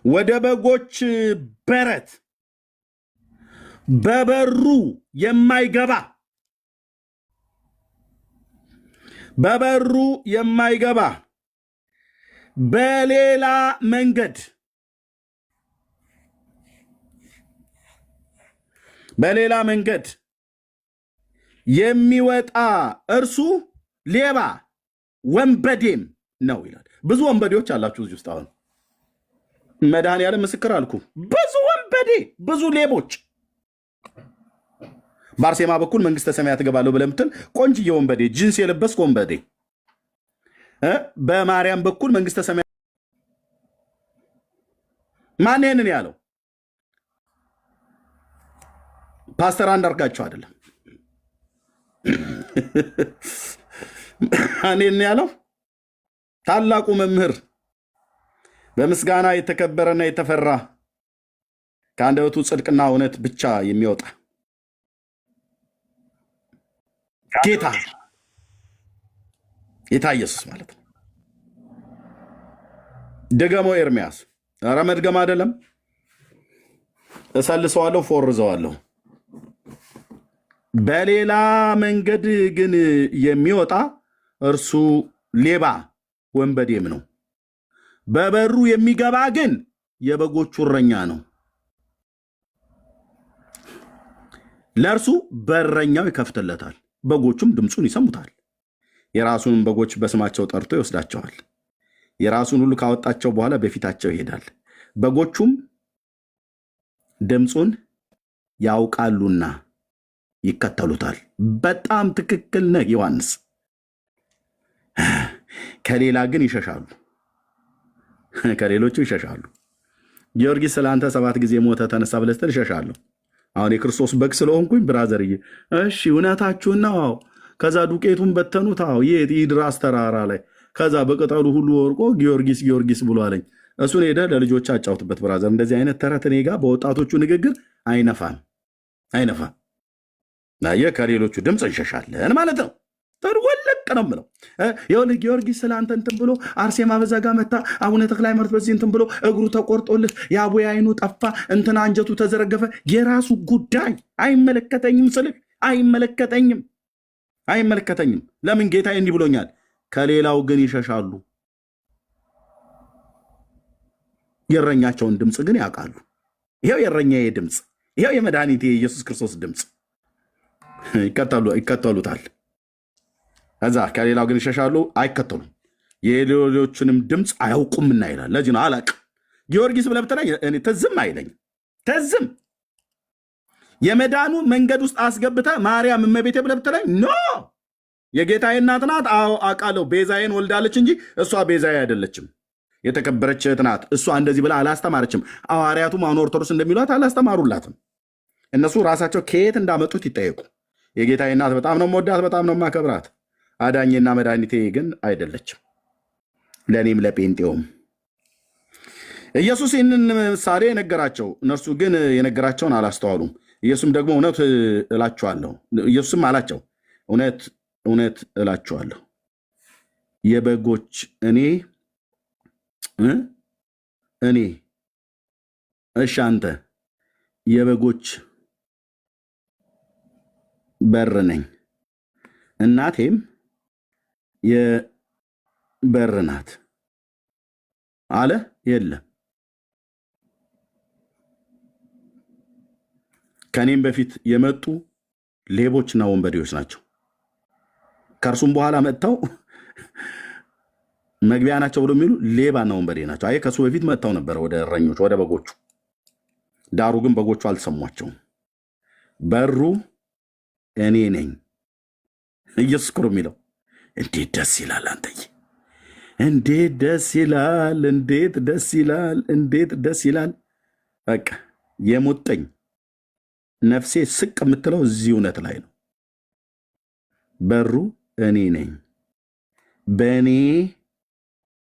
ወደ በጎች በረት በበሩ የማይገባ በሌላ መንገድ የሚወጣ እርሱ ሌባ ወንበዴም ነው ይላል። ብዙ ወንበዴዎች አላችሁ እዚህ ውስጥ። አሁን መድኃኔዓለም ምስክር አልኩ። ብዙ ወንበዴ፣ ብዙ ሌቦች። በአርሴማ በኩል መንግስተ ሰማያት እገባለሁ ብለህ የምትል ቆንጅዬ ወንበዴ፣ ጅንስ የለበስክ ወንበዴ። በማርያም በኩል መንግስተ ሰማያት ማን ይህንን ያለው? ፓስተር አንዳርጋቸው አይደለም። እኔን ያለው ታላቁ መምህር በምስጋና የተከበረና የተፈራ ከአንደበቱ ጽድቅና እውነት ብቻ የሚወጣ ጌታ ኢየሱስ ማለት ነው። ደገመው ኤርሚያስ። ኧረ መድገም አይደለም፣ እሰልሰዋለሁ፣ ፎርዘዋለሁ። በሌላ መንገድ ግን የሚወጣ እርሱ ሌባ ወንበዴም ነው። በበሩ የሚገባ ግን የበጎቹ እረኛ ነው። ለእርሱ በረኛው ይከፍትለታል፣ በጎቹም ድምፁን ይሰሙታል። የራሱንም በጎች በስማቸው ጠርቶ ይወስዳቸዋል። የራሱን ሁሉ ካወጣቸው በኋላ በፊታቸው ይሄዳል። በጎቹም ድምፁን ያውቃሉና ይከተሉታል። በጣም ትክክል ነህ ዮሐንስ። ከሌላ ግን ይሸሻሉ፣ ከሌሎቹ ይሸሻሉ። ጊዮርጊስ ስለአንተ 7 ጊዜ ሞተ ተነሳ ብለህ ስትል እሸሻለሁ። አሁን የክርስቶስ በግ ስለሆንኩኝ ብራዘርዬ፣ እሺ እውነታችሁን ነው። ከዛ ዱቄቱን በተኑት። ይድራስ ተራራ ላይ ከዛ በቅጠሉ ሁሉ ወርቆ ጊዮርጊስ ጊዮርጊስ ብሎ አለኝ። እሱን ሄደህ ለልጆች አጫውትበት ብራዘር። እንደዚህ አይነት ተረት እኔ ጋር በወጣቶቹ ንግግር አይነፋም። ከሌሎቹ ድምፅ እንሸሻለን ማለት ነው። ወለቅ ነው ምለው። ይኸውልህ ጊዮርጊስ ስለ አንተ እንትን ብሎ አርሴማ በዛ ጋ መታ አቡነ ተክለ ሃይማኖት በዚህ እንትን ብሎ እግሩ ተቆርጦልህ የአቡዬ አይኑ ጠፋ፣ እንትን አንጀቱ ተዘረገፈ። የራሱ ጉዳይ። አይመለከተኝም ስልህ አይመለከተኝም። ለምን? ጌታዬ እንዲህ ብሎኛል። ከሌላው ግን ይሸሻሉ፣ የእረኛቸውን ድምፅ ግን ያውቃሉ። ይኸው የእረኛዬ ድምፅ፣ ይኸው የመድኃኒቴ የኢየሱስ ክርስቶስ ድምፅ። ይከተሉታል። ከዛ ከሌላው ግን ይሸሻሉ፣ አይከተሉም። የሌሎችንም ድምፅ አያውቁምና ይላል። ለዚህ ነው አላቅም። ጊዮርጊስ ብለህ ብትለኝ ትዝም አይለኝም። ትዝም የመዳኑ መንገድ ውስጥ አስገብተህ ማርያም እመቤቴ ብለህ ብትለኝ ኖ፣ የጌታዬ እናት ናት። አዎ አውቃለሁ። ቤዛዬን ወልዳለች እንጂ እሷ ቤዛዬ አይደለችም። የተከበረች እህት ናት። እሷ እንደዚህ ብላ አላስተማረችም። ሐዋርያቱም አሁን ኦርቶዶክስ እንደሚሏት አላስተማሩላትም። እነሱ ራሳቸው ከየት እንዳመጡት ይጠየቁ። የጌታዬ እናት በጣም ነው የምወዳት፣ በጣም ነው የማከብራት። አዳኜና መድኃኒቴ ግን አይደለችም፣ ለእኔም ለጴንጤውም። ኢየሱስ ይህንን ምሳሌ ነገራቸው፣ እነርሱ ግን የነገራቸውን አላስተዋሉም። ኢየሱስም ደግሞ ኢየሱስም አላቸው እውነት እውነት እላችኋለሁ የበጎች እኔ እሺ አንተ የበጎች በር ነኝ፣ እናቴም የበር ናት አለ። የለም ከኔም በፊት የመጡ ሌቦችና ወንበዴዎች ናቸው። ከእርሱም በኋላ መጥተው መግቢያ ናቸው ብሎ የሚሉ ሌባና ወንበዴ ናቸው። አይ ከሱ በፊት መጥተው ነበረ ወደ እረኞች፣ ወደ በጎቹ። ዳሩ ግን በጎቹ አልሰሟቸውም። በሩ እኔ ነኝ። ኢየሱስ እኮ ነው የሚለው። እንዴት ደስ ይላል! አንተዬ እንዴት ደስ ይላል! እንዴት ደስ ይላል! እንዴት ደስ ይላል! በቃ የሙጥኝ ነፍሴ ስቅ የምትለው እዚህ እውነት ላይ ነው። በሩ እኔ ነኝ። በእኔ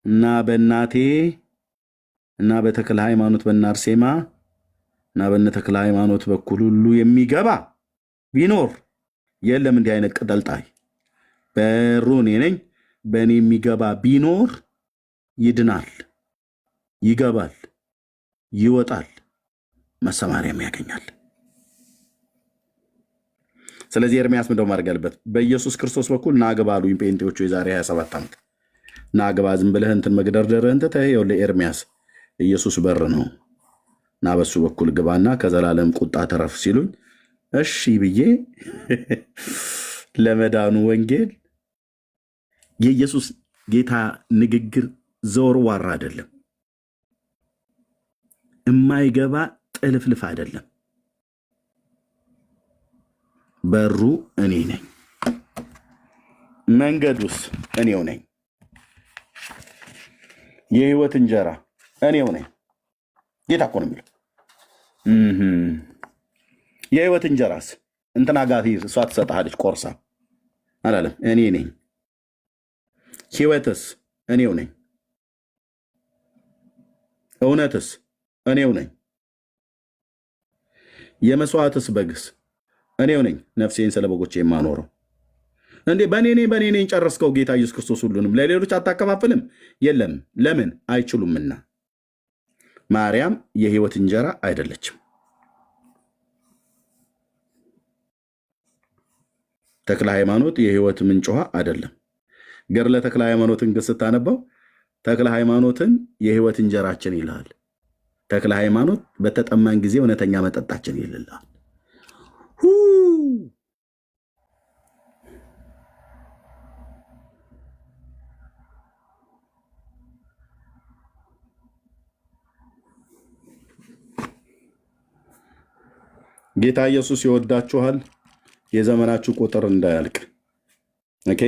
እና በእናቴ እና በተክለ ሃይማኖት በእነ አርሴማ እና በእነ ተክለ ሃይማኖት በኩል ሁሉ የሚገባ ቢኖር የለም እንዲህ አይነት ቅጠልጣይ። በሩ እኔ ነኝ። በእኔ የሚገባ ቢኖር ይድናል፣ ይገባል፣ ይወጣል፣ መሰማሪያም ያገኛል። ስለዚህ ኤርሚያስ ምንድነው ማድረግ ያለበት? በኢየሱስ ክርስቶስ በኩል ናግባ አሉኝ ጴንጤዎቹ የዛሬ 27 ዓመት። ናግባ ዝም ብለህ እንትን መግደርደርህን ትተህ ይኸውልህ ኤርሚያስ ኢየሱስ በር ነው እና በሱ በኩል ግባና ከዘላለም ቁጣ ተረፍ ሲሉኝ እሺ ብዬ ለመዳኑ ወንጌል የኢየሱስ ጌታ ንግግር ዘወርዋራ አይደለም፣ የማይገባ ጥልፍልፍ አይደለም። በሩ እኔ ነኝ፣ መንገዱስ እኔው ነኝ፣ የህይወት እንጀራ እኔው ነኝ። ጌታ እኮ ነው የሚለው። የህይወት እንጀራስ እንትና ጋር እሷ ትሰጥሃለች ቆርሳ አላለም። እኔ ነኝ። ህይወትስ እኔው ነኝ። እውነትስ እኔው ነኝ። የመስዋዕትስ በግስ እኔው ነኝ። ነፍሴን ስለ በጎቼ የማኖረው እንዴ በእኔ ነኝ ጨረስከው። ጌታ ኢየሱስ ክርስቶስ ሁሉንም ለሌሎች አታከፋፍልም? የለም። ለምን? አይችሉምና። ማርያም የህይወት እንጀራ አይደለችም። ተክለ ሃይማኖት የህይወት ምንጭ ውሃ አይደለም። ገድለ ተክለ ሃይማኖትን ግን ስታነባው ተክለ ሃይማኖትን የህይወት እንጀራችን ይልሃል። ተክለ ሃይማኖት በተጠማን ጊዜ እውነተኛ መጠጣችን ይልልሃል። ጌታ ኢየሱስ ይወዳችኋል። የዘመናችሁ ቁጥር እንዳያልቅ። ኦኬ።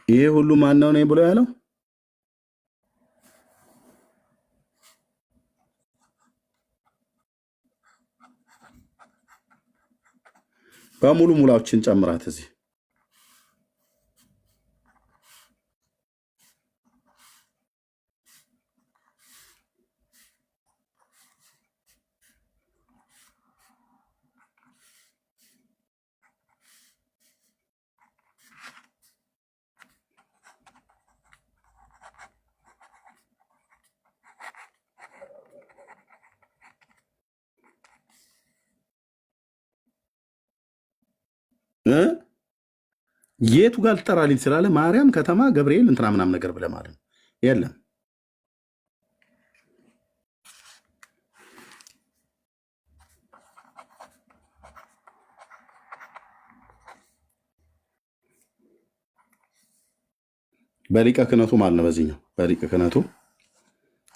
ይሄ ሁሉ ማነው ነኝ ብሎ ያለው? በሙሉ ሙላዎችን ጨምራት እዚህ የቱ ጋር ልጠራልኝ ስላለ ማርያም ከተማ ገብርኤል እንትና ምናምን ነገር ብለህ ማለት ነው። የለም በሊቀ ክህነቱ ማለት ነው። በዚህኛው በሊቀ ክህነቱ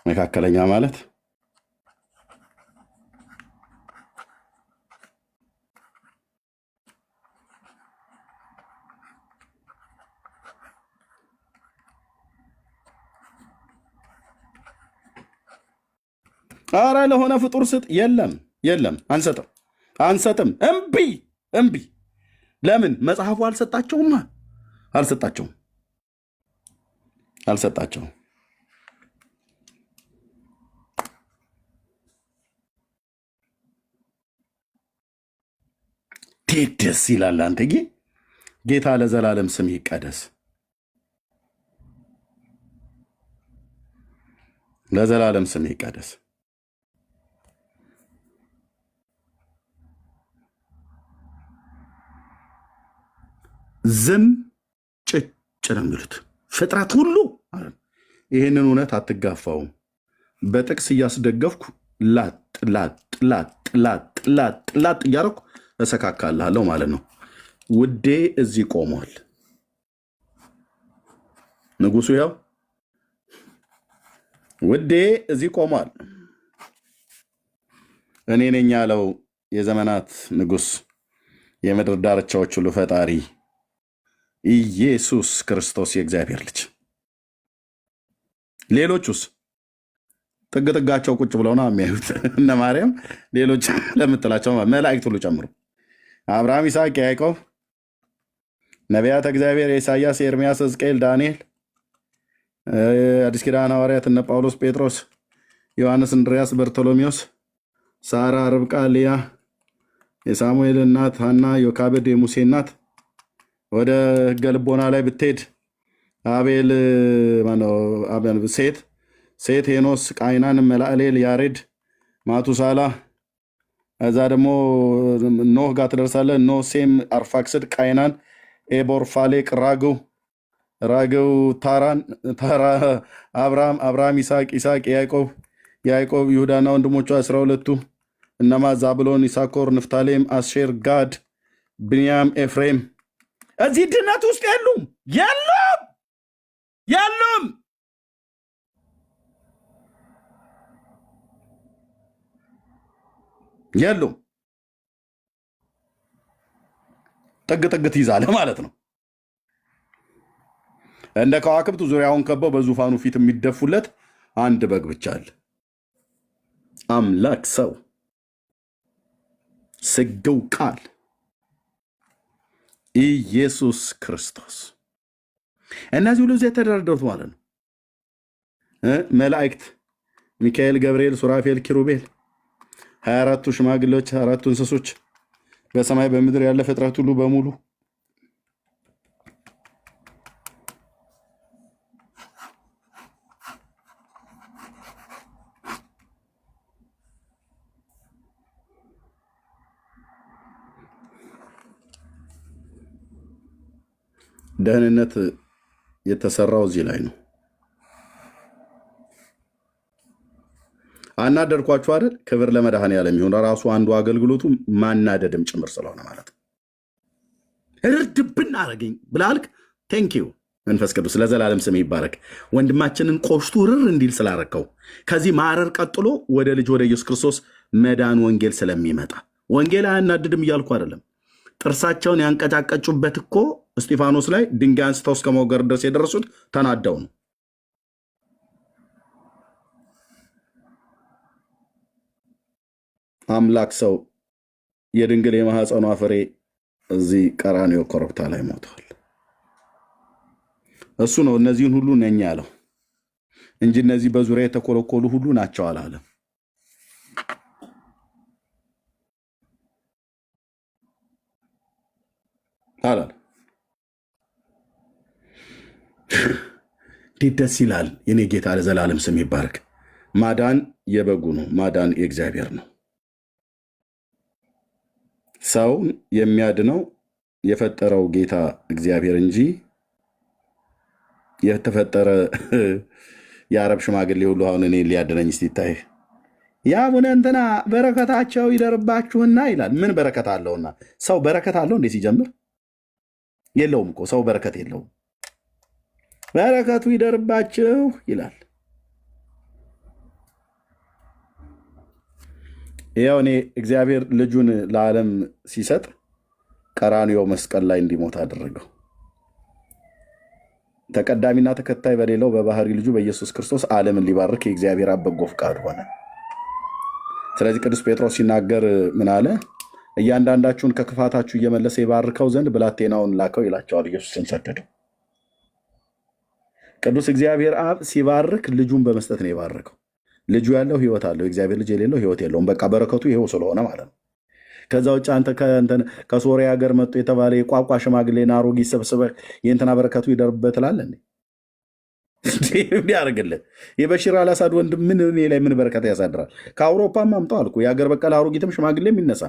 መካከለኛ ማለት አረ ለሆነ ፍጡር ስጥ። የለም አንሰጥም። እምቢ። ለምን? መጽሐፉ አልሰጣቸውም። ደስ ይላል። አንተ ጌታ ለዘላለም ስም ይቀደስ። ለዘላለም ስም ይቀደስ። ዝም ጭጭ ነው የሚሉት ፍጥረት ሁሉ። ይህንን እውነት አትጋፋውም። በጥቅስ እያስደገፍኩ ላጥ ላጥ ላጥ ላጥ ላጥ ላጥ እያደረኩ እሰካካልሃለሁ ማለት ነው። ውዴ እዚህ ቆሟል። ንጉሱ ያው ውዴ እዚህ ቆሟል። እኔ ነኝ ያለው የዘመናት ንጉስ፣ የምድር ዳርቻዎች ሁሉ ፈጣሪ ኢየሱስ ክርስቶስ የእግዚአብሔር ልጅ። ሌሎቹስ ጥግ ጥጋቸው ቁጭ ብለው ነው የሚያዩት። እነ ማርያም፣ ሌሎች ለምትላቸው መላእክት ሁሉ ጨምሮ አብርሃም፣ ይስሐቅ፣ ያዕቆብ፣ ነቢያት እግዚአብሔር የኢሳያስ፣ የኤርምያስ፣ ሕዝቅኤል፣ ዳንኤል፣ አዲስ ኪዳን ሐዋርያት እነ ጳውሎስ፣ ጴጥሮስ፣ ዮሐንስ፣ እንድርያስ፣ በርቶሎሜዎስ፣ ሳራ፣ ርብቃ፣ ልያ፣ የሳሙኤል እናት ሐና፣ ዮካብድ፣ የሙሴ እናት። ወደ ሕገ ልቦና ላይ ብትሄድ አቤል ሴት፣ ሄኖስ፣ ቃይናን፣ መላእሌል፣ ያሬድ፣ ማቱሳላ፣ እዛ ደግሞ ኖህ ጋር ትደርሳለህ። ኖህ፣ ሴም፣ አርፋክስድ፣ ቃይናን፣ ኤቦር፣ ፋሌቅ፣ ራግው፣ ታራን፣ አብርሃም፣ ይስሐቅ፣ ያዕቆብ፣ ይሁዳና ወንድሞቹ 12ቱ እነማ? ዛብሎን፣ ይሳኮር፣ ንፍታሌም፣ አስሼር፣ ጋድ፣ ብንያም፣ ኤፍሬም። እዚህ ድነት ውስጥ የሉም። ጥግ ጥግ ትይዛለህ ማለት ነው። እንደ ከዋክብት ዙሪያውን ከበው በዙፋኑ ፊት የሚደፉለት አንድ በግ ብቻ አለ። አምላክ ሰው ስግው ቃል ኢየሱስ ክርስቶስ። እነዚህ ሁሉ የተደረደሩት ማለት ነው። መላእክት ሚካኤል፣ ገብርኤል፣ ሱራፌል፣ ኪሩቤል፣ 24ቱ ሽማግሌዎች፣ 4ቱ እንስሶች፣ በሰማይ በምድር ያለ ፍጥረት ሁሉ በሙሉ ደህንነት የተሰራው እዚህ ላይ ነው። አናደድኳችሁ አይደል? ክብር ለመድኃኔዓለም ይሁን። ራሱ አንዱ አገልግሎቱ ማናደድም ጭምር ስለሆነ ማለት ነው። እርድብን አረገኝ ብላልክ ቴንኪዩ መንፈስ ቅዱስ ለዘላለም ስም ይባረክ። ወንድማችንን ቆሽቱ ርር እንዲል ስላረከው ከዚህ ማረር ቀጥሎ ወደ ልጅ ወደ ኢየሱስ ክርስቶስ መዳን ወንጌል ስለሚመጣ ወንጌል አያናድድም እያልኩ አይደለም። ጥርሳቸውን ያንቀጫቀጩበት እኮ እስጢፋኖስ ላይ ድንጋይ አንስተው እስከ መውገር ድረስ የደረሱት ተናደው ነው። አምላክ ሰው የድንግል የማህፀኗ ፍሬ እዚህ ቀራንዮ ኮረብታ ላይ ሞተዋል። እሱ ነው እነዚህን ሁሉ ነኝ ያለው እንጂ እነዚህ በዙሪያ የተኮለኮሉ ሁሉ ናቸው አላለም። አላል ደስ ይላል። የኔ ጌታ ለዘላለም ስም ይባረክ። ማዳን የበጉ ነው። ማዳን የእግዚአብሔር ነው። ሰውን የሚያድነው የፈጠረው ጌታ እግዚአብሔር እንጂ የተፈጠረ የአረብ ሽማግሌ ሁሉ አሁን እኔ ሊያድነኝ ሲታይ የአቡነ እንትና በረከታቸው ይደርባችሁና ይላል። ምን በረከት አለውና? ሰው በረከት አለው እንዴ? ሲጀምር የለውም እኮ ሰው በረከት የለውም። በረከቱ ይደርባችሁ ይላል። ያው እኔ እግዚአብሔር ልጁን ለዓለም ሲሰጥ ቀራንዮ መስቀል ላይ እንዲሞት አደረገው። ተቀዳሚና ተከታይ በሌለው በባህሪ ልጁ በኢየሱስ ክርስቶስ ዓለምን ሊባርክ የእግዚአብሔር አብ በጎ ፈቃድ ሆነ። ስለዚህ ቅዱስ ጴጥሮስ ሲናገር ምን አለ? እያንዳንዳችሁን ከክፋታችሁ እየመለሰ ይባርከው ዘንድ ብላቴናውን ላከው ይላቸዋል። ኢየሱስን ሰደደው። ቅዱስ እግዚአብሔር አብ ሲባርክ ልጁን በመስጠት ነው የባረከው። ልጁ ያለው ሕይወት አለው፣ የእግዚአብሔር ልጅ የሌለው ሕይወት የለውም። በቃ በረከቱ ይሄው ስለሆነ ማለት ነው። ከዛ ውጭ አንተ ከሶሪያ ሀገር መጡ የተባለ የቋቋ ሽማግሌና አሮጊት ሰብስበህ የእንትና በረከቱ ይደርብበት ትላለህ እንዴ? ያደርግልህ የበሽር አልአሳድ ወንድም ምን እኔ ላይ ምን በረከት ያሳድራል? ከአውሮፓም አምጠው አልኩ። የሀገር በቀል አሮጊትም ሽማግሌም ይነሳ፣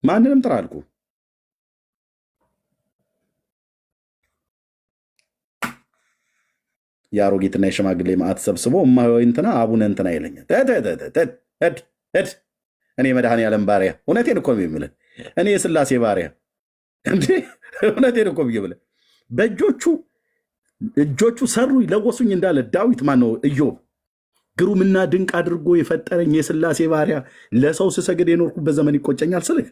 ማንንም ጥራ አልኩ። የአሮጊትና የሽማግሌ ማዕት ሰብስቦ እማሆይ እንትና አቡነ እንትና ይለኛል። ሄድ እኔ መድኃኔዓለም ባሪያ፣ እውነቴን እኮ የምልህ እኔ የሥላሴ ባሪያ እንዴ፣ እውነቴን እኮ ብዬ እጆቹ ሰሩ ለወሱኝ እንዳለ ዳዊት ማነው ኢዮብ ግሩምና ድንቅ አድርጎ የፈጠረኝ የሥላሴ ባሪያ ለሰው ስሰግድ የኖርኩበት ዘመን ይቆጨኛል ስልህ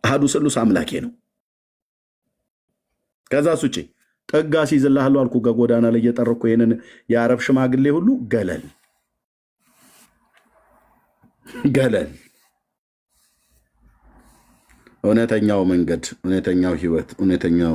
አሐዱ ስሉስ አምላኬ ነው። ከዛ ውጪ ጠጋ ሲይዝልሃለሁ አልኩ ከጎዳና ላይ እየጠረኩ ይሄንን የአረብ ሽማግሌ ሁሉ ገለል። እውነተኛው መንገድ፣ እውነተኛው ህይወት፣ እውነተኛው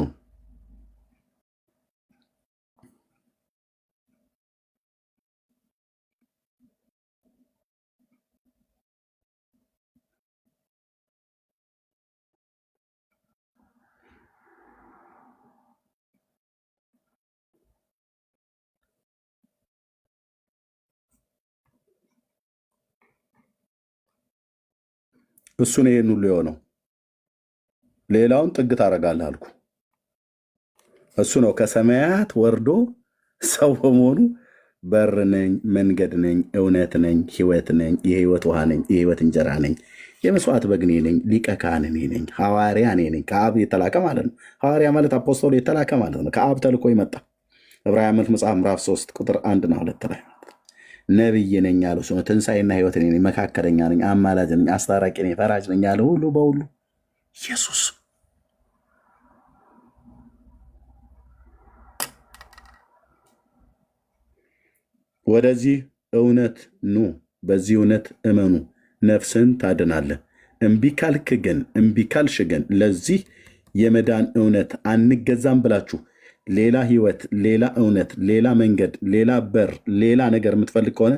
እሱ ነው። ይሄን ሁሉ የሆነው ሌላውን ጥግ ታደርጋለህ አልኩ። እሱ ነው ከሰማያት ወርዶ ሰው በመሆኑ በር ነኝ፣ መንገድ ነኝ፣ እውነት ነኝ፣ ህይወት ነኝ፣ የህይወት ውሃ ነኝ፣ የህይወት እንጀራ ነኝ፣ የመስዋዕት በግ እኔ ነኝ፣ ሊቀ ካህን እኔ ነኝ፣ ሐዋርያ እኔ ነኝ። ከአብ የተላከ ማለት ነው። ሐዋርያ ማለት አፖስቶል የተላከ ማለት ነው። ከአብ ተልኮ የመጣ ዕብራውያን መጽሐፍ ምዕራፍ 3 ቁጥር 1 እና 2 ላይ ነብይ ነኝ ያለው እሱ ነው። ትንሣኤና ህይወት እኔ ነኝ፣ መካከለኛ ነኝ፣ አማላጅ ነኝ፣ አስታራቂ ነኝ፣ ፈራጅ ነኝ ያለ ሁሉ በሁሉ ኢየሱስ። ወደዚህ እውነት ኑ፣ በዚህ እውነት እመኑ፣ ነፍስን ታድናለህ። እምቢ ካልሽ ግን ለዚህ የመዳን እውነት አንገዛም ብላችሁ ሌላ ህይወት፣ ሌላ እውነት፣ ሌላ መንገድ፣ ሌላ በር፣ ሌላ ነገር የምትፈልግ ከሆነ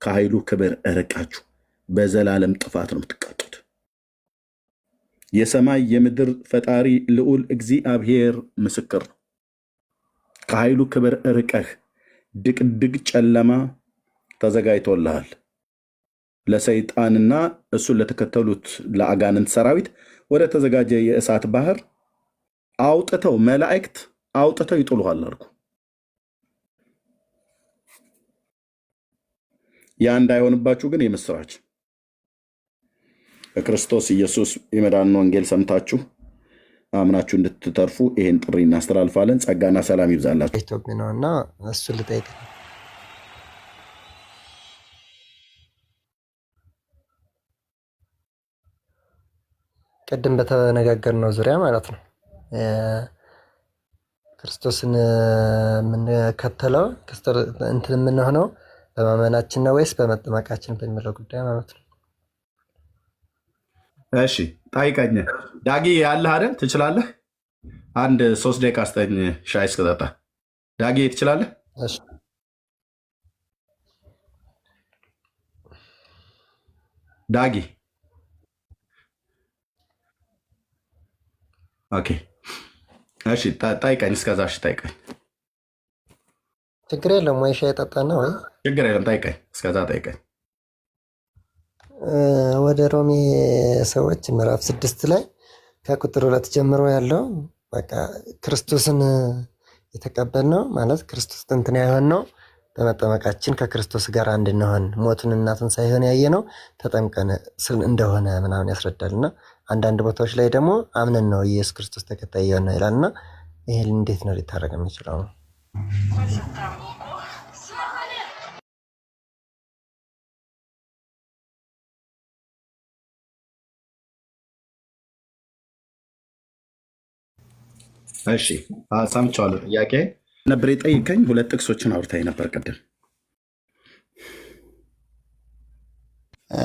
ከኃይሉ ክብር እርቃችሁ በዘላለም ጥፋት ነው የምትቀጡት። የሰማይ የምድር ፈጣሪ ልዑል እግዚአብሔር ምስክር ነው። ከኃይሉ ክብር እርቀህ ድቅድቅ ጨለማ ተዘጋጅቶልሃል። ለሰይጣንና እሱን ለተከተሉት ለአጋንንት ሰራዊት ወደ ተዘጋጀ የእሳት ባህር አውጥተው መላእክት አውጥተው ይጥሉሃል አልኩ። ያ እንዳይሆንባችሁ ግን የምስራች በክርስቶስ ኢየሱስ የመዳንን ወንጌል ሰምታችሁ አምናችሁ እንድትተርፉ ይሄን ጥሪ እናስተላልፋለን። ጸጋና ሰላም ይብዛላችሁ። ኢትዮጵያ ነውና እሱ ልጠይቅ ቅድም በተነጋገርነው ዙሪያ ማለት ነው ክርስቶስን የምንከተለው እንትን የምንሆነው በማመናችን ነው ወይስ በመጠመቃችን በሚለው ጉዳይ ማለት ነው። እሺ ጠይቀኝ ዳጊ፣ ያለህ አይደል? ትችላለህ? አንድ 3 ደቂቃ ስጠኝ ሻይ እስክጠጣ። ዳጊ ትችላለህ? እሺ ዳጊ ኦኬ። እሺ ጠይቀኝ፣ እስከዛ እሺ ጠይቀኝ። ችግር የለም ወይ ሻይ ጠጣና ወይ ችግር የለም ጠይቀኝ፣ እስከዛ ጠይቀኝ። ወደ ሮሜ ሰዎች ምዕራፍ 6 ላይ ከቁጥር 2 ጀምሮ ያለው በቃ ክርስቶስን የተቀበልነው ማለት ክርስቶስ እንትን ያየነው በመጠመቃችን ከክርስቶስ ጋር እንድንሆን ሞቱንና ትንሣኤውን ያየነው ተጠምቀን እንደሆነ ምናምን ያስረዳልና አንዳንድ ቦታዎች ላይ ደግሞ አምነን ነው ኢየሱስ ክርስቶስ ተከታይ የሆነ ይላልና ይሄን እንዴት ነው ሊታረቅ የሚችለው? እሺ ሰምቼዋለሁ። ጥያቄ ነበር የጠይቀኝ። 2 ጥቅሶችን አውርታኝ ነበር ቅድም።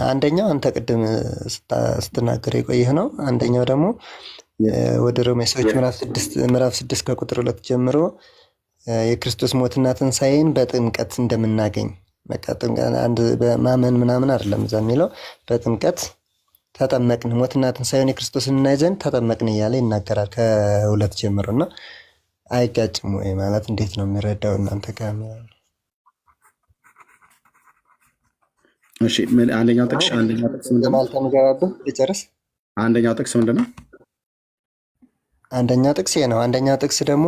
አንደኛው አንተ ቅድም ስትናገር የቆየህ ነው። አንደኛው ደግሞ ወደ ሮሜ ሰዎች ምዕራፍ 6 ከቁጥር 2 ጀምሮ የክርስቶስ ሞትና ትንሣኤን በጥምቀት እንደምናገኝ በቃ አንድ በማመን ምናምን አይደለም እዛ የሚለው በጥምቀት ተጠመቅን ሞትና ትንሣኤውን የክርስቶስን እናይ ዘንድ ተጠመቅን እያለ ይናገራል ከ2 ጀምሮ እና አይጋጭም ወይ ማለት እንዴት ነው የሚረዳው እናንተ ጋር? እሺ አንደኛው ጥቅስ ምንድን ነው? ልጨርስ። አንደኛው ጥቅስ ምንድን ነው? አንደኛው ጥቅስ ይሄ ነው። አንደኛው ጥቅስ ደግሞ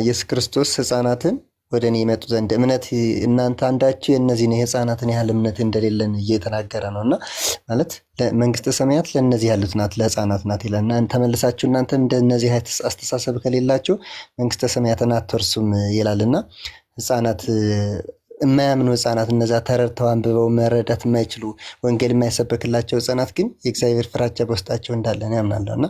ኢየሱስ ክርስቶስ ሕፃናትን ወደ እኔ ይመጡ ዘንድ እምነት እናንተ አንዳችሁ የእነዚህን የሕፃናትን ያህል እምነት እንደሌለን እየተናገረ ነው እና ማለት መንግስተ ሰማያት ለእነዚህ ያሉት ናት፣ ለሕፃናት ናት ይላል እና ተመልሳችሁ እናንተም እንደነዚህ አስተሳሰብ ከሌላችሁ መንግስተ ሰማያትን አትወርሱም ይላል እና ሕፃናት የማያምኑ ሕፃናት እነዛ ተረድተው አንብበው መረዳት የማይችሉ ወንጌል የማይሰበክላቸው ሕፃናት ግን የእግዚአብሔር ፍራቻ በውስጣቸው እንዳለን ያምናለሁ እና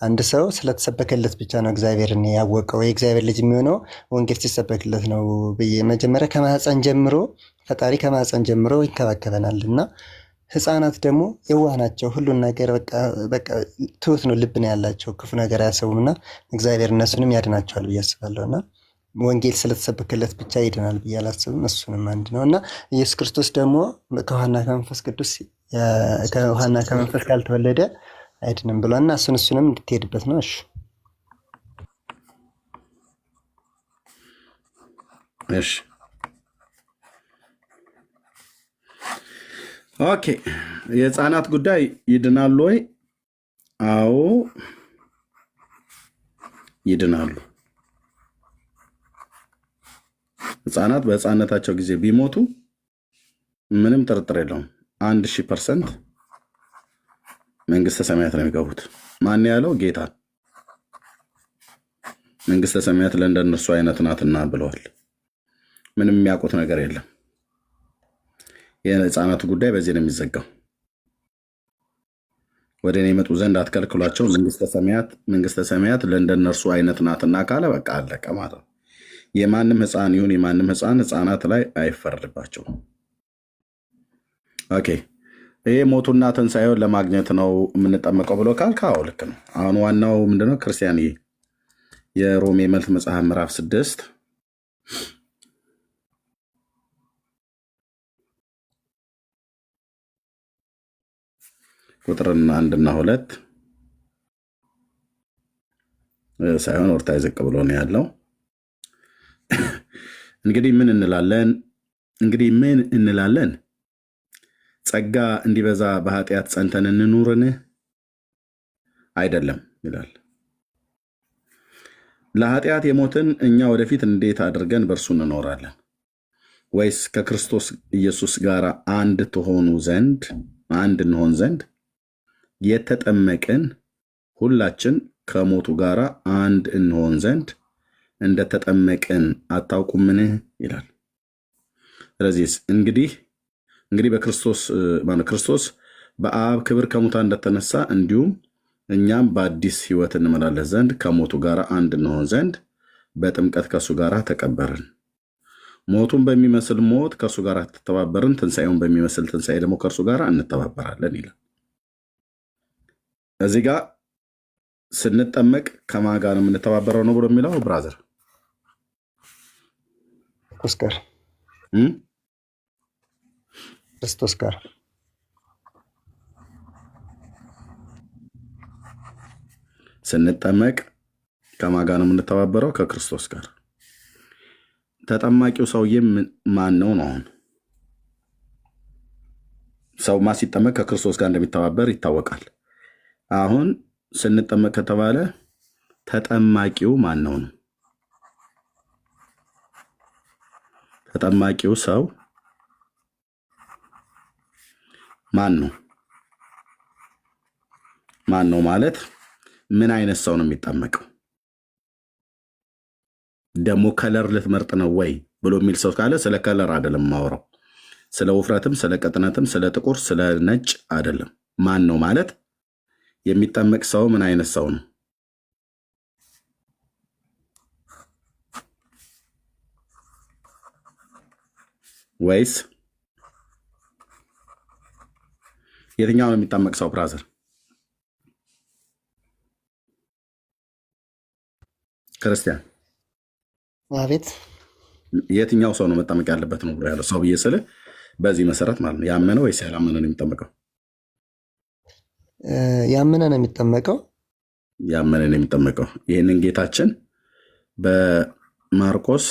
አንድ ሰው ስለተሰበከለት ብቻ ነው እግዚአብሔርን ያወቀው የእግዚአብሔር ልጅ የሚሆነው ወንጌል ሲሰበክለት ነው ብዬ መጀመሪያ ከማህፀን ጀምሮ ፈጣሪ ከማህፀን ጀምሮ ይንከባከበናል እና ሕፃናት ደግሞ የዋህ ናቸው። ሁሉን ነገር በቃ ትሁት ነው፣ ልብ ነው ያላቸው፣ ክፉ ነገር አያሰቡም እና እግዚአብሔር እነሱንም ያድናቸዋል ብዬ አስባለሁ እና ወንጌል ስለተሰበከለት ብቻ ይድናል ብዬ አላስብም። እሱንም አንድ ነው እና ኢየሱስ ክርስቶስ ደግሞ ከውሃና ከመንፈስ ቅዱስ ከውሃና ከመንፈስ ካልተወለደ አይድንም ብሏል እና እሱንም እንድትሄድበት ነው። እሺ እሺ ኦኬ። የህፃናት ጉዳይ ይድናሉ ወይ? አዎ ይድናሉ። ህፃናት በህፃነታቸው ጊዜ ቢሞቱ ምንም ጥርጥር የለውም 1000% መንግስተ ሰማያት ነው የሚገቡት። ማን ያለው? ጌታ። መንግስተ ሰማያት ለእንደነሱ አይነት ናትና ብለዋል። ምንም የሚያውቁት ነገር የለም። የህፃናቱ ጉዳይ በዚህ ነው የሚዘጋው። ወደ እኔ የመጡ ዘንድ አትከልክሏቸው፣ መንግስተ ሰማያት ለእንደነርሱ አይነት ናትና ካለ በቃ አለቀ ማለት ነው። የማንም ህፃን ይሁን የማንም ህፃናት ላይ አይፈርድባቸውም። ኦኬ። ይሄ ሞቱና ትንሣኤውን ለማግኘት ነው የምንጠመቀው ብሎ ካልክ አዎ ልክ ነው። አሁን ዋናው ምንድነው? ክርስቲያን የሮሜ መልእክት መጽሐፍ ምዕራፍ 6 ቁጥርን 1 እና 2 ሳይሆን ወርታይ ዝቅ ብሎ ነው ያለው። እንግዲህ ምን እንላለን? ጸጋ እንዲበዛ በኃጢአት ጸንተን እንኑርን? አይደለም ይላል። ለኃጢአት የሞትን እኛ ወደፊት እንዴት አድርገን በእርሱ እንኖራለን? ወይስ ከክርስቶስ ኢየሱስ ጋር አንድ እንሆን ዘንድ የተጠመቅን ሁላችን ከሞቱ ጋር አንድ እንሆን ዘንድ እንደተጠመቅን አታውቁምን? ይላል። ስለዚህ እንግዲህ ክርስቶስ በአብ ክብር ከሙታን እንደተነሳ እንዲሁም እኛም በአዲስ ሕይወት እንመላለስ ዘንድ ከሞቱ ጋር አንድ እንሆን ዘንድ በጥምቀት ከእሱ ጋር ተቀበርን። ሞቱን በሚመስል ሞት ከእሱ ጋር ተተባበርን፣ ትንሣኤውን በሚመስል ትንሣኤ ደግሞ ከእርሱ ጋር እንተባበራለን ይላል። እዚህ ጋር ስንጠመቅ ከማን ጋር ነው የምንተባበረው ነው ብሎ የሚለው ብራዘር ክርስቶስ ጋር ስንጠመቅ ከማን ጋር ነው የምንተባበረው? ከክርስቶስ ጋር። ተጠማቂው ሰውዬ ማን ነው? አሁን ሰውማ ሲጠመቅ ከክርስቶስ ጋር እንደሚተባበር ይታወቃል። አሁን ስንጠመቅ ከተባለ ተጠማቂው ማን ነው? ተጠማቂው ሰው ማን ነው? ማን ነው ማለት ምን አይነት ሰው ነው የሚጠመቀው? ደግሞ ከለር ልትመርጥ ነው ወይ ብሎ የሚል ሰው ካለ ስለ ከለር አይደለም ማወራው። ስለ ውፍረትም፣ ስለ ቀጥነትም፣ ስለ ጥቁር፣ ስለ ነጭ አይደለም። ማን ነው ማለት የሚጠመቅ ሰው ምን አይነት ሰው ነው? ወይስ የትኛው ነው የሚጠመቅ ሰው? ብራዘር ክርስቲያን፣ አቤት። የትኛው ሰው ነው መጠመቅ ያለበት ነው ብሎ ያለው ሰው ብዬ ስልህ በዚህ መሰረት ማለት ነው። ያመነ ወይስ ያላመነ ነው የሚጠመቀው? ያመነ ነው የሚጠመቀው። ያመነ ነው የሚጠመቀው። ይህንን ጌታችን በማርቆስ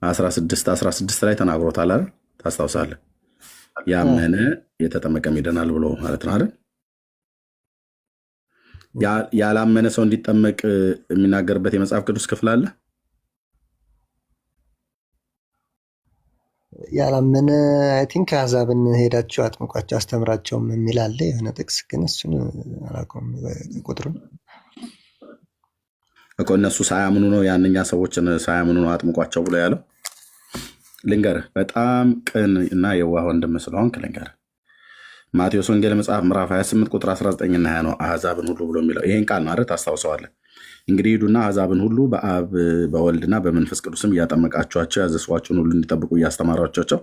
16 ላይ ተናግሮታል አይደል? ታስታውሳለህ? ያመነ የተጠመቀም ይድናል ብሎ ማለት ነው አይደል? ያላመነ ሰው እንዲጠመቅ የሚናገርበት የመጽሐፍ ቅዱስ ክፍል አለ? ያላመነ አይ ቲንክ አሕዛብን ሄዳችሁ አጥምቋቸው አስተምራቸውም የሚል አለ የሆነ ጥቅስ፣ ግን እሱን አላውቀውም ቁጥሩን። እኮ እነሱ ሳያምኑ ነው ያንኛ ሰዎችን ሳያምኑ ነው አጥምቋቸው ብሎ ያለው። ልንገርህ፣ በጣም ቅን እና የዋህ ወንድም ስለሆንክ ልንገርህ፣ ማቴዎስ ወንጌል መጽሐፍ ምዕራፍ 28 ቁጥር 19 እና 20 ነው አሕዛብን ሁሉ ብሎ የሚለው። ይሄን ቃል ማለት ታስታውሰዋለህ። እንግዲህ ሂዱና አሕዛብን ሁሉ በአብ በወልድና በመንፈስ ቅዱስም እያጠመቃችኋቸው ያዘዝኋቸውን ሁሉ እንዲጠብቁ እያስተማሯቸው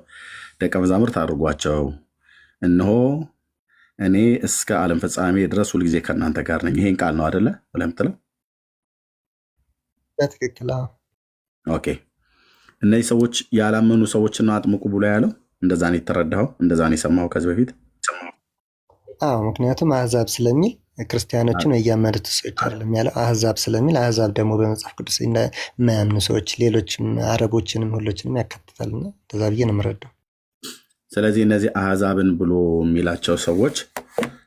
ደቀ መዛሙርት አድርጓቸው። እነሆ እኔ እስከ ዓለም ፍጻሜ ድረስ ሁልጊዜ ከእናንተ ጋር ነኝ። ይሄን ቃል ነው አደለ ብለህ የምትለው? በትክክል ኦኬ። እነዚህ ሰዎች ያላመኑ ሰዎችን ነው አጥምቁ ብሎ ያለው። እንደዛ ነው የተረዳኸው? እንደዛ ነው የሰማኸው ከዚህ በፊት? አዎ፣ ምክንያቱም አሕዛብ ስለሚል ክርስቲያኖችን እያመኑት ሰዎች አይደለም ያለው፣ አሕዛብ ስለሚል አሕዛብ ደግሞ በመጽሐፍ ቅዱስ የማያምኑ ሰዎች ሌሎችም አረቦችንም ሁሎችንም ያካትታልና እንደዛ ብዬ ነው የምረዳው። ስለዚህ እነዚህ አሕዛብን ብሎ የሚላቸው ሰዎች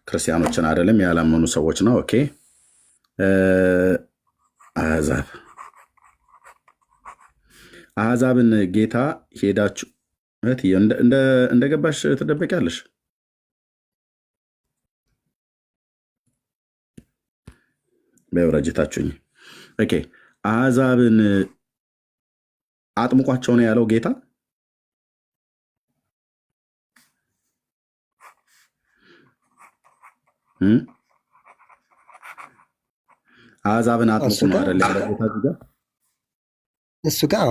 ክርስቲያኖችን አይደለም ያላመኑ ሰዎች ነው። ኦኬ። አሕዛብን ጌታ ሄዳችሁ እንደገባሽ ትደበቂያለሽ። በወረጅታችሁኝ። ኦኬ። አሕዛብን አጥምቋቸው ነው ያለው ጌታ። አሕዛብን አጥምቁ ነው አይደል ያለው ጌታ እሱ ጋር።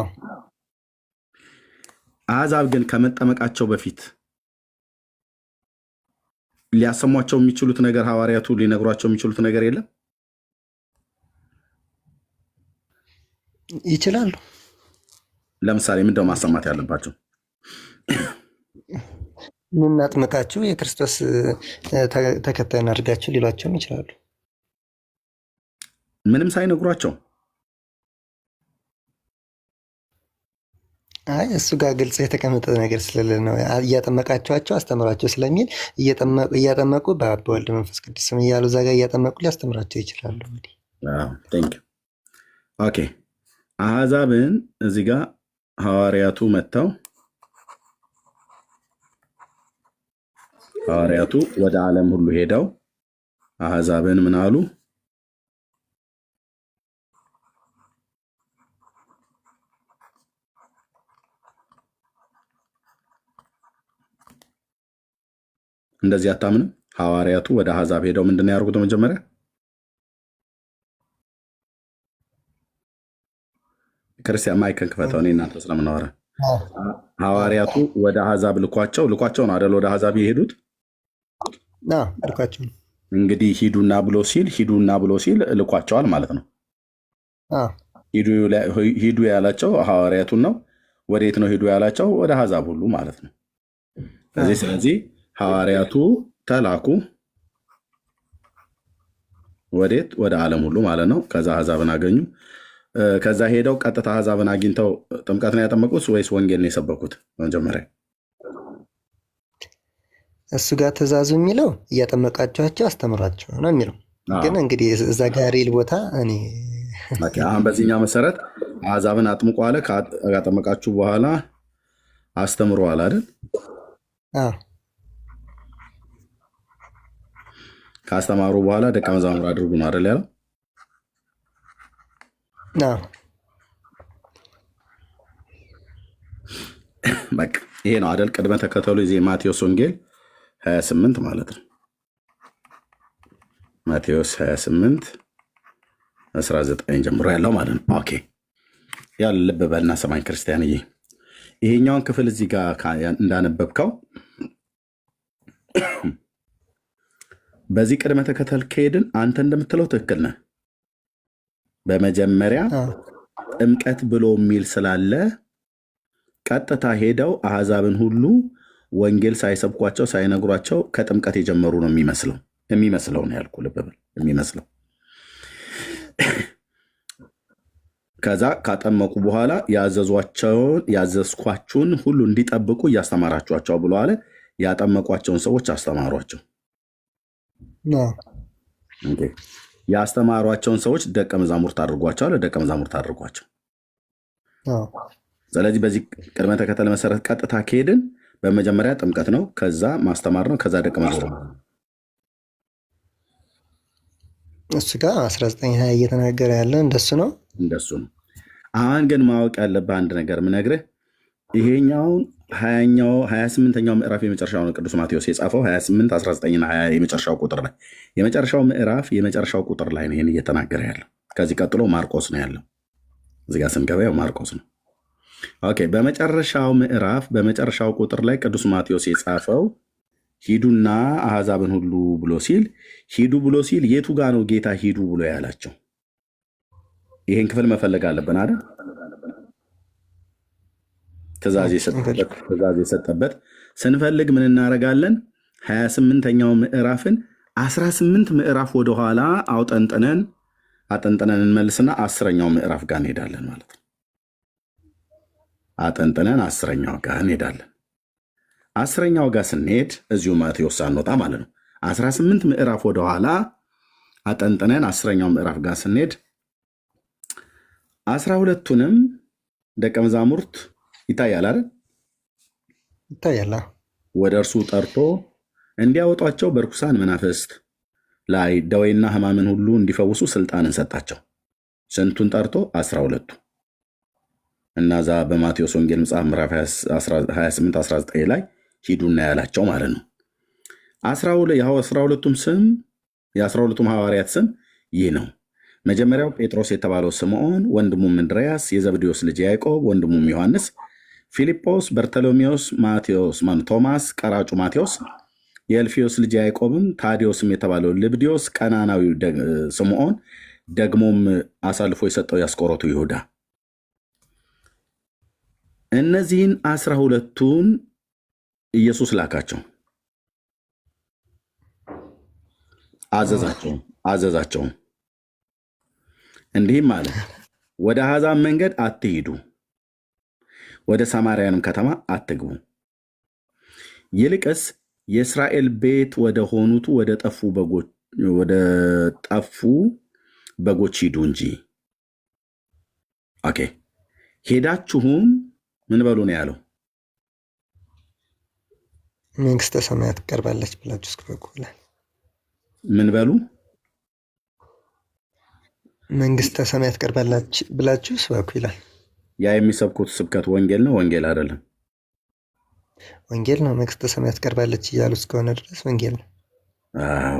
አሕዛብ ግን ከመጠመቃቸው በፊት ሊያሰሟቸው የሚችሉት ነገር ሐዋርያቱ ሊነግሯቸው የሚችሉት ነገር የለም? ይችላሉ። ለምሳሌ ምንድነው ማሰማት ያለባቸው? ምን አጥምቃችሁ የክርስቶስ ተከታይ አድርጋችሁ ሊሏቸውም ይችላሉ። ምንም ሳይነግሯቸው? አይ እሱ ጋር ግልጽ የተቀመጠ ነገር ስለሌለ ነው። እያጠመቃችኋቸው አስተምሯቸው ስለሚል እያጠመቁ በአብ በወልድ መንፈስ ቅዱስ ስም እያሉ እዛ ጋር እያጠመቁ ሊያስተምራቸው ይችላሉ። ኦኬ። አሕዛብን እዚህ ጋር ሐዋርያቱ መጥተው ሐዋርያቱ ወደ ዓለም ሁሉ ሄደው አሕዛብን ምን አሉ? እንደዚህ አታምንም? ሐዋርያቱ ወደ አሕዛብ ሄደው ምንድን ነው ያደርጉት? መጀመሪያ ክርስቲያን ማይከን ክፈተው፣ እኔ እናንተ ስለምናወራ። ሐዋርያቱ ወደ አሕዛብ ልኳቸው ነው አይደል? ወደ አሕዛብ የሄዱት ልኳቸው። እንግዲህ ሂዱና ብሎ ሲል ልኳቸዋል ማለት ነው። ሂዱ ያላቸው ሐዋርያቱን ነው። ወዴት ነው ሂዱ ያላቸው? ወደ አሕዛብ ሁሉ ማለት ነው። ስለዚህ ሐዋርያቱ ተላኩ ወዴት? ወደ ዓለም ሁሉ ማለት ነው። ከዛ አሕዛብን አገኙ። ከዛ ሄደው ቀጥታ አሕዛብን አግኝተው ጥምቀት ነው ያጠመቁት ወይስ ወንጌል ነው የሰበኩት? መጀመሪያ እሱ ጋር ትእዛዙ የሚለው እያጠመቃችኋቸው አስተምሯቸው ነው የሚለው። ግን እንግዲህ እዛ ጋር ሪል ቦታ እኔ አሁን በዚህኛው መሰረት አሕዛብን አጥምቁ አለ። ካጠመቃችሁ በኋላ አስተምሩ አለ አይደል? ካስተማሩ በኋላ ደቀ መዛሙር አድርጉ ነው አይደል ያለው? በቃ ይሄ ነው አይደል? ቅድመ ተከተሉ የዚህ ማቴዎስ ወንጌል 28 ማለት ነው። ማቴዎስ 28 19 ጀምሮ ያለው ማለት ነው። ኦኬ። ያው ልብ በልና ሰማኝ ክርስቲያንዬ፣ ይሄኛውን ክፍል እዚህ ጋር እንዳነበብከው በዚህ ቅድመ ተከተል ከሄድን አንተ እንደምትለው ትክክል ነህ። በመጀመሪያ ጥምቀት ብሎ የሚል ስላለ ቀጥታ ሄደው አሕዛብን ሁሉ ወንጌል ሳይሰብኳቸው ሳይነግሯቸው ከጥምቀት የጀመሩ ነው የሚመስለው ነው ያልኩህ። ልብ በል የሚመስለው። ከዛ ካጠመቁ በኋላ ያዘዝኳችሁን ሁሉ እንዲጠብቁ እያስተማራችኋቸው ብሎ አለ። ያጠመቋቸውን ሰዎች አስተማሯቸው። ያስተማሯቸውን ሰዎች ደቀ መዛሙርት አድርጓቸዋል፣ ደቀ መዛሙርት አድርጓቸው። ስለዚህ በዚህ ቅድመ ተከተል መሰረት ቀጥታ ከሄድን በመጀመሪያ ጥምቀት ነው፣ ከዛ ማስተማር ነው፣ ከዛ ደቀ መዝሙር ነው። እሱ ጋር 1920 እየተናገረ ያለ እንደሱ ነው። አሁን ግን ማወቅ ያለብህ አንድ ነገር ምነግርህ፣ ይሄኛውን 28ኛው ምዕራፍ የመጨረሻው ነው ቅዱስ ማቴዎስ የጻፈው 28፣ 19 እና 20 የመጨረሻው ቁጥር ላይ የመጨረሻው ምዕራፍ የመጨረሻው ቁጥር ላይ ነው ይህን እየተናገረ ያለው። ከዚህ ቀጥሎ ማርቆስ ነው ያለው። እዚህ ጋር ስንገባ ማርቆስ ነው። ኦኬ። በመጨረሻው ምዕራፍ በመጨረሻው ቁጥር ላይ ቅዱስ ማቴዎስ የጻፈው ሂዱና አሕዛብን ሁሉ ብሎ ሲል ሂዱ ብሎ ሲል የቱ ጋ ነው ጌታ ሂዱ ብሎ ያላቸው? ይህን ክፍል መፈለግ አለብን አይደል? ትእዛዝ የሰጠበት ስንፈልግ ምን እናደርጋለን? 28ኛው ምዕራፍን 18 ምዕራፍ ወደኋላ አጠንጥነን እንመልስና 10ኛው ምዕራፍ ጋር እንሄዳለን ማለት ነው። አጠንጥነን 10ኛው ጋር እንሄዳለን። 10ኛው ጋር ስንሄድ እዚሁ ማቴዎስ ሳንወጣ ማለት ነው 18 ምዕራፍ ወደኋላ አጠንጥነን 10ኛው ምዕራፍ ጋር ስንሄድ 12ቱንም ደቀ መዛሙርት ይታያል አይደል? ይታያል። ወደ እርሱ ጠርቶ እንዲያወጧቸው በርኩሳን መናፍስት ላይ ደዌና ሕማምን ሁሉ እንዲፈውሱ ስልጣንን ሰጣቸው። ስንቱን ጠርቶ? 12ቱ። እና ዛ በማቴዎስ ወንጌል መጽሐፍ ምዕራፍ 28 19 ላይ ሂዱና ያላቸው ማለት ነው። 12ቱም ስም የ12ቱም ሐዋርያት ስም ይህ ነው። መጀመሪያው ጴጥሮስ የተባለው ስምዖን፣ ወንድሙም እንድርያስ፣ የዘብዴዎስ ልጅ ያዕቆብ፣ ወንድሙም ዮሐንስ፣ ፊልጶስ፣ በርተሎሜዎስ፣ ማቴዎስ ቶማስ ቀራጩ ማቴዎስ፣ የእልፊዮስ ልጅ ያዕቆብም፣ ታዲዮስም የተባለው ልብዲዮስ፣ ቀናናዊው ስምዖን፣ ደግሞም አሳልፎ የሰጠው ያስቆሮቱ ይሁዳ። እነዚህን 12ቱን ኢየሱስ ላካቸው፣ አዘዛቸው። እንዲህም አለ፣ ወደ አሕዛብ መንገድ አትሂዱ፣ ወደ ሰማርያንም ከተማ አትግቡ፣ ይልቅስ የእስራኤል ቤት ወደ ሆኑት ወደ ጠፉ በጎች ሂዱ እንጂ። ኦኬ። ሄዳችሁም ምን በሉ ነው ያለው? መንግስተ ሰማያት ትቀርባለች ብላችሁ ስበኩ ይላል። ምን በሉ? መንግስተ ሰማያት ትቀርባለች ብላችሁ ስበኩ ይላል። ያ የሚሰብኩት ስብከት ወንጌል ነው? ወንጌል አይደለም? ወንጌል ነው። መንግስተ ሰማያት ትቀርባለች እያሉ እስከሆነ ድረስ ወንጌል ነው። አዎ።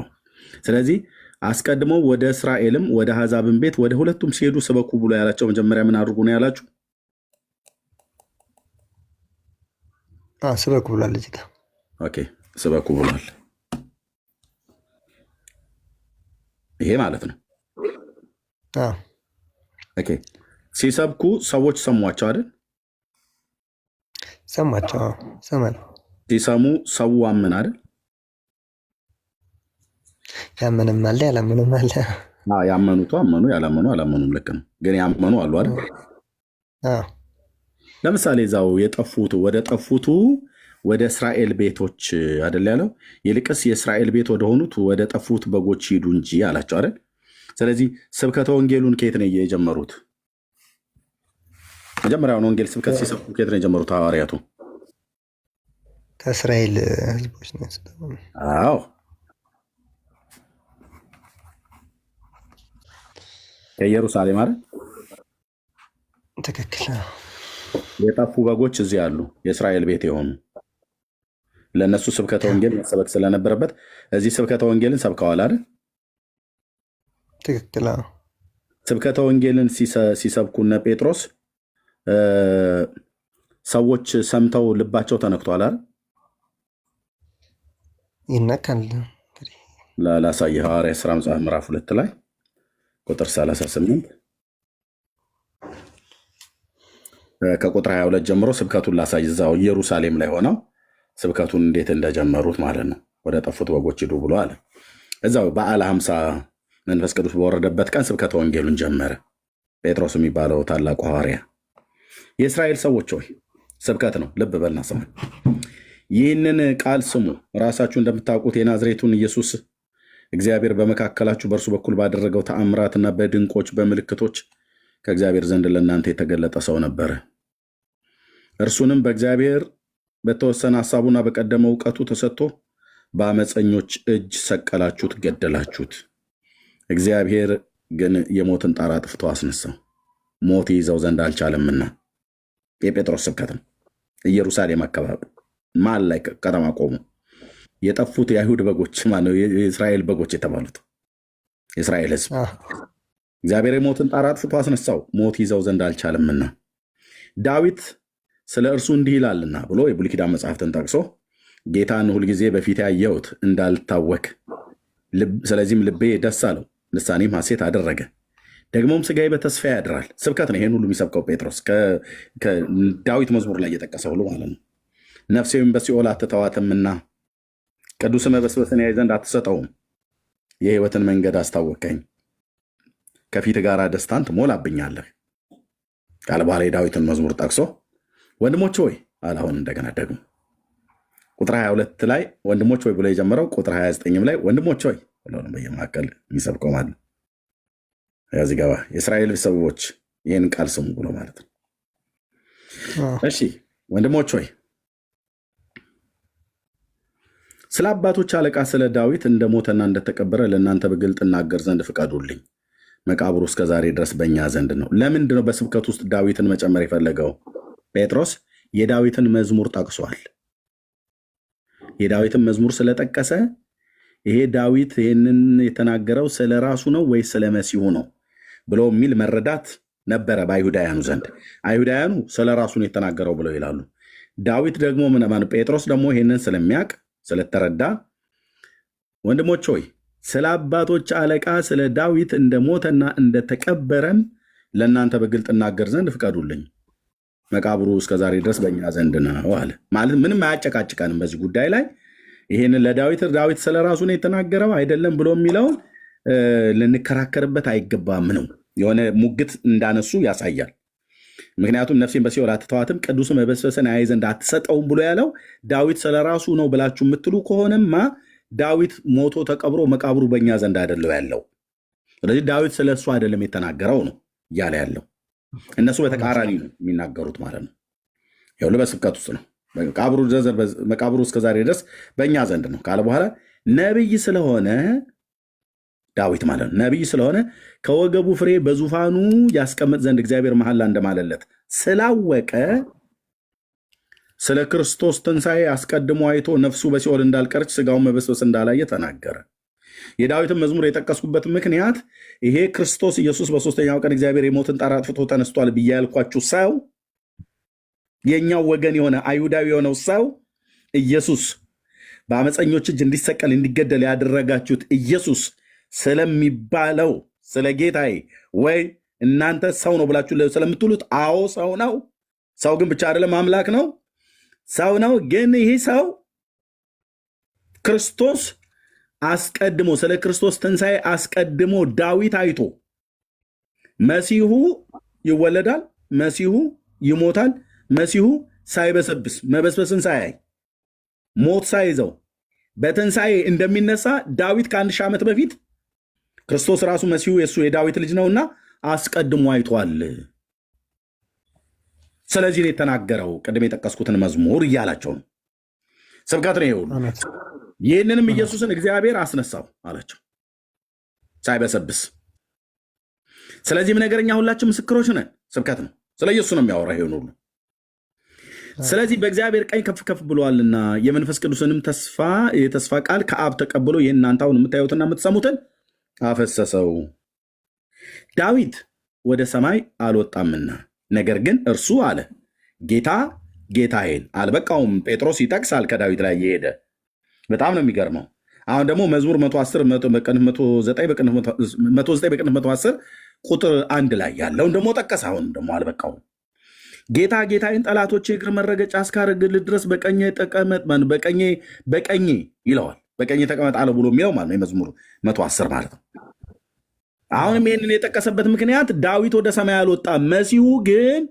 ስለዚህ አስቀድሞ ወደ እስራኤልም ወደ አሕዛብም ቤት ወደ ሁለቱም ሲሄዱ ስበኩ ብሎ ያላቸው መጀመሪያ ምን አድርጉ ነው ያላችሁ? ስበኩ ብሏል እዚህ ጋር። ኦኬ፣ ስበኩ ብሏል። ይሄ ማለት ነው። ኦኬ። ሲሰብኩ ሰዎች ሰሟቸው አይደል? ሰሟቸው። ሰማል። ሲሰሙ ሰው አመን አይደል? ያመንም አለ ያላመንም አለ። ያመኑቱ አመኑ፣ ያላመኑ አላመኑም። ልክ ነው። ግን ያመኑ አሉ አይደል? ለምሳሌ እዛው ጠፉቱ ወደ እስራኤል ቤቶች አይደል ያለው? ይልቅስ የእስራኤል ቤት ወደ ሆኑት ወደ ጠፉት በጎች ሂዱ እንጂ አላቸው አይደል? ስለዚህ ስብከተ ወንጌሉን ከየት ነው የጀመሩት? መጀመሪያውን ወንጌል ስብከት ሲሰብኩ ከየት ነው የጀመሩት ሐዋርያቱ? ከእስራኤል ሕዝቦች ነው። አዎ፣ ከኢየሩሳሌም አይደል? ትክክል። የጠፉ በጎች እዚህ አሉ፣ የእስራኤል ቤት የሆኑ ለእነሱ ስብከተ ወንጌል መሰበክ ስለነበረበት እዚህ ስብከተ ወንጌልን ሰብከዋል አይደል? ትክክል። ስብከተ ወንጌልን ሲሰብኩነ ጴጥሮስ ሰዎች ሰምተው ልባቸው ተነክቷል አይደል? ይነካል። ላሳየ ሐዋርያት ሥራ መጽሐፍ ምዕራፍ 2 ላይ ቁጥር 38 ከቁጥር 22 ጀምሮ ስብከቱን ላሳይ። እዛው ኢየሩሳሌም ላይ ሆነው ስብከቱን እንዴት እንደጀመሩት ማለት ነው። ወደ ጠፉት በጎች ሂዱ ብሎ አለ። እዛው በዓለ ሃምሳ መንፈስ ቅዱስ በወረደበት ቀን ስብከተ ወንጌሉን ጀመረ። ጴጥሮስ የሚባለው ታላቁ ሐዋርያ የእስራኤል ሰዎች ሆይ ስብከት ነው። ልብ በልና ስሙ። ይህንን ቃል ስሙ። ራሳችሁ እንደምታውቁት የናዝሬቱን ኢየሱስ እግዚአብሔር በመካከላችሁ በእርሱ በኩል ባደረገው ተአምራትና በድንቆች በምልክቶች ከእግዚአብሔር ዘንድ ለእናንተ የተገለጠ ሰው ነበረ። እርሱንም በእግዚአብሔር በተወሰነ ሐሳቡና በቀደመ እውቀቱ ተሰጥቶ በአመፀኞች እጅ ሰቀላችሁት፣ ገደላችሁት። እግዚአብሔር ግን የሞትን ጣር አጥፍቶ አስነሳው፣ ሞት ይዘው ዘንድ አልቻለምና። የጴጥሮስ ስብከት ነው። ኢየሩሳሌም አካባቢ ማል ላይ ከተማ ቆሙ። የጠፉት የአይሁድ በጎች ማነው? የእስራኤል በጎች የተባሉት የእስራኤል ሕዝብ እግዚአብሔር የሞትን ጣር አጥፍቶ አስነሳው፣ ሞት ይዘው ዘንድ አልቻለምና። ዳዊት ስለ እርሱ እንዲህ ይላልና ብሎ የብሉይ ኪዳን መጽሐፍትን ጠቅሶ ጌታን ሁልጊዜ በፊት ያየሁት እንዳልታወክ፣ ስለዚህም ልቤ ደስ አለው፣ ልሳኔም ሐሴት አደረገ፣ ደግሞም ሥጋዬ በተስፋ ያድራል። ስብከት ነው። ይሄን ሁሉ የሚሰብከው ጴጥሮስ ከዳዊት መዝሙር ላይ እየጠቀሰ ሁሉ ማለት ነው። ነፍሴም በሲኦል አትተዋትምና ቅዱስ መበስበስን ያይ ዘንድ አትሰጠውም። የሕይወትን መንገድ አስታወቀኝ፣ ከፊት ጋር ደስታን ትሞላብኛለህ ቃል በኋላ የዳዊትን መዝሙር ጠቅሶ ወንድሞች ሆይ አለ። አሁን እንደገና ደግሞ ቁጥር 22 ላይ ወንድሞች ሆይ ብሎ የጀመረው ቁጥር 29 ላይ ወንድሞች ሆይ ብሎ ነው በየመካከል የሚሰብከው ማለት ነው። ከዚህ ገባ የእስራኤል ሰዎች ይህን ቃል ስሙ ብሎ ማለት ነው። እሺ ወንድሞች ሆይ ስለ አባቶች አለቃ ስለ ዳዊት እንደሞተና እንደተቀበረ ለእናንተ በግልጥ እናገር ዘንድ ፍቀዱልኝ። መቃብሩ እስከ ዛሬ ድረስ በእኛ ዘንድ ነው። ለምንድን ነው በስብከት ውስጥ ዳዊትን መጨመር የፈለገው? ጴጥሮስ የዳዊትን መዝሙር ጠቅሷል። የዳዊትን መዝሙር ስለጠቀሰ ይሄ ዳዊት ይህንን የተናገረው ስለ ራሱ ነው ወይስ ስለ መሲሁ ነው ብሎ የሚል መረዳት ነበረ በአይሁዳውያኑ ዘንድ። አይሁዳውያኑ ስለ ራሱ ነው የተናገረው ብለው ይላሉ። ዳዊት ደግሞ ጴጥሮስ ደግሞ ይህንን ስለሚያውቅ ስለተረዳ ወንድሞች ሆይ ስለ አባቶች አለቃ ስለ ዳዊት እንደሞተና እንደተቀበረም ለእናንተ በግልጥ እናገር ዘንድ ፍቀዱልኝ። መቃብሩ እስከ ዛሬ ድረስ በእኛ ዘንድ ነው አለ። ማለት ምንም አያጨቃጭቀንም በዚህ ጉዳይ ላይ። ይህንን ዳዊት ስለ ራሱ ነው የተናገረው አይደለም ብሎ የሚለውን ልንከራከርበት አይገባም ነው። የሆነ ሙግት እንዳነሱ ያሳያል። ምክንያቱም ነፍሴን በሲኦል አትተዋትም፣ ቅዱስ መበስበስን ያይ ዘንድ አትሰጠውም ብሎ ያለው ዳዊት ስለ ራሱ ነው ብላችሁ የምትሉ ከሆነማ ዳዊት ሞቶ ተቀብሮ መቃብሩ በእኛ ዘንድ አይደለው ያለው። ስለዚህ ዳዊት ስለ እሱ አይደለም የተናገረው ነው እያለ ያለው። እነሱ በተቃራኒ ነው የሚናገሩት ማለት ነው። ይኸውልህ በስብከት ውስጥ ነው መቃብሩ እስከ ዛሬ ድረስ በእኛ ዘንድ ነው ካለ በኋላ ነቢይ ስለሆነ ዳዊት ማለት ነው ነቢይ ስለሆነ ከወገቡ ፍሬ በዙፋኑ ያስቀምጥ ዘንድ እግዚአብሔር መሐላ እንደማለለት ስላወቀ ስለ ክርስቶስ ትንሣኤ አስቀድሞ አይቶ ነፍሱ በሲኦል እንዳልቀረች ሥጋውን መበስበስ እንዳላየ ተናገረ። የዳዊትን መዝሙር የጠቀስኩበት ምክንያት ይሄ ክርስቶስ ኢየሱስ በሦስተኛው ቀን እግዚአብሔር የሞትን ጣር አጥፍቶ ተነስቷል ብዬ ያልኳችሁ ሰው የኛው ወገን የሆነ አይሁዳዊ የሆነው ሰው ኢየሱስ በአመፀኞች እጅ እንዲሰቀል እንዲገደል ያደረጋችሁት ኢየሱስ ስለሚባለው ስለ ጌታዬ ወይ እናንተ ሰው ነው ብላችሁ ስለምትሉት፣ አዎ ሰው ነው። ሰው ግን ብቻ አይደለም አምላክ ነው፣ ሰው ነው። ግን ይህ ሰው ክርስቶስ አስቀድሞ ስለ ክርስቶስ ትንሣኤ አስቀድሞ ዳዊት አይቶ መሲሁ ይወለዳል፣ መሲሁ ይሞታል፣ መሲሁ ሳይበሰብስ መበስበስን ሳያይ ሞት ሳይዘው በትንሣኤ እንደሚነሳ ዳዊት ከ1000 ዓመት በፊት ክርስቶስ ራሱ መሲሁ የሱ የዳዊት ልጅ ነውና አስቀድሞ አይቷል። ስለዚህ ነው የተናገረው ቅድም የጠቀስኩትን መዝሙር እያላቸው ነው። ስብከት ነው ይሁን። ይህንንም ኢየሱስን እግዚአብሔር አስነሳው አላቸው ሳይበሰብስ። ስለዚህም ነገርኛ ሁላችን ምስክሮች ነን። ስብከት ነው። ስለ ኢየሱስ ነው የሚያወራ ይሁን ሁሉ። ስለዚህ በእግዚአብሔር ቀኝ ከፍ ከፍ ብሏልና የመንፈስ ቅዱስንም የተስፋ ቃል ከአብ ተቀብሎ ይህን እናንተ አሁን የምታዩትና የምትሰሙትን አፈሰሰው። ዳዊት ወደ ሰማይ አልወጣምና ነገር ግን እርሱ አለ ጌታ ጌታዬን አልበቃውም። ጴጥሮስ ይጠቅሳል ከዳዊት ላይ የሄደ በጣም ነው የሚገርመው። አሁን ደግሞ መዝሙር 109 በቅንፍ 110 ቁጥር 1 ላይ ያለውን ደግሞ ጠቀስ። አሁን ደግሞ አልበቃውም። ጌታ ጌታዬን ጠላቶቼ እግር መረገጫ እስካደርግልህ ድረስ በቀኜ ተቀመጥ፣ በቀኜ ይለዋል። በቀኜ ተቀመጥ አለ ብሎ የሚለው ማለት ነው የመዝሙር 110 ማለት ነው። አሁንም ይህንን የጠቀሰበት ምክንያት ዳዊት ወደ ሰማይ አልወጣም፣ መሲሁ ግን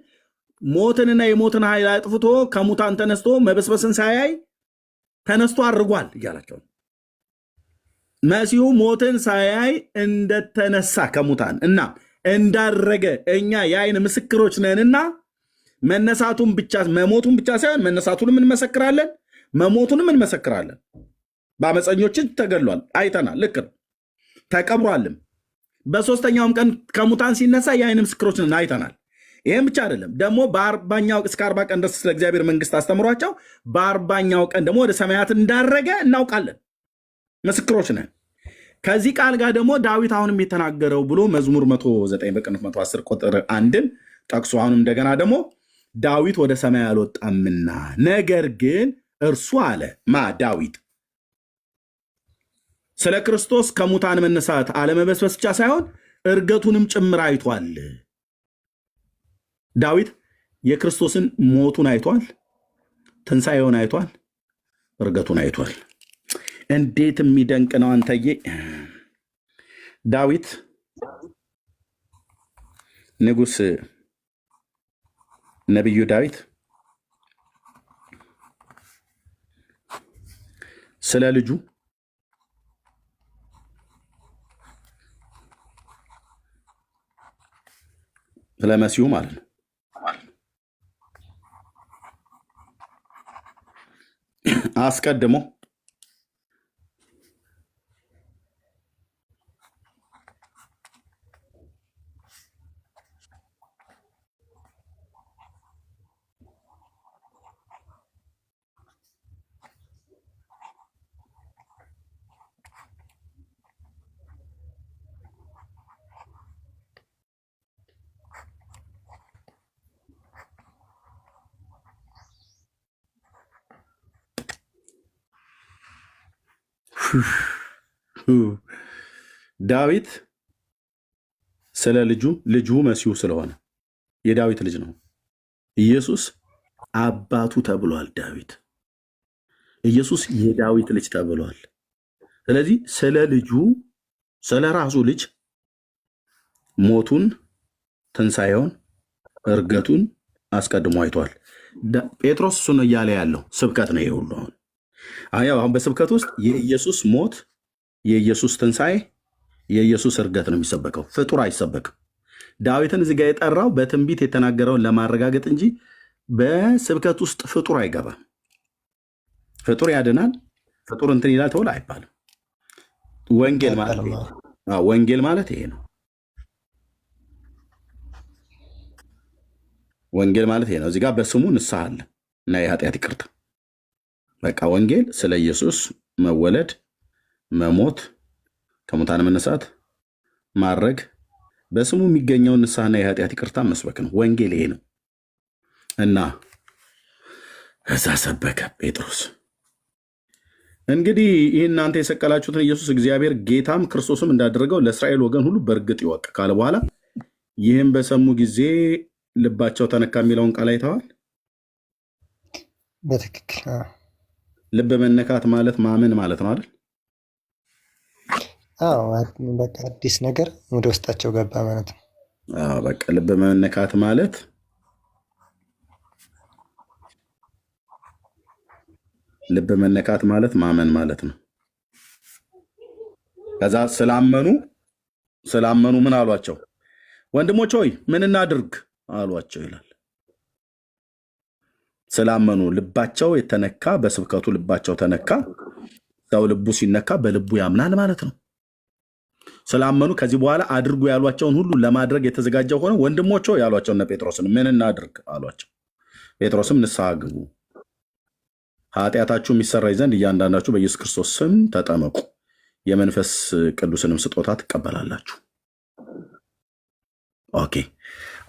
ሞትንና የሞትን ኃይል አጥፍቶ ከሙታን ተነስቶ መበስበስን ሳያይ ተነስቶ አድርጓል እያላቸው ነው። መሲሁ ሞትን ሳያይ እንደተነሳ ከሙታን እና እንዳረገ እኛ የአይን ምስክሮች ነንና መነሳቱን ብቻ መሞቱን ብቻ ሳይሆን መነሳቱንም እንመሰክራለን፣ መሞቱንም እንመሰክራለን። በአመፀኞችን ተገድሏል፣ አይተናል። ልክ ነው። ተቀብሯልም። በሶስተኛውም ቀን ከሙታን ሲነሳ የአይን ምስክሮች ነን፣ አይተናል። ይህም ብቻ አይደለም፣ ደግሞ በአርባኛው እስከ 40 ቀን ድረስ ስለ እግዚአብሔር መንግስት አስተምሯቸው በአርባኛው ቀን ደግሞ ወደ ሰማያት እንዳረገ እናውቃለን፣ ምስክሮች ነን። ከዚህ ቃል ጋር ደግሞ ዳዊት አሁንም የተናገረው ብሎ መዝሙር 109 በቅንፍ 110 ቁጥር 1ን ጠቅሶ አሁንም እንደገና ደግሞ ዳዊት ወደ ሰማይ አልወጣምና ነገር ግን እርሱ አለ ዳዊት ስለ ክርስቶስ ከሙታን መነሳት አለመበስበስ ብቻ ሳይሆን እርገቱንም ጭምር አይቷል። ዳዊት የክርስቶስን ሞቱን አይቷል፣ ትንሣኤውን አይቷል፣ እርገቱን አይቷል። እንዴት የሚደንቅ ነው አንተዬ! ዳዊት ንጉሥ ነቢዩ ዳዊት ስለ ልጁ ስለ መሲሁ ማለት ነው አስቀድሞ ዳዊት ስለ ልጁ መሲሁ ስለሆነ የዳዊት ልጅ ነው። ኢየሱስ አባቱ ተብሏል። ዳዊት ኢየሱስ የዳዊት ልጅ ተብሏል። ስለዚህ ስለ ልጁ ስለ ራሱ ልጅ ሞቱን፣ ትንሣኤውን፣ እርገቱን አስቀድሞ አይቷል። ጴጥሮስ እሱን እያለ ያለው ስብከት ነው። ይሄ ሁሉ አሁን በስብከት ውስጥ የኢየሱስ ሞት፣ የኢየሱስ ትንሣኤ፣ የኢየሱስ እርገት ነው የሚሰበከው። ፍጡር አይሰበክም። ዳዊትን እዚህ ጋር የጠራው በትንቢት የተናገረውን ለማረጋገጥ እንጂ በስብከት ውስጥ ፍጡር አይገባም። ፍጡር ያድናል፣ ፍጡር እንትን ይላል ተብሎ አይባልም። ወንጌል ማለት ይሄ ነው። ወንጌል ማለት ይሄ ነው። እዚህ ጋር በስሙ ንስሐ አለ እና የኃጢአት ይቅርታ። በቃ ወንጌል ስለ ኢየሱስ መወለድ፣ መሞት፣ ከሙታን መነሳት፣ ማድረግ፣ በስሙ የሚገኘውን ንስሐና የኃጢአት ይቅርታ መስበክ ነው። ወንጌል ይሄ ነው እና እዛ ሰበከ ጴጥሮስ። እንግዲህ ይህ እናንተ የሰቀላችሁትን ኢየሱስ እግዚአብሔር ጌታም ክርስቶስም እንዳደረገው ለእስራኤል ወገን ሁሉ በእርግጥ ይወቅ ካለ በኋላ ይህም በሰሙ ጊዜ ልባቸው ተነካ የሚለውን ቃል አይተዋል። በትክክል ልብ መነካት ማለት ማመን ማለት ነው አይደል? በቃ አዲስ ነገር ወደ ውስጣቸው ገባ ማለት ነው። በቃ ልብ መነካት ማለት ማመን ማለት ነው። ከዛ ስላመኑ ምን አሏቸው? ወንድሞች ሆይ ምን እናድርግ አሏቸው ይላል። ስላመኑ ልባቸው የተነካ፣ በስብከቱ ልባቸው ተነካ። ሰው ልቡ ሲነካ በልቡ ያምናል ማለት ነው። ስላመኑ ከዚህ በኋላ አድርጉ ያሏቸውን ሁሉ ለማድረግ የተዘጋጀው ሆነ። ወንድሞች ሆይ ያሏቸው እነ ጴጥሮስን ምን እናድርግ አሏቸው። ጴጥሮስም ንስሐ ግቡ፣ ኃጢአታችሁ የሚሰረይ ዘንድ እያንዳንዳችሁ በኢየሱስ ክርስቶስ ስም ተጠመቁ፣ የመንፈስ ቅዱስንም ስጦታ ትቀበላላችሁ። ኦኬ።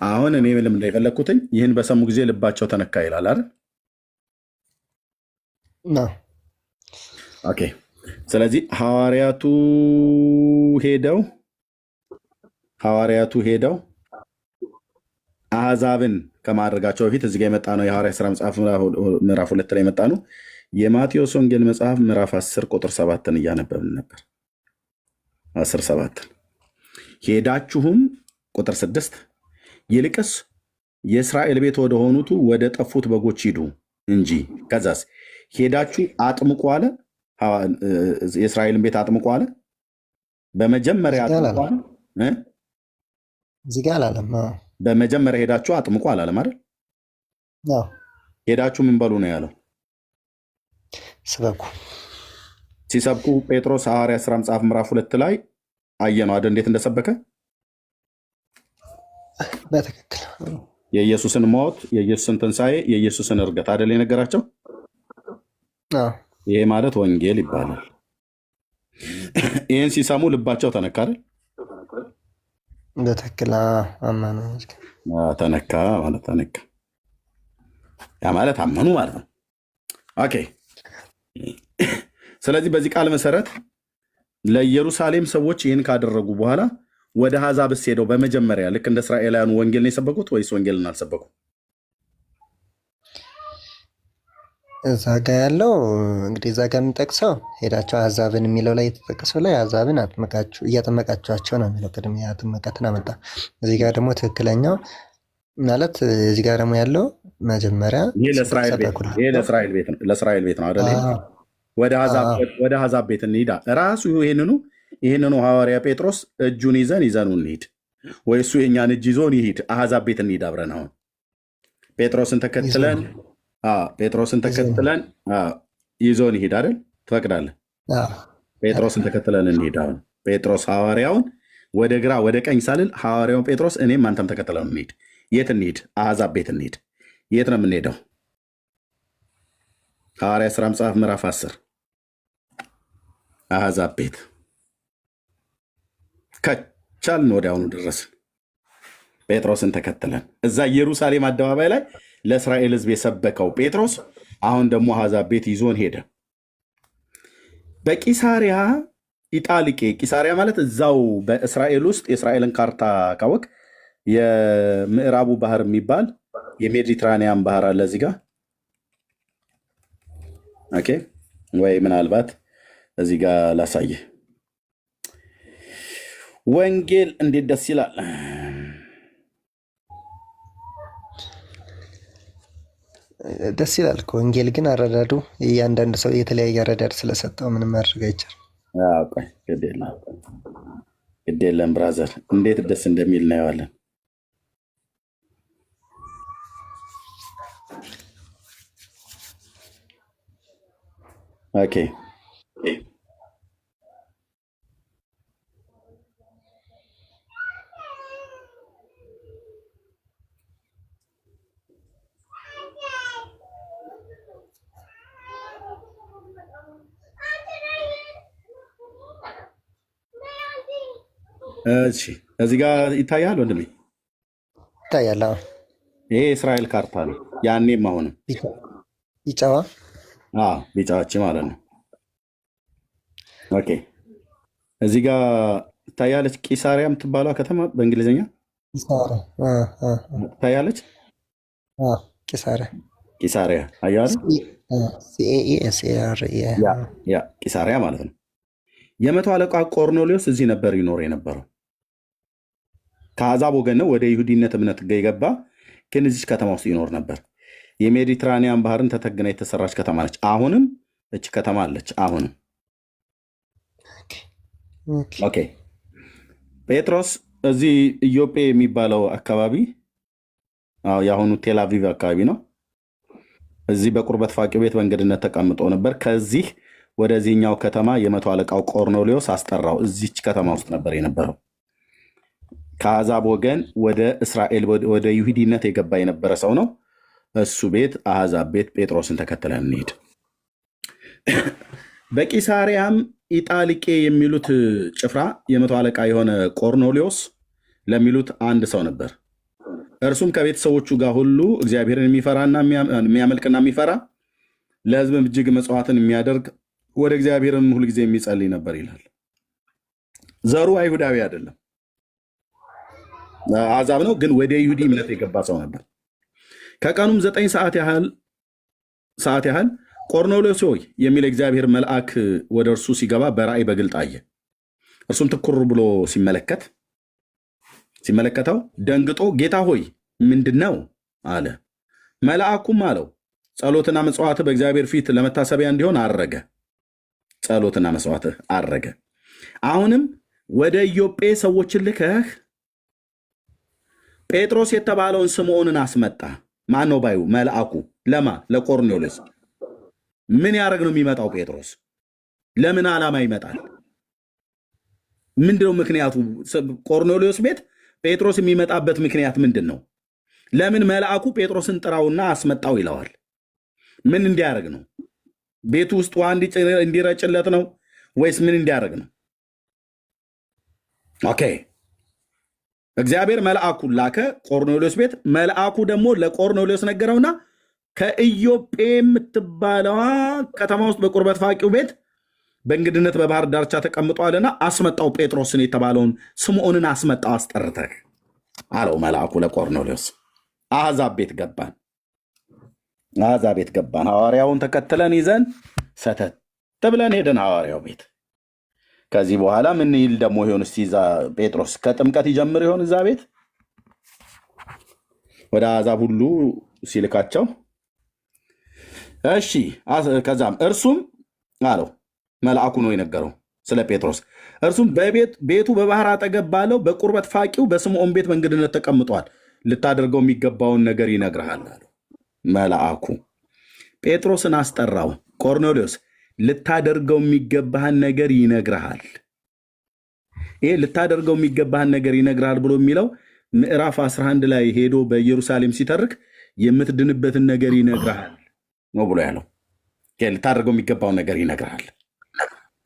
አሁን እኔ ምንም የፈለግኩትኝ ይህን በሰሙ ጊዜ ልባቸው ተነካ ይላል አይደል? ኦኬ። ስለዚህ ሐዋርያቱ ሄደው አሕዛብን ከማድረጋቸው በፊት እዚህ ጋር የመጣ ነው። የሐዋርያት ሥራ መጽሐፍ ምዕራፍ 2 ላይ የመጣ ነው። የማቴዎስ ወንጌል መጽሐፍ ምዕራፍ 10 ቁጥር 7ን እያነበብን ነበር። 10:7 ሄዳችሁም ቁጥር 6 ይልቅስ የእስራኤል ቤት ወደ ሆኑቱ ወደ ጠፉት በጎች ሂዱ እንጂ። ከዛስ ሄዳችሁ አጥምቁ አለ። የእስራኤልን ቤት አጥምቁ አለ። በመጀመሪያ እዚህ ጋር አጥምቁ አላለም። እ? እዚህ ጋር አላለም። በመጀመሪያ ሄዳችሁ አጥምቁ አላለም አይደል? አዎ ሄዳችሁ ምን በሉ ነው ያለው? ስበኩ። ሲሰብኩ ጴጥሮስ ሐዋርያት ሥራ መጽሐፍ ምዕራፍ 2 ላይ አየነው አይደል? እንዴት እንደሰበከ በትክክል የኢየሱስን ሞት፣ የኢየሱስን ትንሣኤ፣ የኢየሱስን እርገት አይደል የነገራቸው? አዎ ይሄ ማለት ወንጌል ይባላል። ይህን ሲሰሙ ልባቸው ተነካ አይደል? በትክክል አመኑ። ተነካ ማለት ተነካ፣ ያ ማለት አመኑ ማለት ነው። ኦኬ። ስለዚህ በዚህ ቃል መሰረት ለኢየሩሳሌም ሰዎች ይህን ካደረጉ በኋላ ወደ አሕዛብስ ሄደው በመጀመሪያ ልክ እንደ እስራኤላውያኑ ወንጌልን የሰበኩት ወይስ ወንጌልን አልሰበኩ? እዛ ጋ ያለው እንግዲህ እዛ ጋ የሚጠቅሰው ሄዳቸው አሕዛብን የሚለው ላይ የተጠቀሰው ላይ አሕዛብን እያጠመቃቸዋቸው ነው የሚለው። ቅድም ጥምቀትን አመጣ። እዚህ ጋር ደግሞ ትክክለኛው ማለት እዚህ ጋር ደግሞ ያለው መጀመሪያ ይህ ለእስራኤል ቤት ነው አይደል? ወደ አሕዛብ ቤት እንሂዳ። ራሱ ይህንኑ ሐዋርያ ጴጥሮስ እጁን ይዘኑ እንሂድ፣ ወይ እሱ የእኛን እጅ ይዞን ይሂድ፣ አሕዛብ ቤት እንሂድ አብረን። አሁን ጴጥሮስን ተከትለን ይዞን ይሂድ አይደል? ትፈቅዳለህ? ጴጥሮስን ተከትለን እንሂድ። አሁን ጴጥሮስ ሐዋርያውን ወደ ግራ ወደ ቀኝ ሳልል ሐዋርያውን ጴጥሮስ እኔም አንተም ተከትለን እንሂድ። የት እንሂድ? አሕዛብ ቤት እንሂድ። የት ነው የምንሄደው? ሐዋርያ ሥራ መጽሐፍ ምዕራፍ 10 አሕዛብ ቤት ከቻልን ወዲያውኑ ደረስን። ጴጥሮስን ተከትለን እዛ ኢየሩሳሌም አደባባይ ላይ ለእስራኤል ሕዝብ የሰበከው ጴጥሮስ አሁን ደግሞ አሕዛብ ቤት ይዞን ሄደ። በቂሳሪያ ኢጣሊቄ፣ ቂሳሪያ ማለት እዛው በእስራኤል ውስጥ የእስራኤልን ካርታ ካወቅ የምዕራቡ ባህር የሚባል የሜዲትራኒያን ባህር አለ እዚህ ጋር። ኦኬ፣ ወይ ምናልባት እዚህ ጋር ላሳየህ። ወንጌል እንዴት ደስ ይላል! ደስ ይላል እኮ ወንጌል። ግን አረዳዱ እያንዳንዱ ሰው የተለያየ አረዳድ ስለሰጠው ምንም ማድረግ አይቻልም። ቆይ ግድ የለም ብራዘር፣ እንዴት ደስ እንደሚል እናየዋለን። ኦኬ እሺ፣ እዚህ ጋር ይታያል ወንድሜ፣ ይታያል። ይሄ የእስራኤል ካርታ ነው። ያኔም አሁንም ቢጫዋ ቢጫዎች ማለት ነው። ኦኬ፣ እዚህ ጋር ትታያለች። ቂሳሪያ የምትባለው ከተማ በእንግሊዝኛ ትታያለች። ቂሳሪያ አያለ ቂሳሪያ ማለት ነው። የመቶ አለቃ ቆርኔሌዎስ እዚህ ነበር ይኖር የነበረው። ከአሕዛብ ወገን ነው። ወደ ይሁዲነት እምነት የገባ ግን እዚች ከተማ ውስጥ ይኖር ነበር። የሜዲትራኒያን ባህርን ተተግና የተሰራች ከተማ ነች። አሁንም እች ከተማ አለች። አሁንም ኦኬ። ጴጥሮስ እዚህ ኢዮጴ የሚባለው አካባቢ የአሁኑ ቴልአቪቭ አካባቢ ነው። እዚህ በቁርበት ፋቂው ቤት በእንግድነት ተቀምጦ ነበር። ከዚህ ወደዚህኛው ከተማ የመቶ አለቃው ቆርኔሌዎስ አስጠራው። እዚች ከተማ ውስጥ ነበር የነበረው። ከአሕዛብ ወገን ወደ እስራኤል ወደ ይሁዲነት የገባ የነበረ ሰው ነው። እሱ ቤት አሕዛብ ቤት ጴጥሮስን ተከትለን እንሄድ። በቂሳሪያም ኢጣሊቄ የሚሉት ጭፍራ የመቶ አለቃ የሆነ ቆርኔሌዎስ ለሚሉት አንድ ሰው ነበር። እርሱም ከቤተሰቦቹ ጋር ሁሉ እግዚአብሔርን የሚፈራና የሚያመልክና የሚፈራ ለሕዝብም እጅግ መጽዋዕትን የሚያደርግ ወደ እግዚአብሔርም ሁልጊዜ የሚጸልይ ነበር ይላል። ዘሩ አይሁዳዊ አይደለም፣ አሕዛብ ነው፣ ግን ወደ ይሁዲ እምነት የገባ ሰው ነበር። ከቀኑም 9 ሰዓት ያህል ቆርኔሌዎስ ሆይ የሚል እግዚአብሔር መልአክ ወደ እርሱ ሲገባ በራእይ በግልጥ አየ። እርሱም ትኩር ብሎ ሲመለከተው ደንግጦ ጌታ ሆይ ምንድን ነው አለ። መልአኩም አለው ጸሎትና መጽዋዕትህ በእግዚአብሔር ፊት ለመታሰቢያ እንዲሆን አረገ። ጸሎትና መስዋዕትህ አረገ። አሁንም ወደ ኢዮጴ ሰዎችን ልከህ ጴጥሮስ የተባለውን ስምዖንን አስመጣ። ማን ነው ባዩ? መልአኩ። ለማ? ለቆርኔሌዎስ። ምን ያደርግ ነው የሚመጣው? ጴጥሮስ ለምን ዓላማ ይመጣል? ምንድነው ምክንያቱ? ቆርኔሌዎስ ቤት ጴጥሮስ የሚመጣበት ምክንያት ምንድን ነው? ለምን መልአኩ ጴጥሮስን ጥራውና አስመጣው ይለዋል? ምን እንዲያደርግ ነው? ቤቱ ውስጥ ውሃ እንዲረጭለት ነው ወይስ ምን እንዲያደርግ ነው? ኦኬ፣ እግዚአብሔር መልአኩን ላከ ቆርኔሌዎስ ቤት። መልአኩ ደግሞ ለቆርኔሌዎስ ነገረውና ከኢዮጴ የምትባለዋ ከተማ ውስጥ በቁርበት ፋቂው ቤት በእንግድነት በባህር ዳርቻ ተቀምጧልና አስመጣው፣ ጴጥሮስን የተባለውን ስምዖንን አስመጣው አስጠርተህ አለው መልአኩ ለቆርኔሌዎስ። አሕዛብ ቤት ገባን። አሕዛብ ቤት ገባን። ሐዋርያውን ተከትለን ይዘን ሰተት ብለን ሄደን ሐዋርያው ቤት። ከዚህ በኋላ ምን ይል ደግሞ ይሆን? እስቲ እዛ ጴጥሮስ ከጥምቀት ይጀምር ይሆን? እዛ ቤት ወደ አሕዛብ ሁሉ ሲልካቸው። እሺ፣ ከዛም እርሱም አለው፣ መልአኩ ነው የነገረው ስለ ጴጥሮስ። እርሱም ቤቱ በባህር አጠገብ ባለው በቁርበት ፋቂው በስምዖን ቤት በእንግድነት ተቀምጧል፣ ልታደርገው የሚገባውን ነገር ይነግርሃል አለው መልአኩ። ጴጥሮስን አስጠራው። ቆርኔሌዎስ ልታደርገው የሚገባህን ነገር ይነግርሃል። ይሄ ልታደርገው የሚገባህን ነገር ይነግርሃል ብሎ የሚለው ምዕራፍ 11 ላይ ሄዶ በኢየሩሳሌም ሲተርክ የምትድንበትን ነገር ይነግርሃል ነው ብሎ ያለው። ልታደርገው የሚገባውን ነገር ይነግርሃል።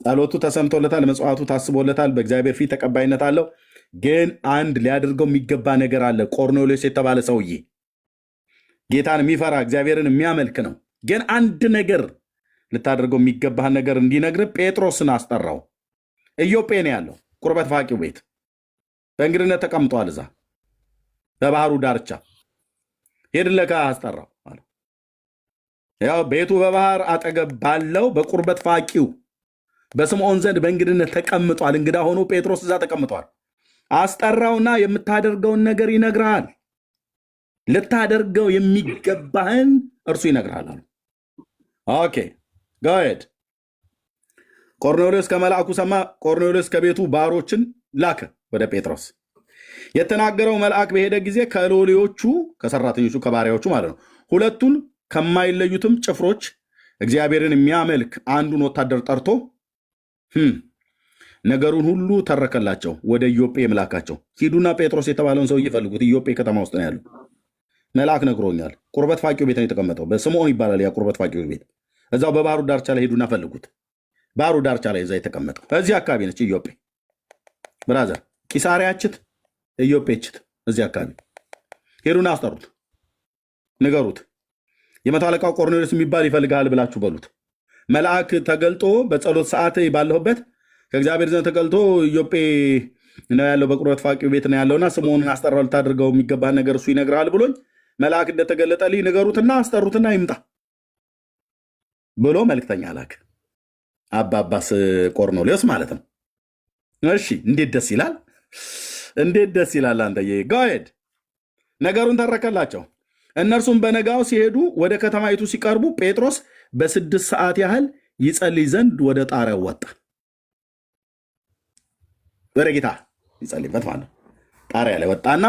ጸሎቱ ተሰምቶለታል፣ መጽዋዕቱ ታስቦለታል፣ በእግዚአብሔር ፊት ተቀባይነት አለው። ግን አንድ ሊያደርገው የሚገባ ነገር አለ። ቆርኔሌዎስ የተባለ ሰውዬ ጌታን የሚፈራ እግዚአብሔርን የሚያመልክ ነው። ግን አንድ ነገር ልታደርገው የሚገባህን ነገር እንዲነግር ጴጥሮስን አስጠራው። ኢዮጴ ነው ያለው፣ ቁርበት ፋቂው ቤት በእንግድነት ተቀምጧል። እዛ በባህሩ ዳርቻ ሄድለካ አስጠራው። ያው ቤቱ በባህር አጠገብ ባለው በቁርበት ፋቂው በስምዖን ዘንድ በእንግድነት ተቀምጧል። እንግዳ ሆኖ ጴጥሮስ እዛ ተቀምጧል። አስጠራውና የምታደርገውን ነገር ይነግርሃል፣ ልታደርገው የሚገባህን እርሱ ይነግርሃል አሉ። ኦኬ ጎሄድ። ቆርኔሌዎስ ከመልአኩ ሰማ። ቆርኔሌዎስ ከቤቱ ባሮችን ላከ ወደ ጴጥሮስ። የተናገረው መልአክ በሄደ ጊዜ ከሎሌዎቹ ከሰራተኞቹ ከባሪያዎቹ ማለት ነው ሁለቱን ከማይለዩትም ጭፍሮች እግዚአብሔርን የሚያመልክ አንዱን ወታደር ጠርቶ ነገሩን ሁሉ ተረከላቸው። ወደ ኢዮጴ የምላካቸው ሂዱና ጴጥሮስ የተባለውን ሰው እየፈልጉት፣ ኢዮጴ ከተማ ውስጥ ነው ያለው። መልአክ ነግሮኛል። ቁርበት ፋቂው ቤት ነው የተቀመጠው። በስምዖን ይባላል ያ ቁርበት ፋቂው ቤት። እዛው በባህሩ ዳርቻ ላይ ሄዱና ፈልጉት። ባህሩ ዳርቻ ላይ እዛ የተቀመጠው እዚህ አካባቢ ነች ኢዮጴ። ብራዘር ቂሳሪያችት ኢዮጴችት እዚህ አካባቢ ሄዱና አስጠሩት፣ ንገሩት። የመቶ አለቃው ቆርኔሌዎስ የሚባል ይፈልግሃል ብላችሁ በሉት። መልአክ ተገልጦ በጸሎት ሰዓት ባለሁበት ከእግዚአብሔር ዘንድ ተገልጦ ኢዮጴ ነው ያለው፣ በቁርበት ፋቂው ቤት ነው ያለውና ስምዖንን አስጠራው፣ ልታደርገው የሚገባህ ነገር እሱ ይነግርሃል ብሎኝ መልአክ እንደተገለጠልኝ ንገሩትና አስጠሩትና ይምጣ ብሎ መልክተኛ ላክ። አባባስ ቆርኔሌዎስ ማለት ነው። እሺ፣ እንዴት ደስ ይላል! እንዴት ደስ ይላል! አንተዬ ጋሄድ ነገሩን ተረከላቸው። እነርሱም በነጋው ሲሄዱ ወደ ከተማይቱ ሲቀርቡ ጴጥሮስ በ6 ሰዓት ያህል ይጸልይ ዘንድ ወደ ጣሪያው ወጣ። ወደ ጌታ ይጸልይበት ማለት ነው። ጣሪያ ላይ ወጣና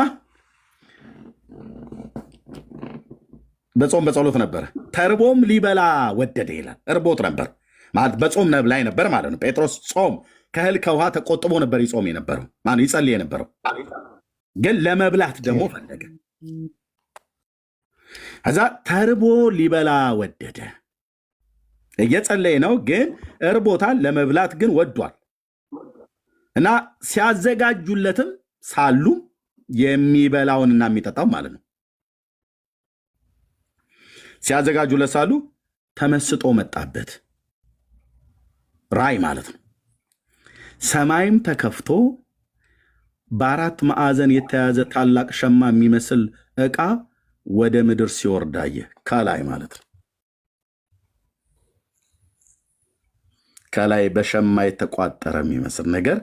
በጾም በጸሎት ነበረ። ተርቦም ሊበላ ወደደ ይላል። እርቦት ነበር ማለት በጾም ላይ ነበር ማለት ነው። ጴጥሮስ ጾም ከእህል ከውሃ ተቆጥቦ ነበር ይጾም የነበረው ማለት ይጸልይ የነበረው። ግን ለመብላት ደግሞ ፈለገ። ከዛ ተርቦ ሊበላ ወደደ። እየጸለየ ነው፣ ግን እርቦታል። ለመብላት ግን ወዷል። እና ሲያዘጋጁለትም ሳሉ የሚበላውንና የሚጠጣው ማለት ነው ሲያዘጋጁለት ሳሉ ተመስጦ መጣበት። ራእይ ማለት ነው። ሰማይም ተከፍቶ በአራት ማዕዘን የተያዘ ታላቅ ሸማ የሚመስል ዕቃ ወደ ምድር ሲወርድ አየ። ከላይ ማለት ነው። ከላይ በሸማ የተቋጠረ የሚመስል ነገር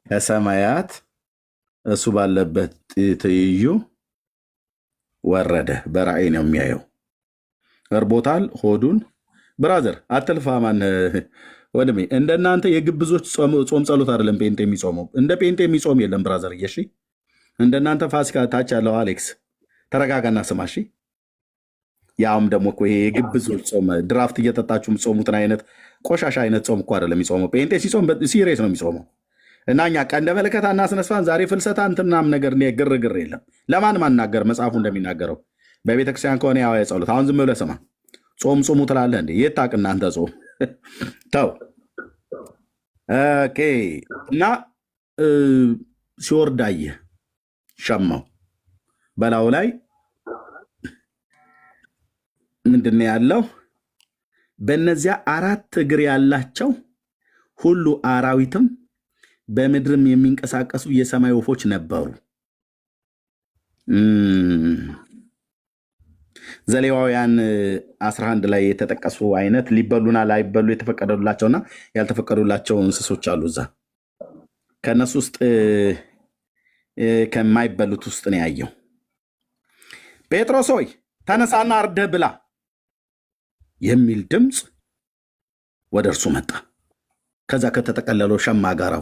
ከሰማያት እሱ ባለበት ትይዩ ወረደ። በራእይ ነው የሚያየው። እርቦታል ሆዱን። ብራዘር አትልፋ። ማን ወንድሜ እንደናንተ የግብዞች ጾም ጸሎት አይደለም ጴንጤ የሚጾመው። እንደ ጴንጤ የሚጾም የለም ብራዘር። እሺ እንደናንተ ፋሲካ ታች ያለው አሌክስ ተረጋጋና ስማ። እሺ ያውም ደግሞ እኮ ይሄ የግብዞች ጾም ድራፍት እየጠጣችሁ የምትጾሙትን አይነት ቆሻሻ አይነት ጾም እኮ አይደለም የሚጾመው። ጴንጤ ሲጾም ሲሪየስ ነው የሚጾመው። እና እኛ ቀንደ መለከት አናስነስፋን ዛሬ ፍልሰታ እንትናም ነገር ግርግር የለም። ለማን ማናገር መጽሐፉ እንደሚናገረው በቤተክርስቲያን ከሆነ ያው የጸሎት አሁን ዝም ብለህ ስማ። ጾም ጾሙ ትላለህ እንዴ? የት ታውቅ እናንተ ጾም ተው። ኦኬ። እና ሲወርዳየ ሸማው በላዩ ላይ ምንድን ነው ያለው? በእነዚያ 4 እግር ያላቸው ሁሉ አራዊትም በምድርም የሚንቀሳቀሱ የሰማይ ወፎች ነበሩ። ዘሌዋውያን 11 ላይ የተጠቀሱ አይነት ሊበሉና ላይበሉ የተፈቀደላቸውና ያልተፈቀዱላቸው እንስሶች አሉ እዛ። ከእነሱ ውስጥ ከማይበሉት ውስጥ ነው ያየው። ጴጥሮስ ሆይ ተነሳና አርደህ ብላ የሚል ድምፅ ወደ እርሱ መጣ። ከዛ ከተጠቀለለው ሸማ ጋር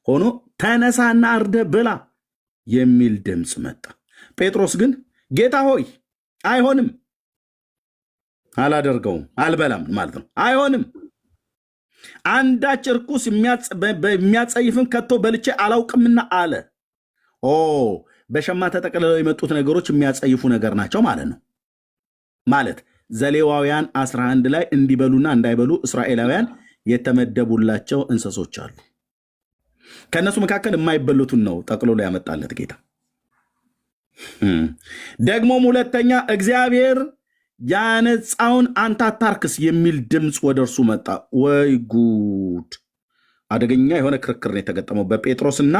ሆኖ ተነሳና አርደህ ብላ የሚል ድምፅ መጣ። ጴጥሮስ ግን ጌታ ሆይ አይሆንም፣ አላደርገውም፣ አልበላም ማለት ነው። አይሆንም፣ አንዳች እርኩስ የሚያጸይፍን ከቶ በልቼ አላውቅምና አለ። በሸማ ተጠቅልለው የመጡት ነገሮች የሚያጸይፉ ነገር ናቸው ማለት ነው። ማለት ዘሌዋውያን 11 ላይ እንዲበሉና እንዳይበሉ እስራኤላውያን የተመደቡላቸው እንስሶች አሉ። ከእነሱ መካከል የማይበሉትን ነው ጠቅልሎ ያመጣለት ጌታ። ደግሞም ሁለተኛ እግዚአብሔር ያነጻውን አንተ አታርክስ የሚል ድምፅ ወደ እርሱ መጣ። ወይ ጉድ! አደገኛ የሆነ ክርክር ነው የተገጠመው በጴጥሮስና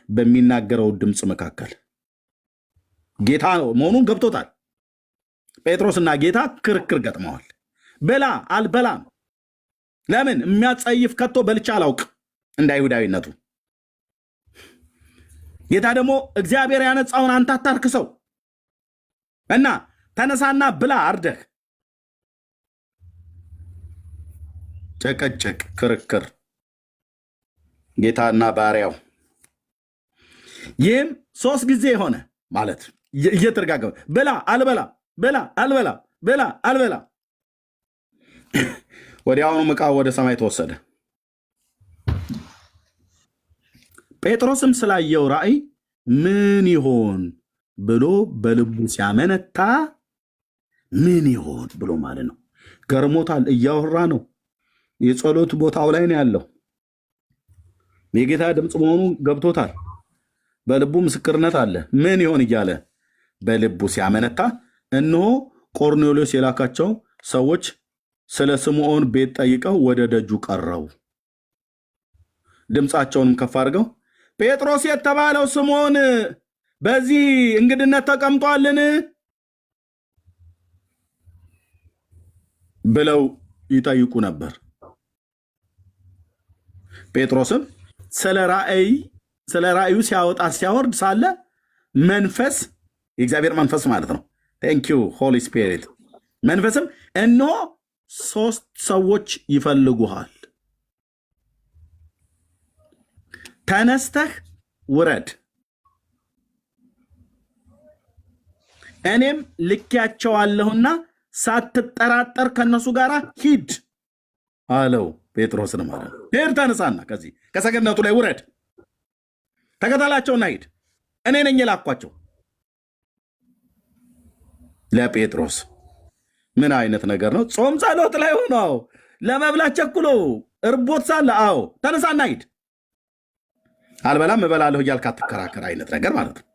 በሚናገረው ድምፅ መካከል። ጌታ መሆኑን ገብቶታል። ጴጥሮስና ጌታ ክርክር ገጥመዋል። ብላ አልበላም። ለምን? የሚያጸይፍ ከቶ በልቼ አላውቅ እንደ አይሁዳዊነቱ። ጌታ ደግሞ እግዚአብሔር ያነጻውን አንተ አታርክሰው እና ተነሳና ብላ አርደህ። ጭቅጭቅ፣ ክርክር፣ ጌታና ባሪያው። ይህም 3 ጊዜ ሆነ ማለት እየተደጋገመ ብላ አልበላ፣ ብላ አልበላ፣ ብላ አልበላ። ወዲያውኑ ዕቃው ወደ ሰማይ ተወሰደ። ጴጥሮስም ስላየው ራእይ ምን ይሆን ብሎ በልቡ ሲያመነታ፣ ምን ይሆን ብሎ ማለት ነው። ገርሞታል። እያወራ ነው። የጸሎት ቦታው ላይ ነው ያለው። የጌታ ድምፅ መሆኑ ገብቶታል። በልቡ ምስክርነት አለ። ምን ይሆን እያለ በልቡ ሲያመነታ፣ እነሆ ቆርኔሌዎስ የላካቸው ሰዎች ስለ ስምዖን ቤት ጠይቀው ወደ ደጁ ቀረቡ። ድምፃቸውንም ከፍ አድርገው ጴጥሮስ የተባለው ስምዖን በዚህ እንግድነት ተቀምጧልን ብለው ይጠይቁ ነበር። ጴጥሮስም ስለ ራእዩ ሲያወጣ ሲያወርድ ሳለ መንፈስ፣ የእግዚአብሔር መንፈስ ማለት ነው። ቴንኪዩ ሆሊ ስፒሪት። መንፈስም እነሆ 3 ሰዎች ይፈልጉሃል፣ ተነስተህ ውረድ፣ እኔም ልኬያቸዋለሁና ሳትጠራጠር ከነሱ ጋር ሂድ አለው። ጴጥሮስን ማለት ነው። ሄድ፣ ተነሳና ከዚህ ከሰገነቱ ላይ ውረድ፣ ተከተላቸውና ሂድ፣ እኔ ነኝ የላኳቸው። ለጴጥሮስ ምን አይነት ነገር ነው? ጾም ጸሎት ላይ ሆነው ለመብላት ቸኩሎ እርቦት ሳለ አዎ ተነሳና ሂድ፣ አልበላም እበላለሁ እያልክ አትከራከር አይነት ነገር ማለት ነው።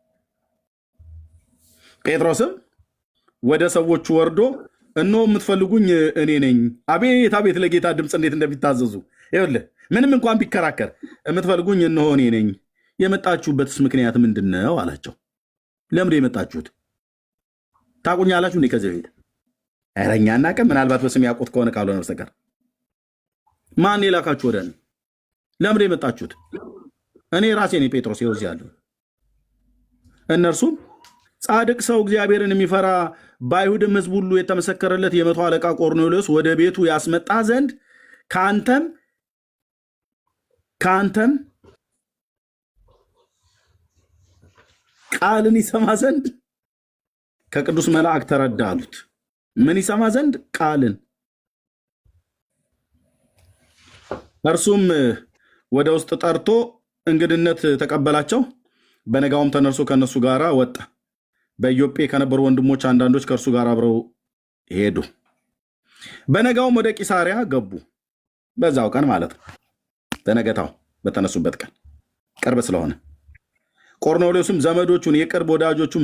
ጴጥሮስም ወደ ሰዎቹ ወርዶ እነሆ የምትፈልጉኝ እኔ ነኝ። አቤት አቤት ለጌታ ድምፅ እንዴት እንደሚታዘዙ ይኸውልህ። ምንም እንኳን ቢከራከር የምትፈልጉኝ እነሆ እኔ ነኝ፣ የመጣችሁበትስ ምክንያት ምንድን ነው አላቸው። ለምንድን የመጣችሁት? ታውቁኛላችሁ እንዴ ከዚህ በፊት? ኧረ እኛ አናውቅም፣ ምናልባት በስም ያውቁት ከሆነ ካልሆነ በስተቀር። ማን የላካችሁ ወደ እኔ? ለምንድን የመጣችሁት? እኔ ራሴ ነኝ ጴጥሮስ፣ ይኸው እዚህ ያለሁ። እነርሱም ጻድቅ ሰው እግዚአብሔርን የሚፈራ በአይሁድም ሕዝብ ሁሉ የተመሰከረለት የመቶ አለቃ ቆርኔሌዎስ ወደ ቤቱ ያስመጣ ዘንድ ከአንተም ቃልን ይሰማ ዘንድ ከቅዱስ መልአክ ተረዳ አሉት። ምን ይሰማ ዘንድ? ቃልን። እርሱም ወደ ውስጥ ጠርቶ እንግድነት ተቀበላቸው። በነጋውም ተነርሶ ከእነሱ ጋር ወጣ። በኢዮጴ ከነበሩ ወንድሞች አንዳንዶች ከእርሱ ጋር አብረው ሄዱ። በነጋውም ወደ ቂሳሪያ ገቡ። በዛው ቀን ማለት ነው፣ በነገታው በተነሱበት ቀን ቅርብ ስለሆነ። ቆርኔሌዎስም ዘመዶቹን የቅርብ ወዳጆቹን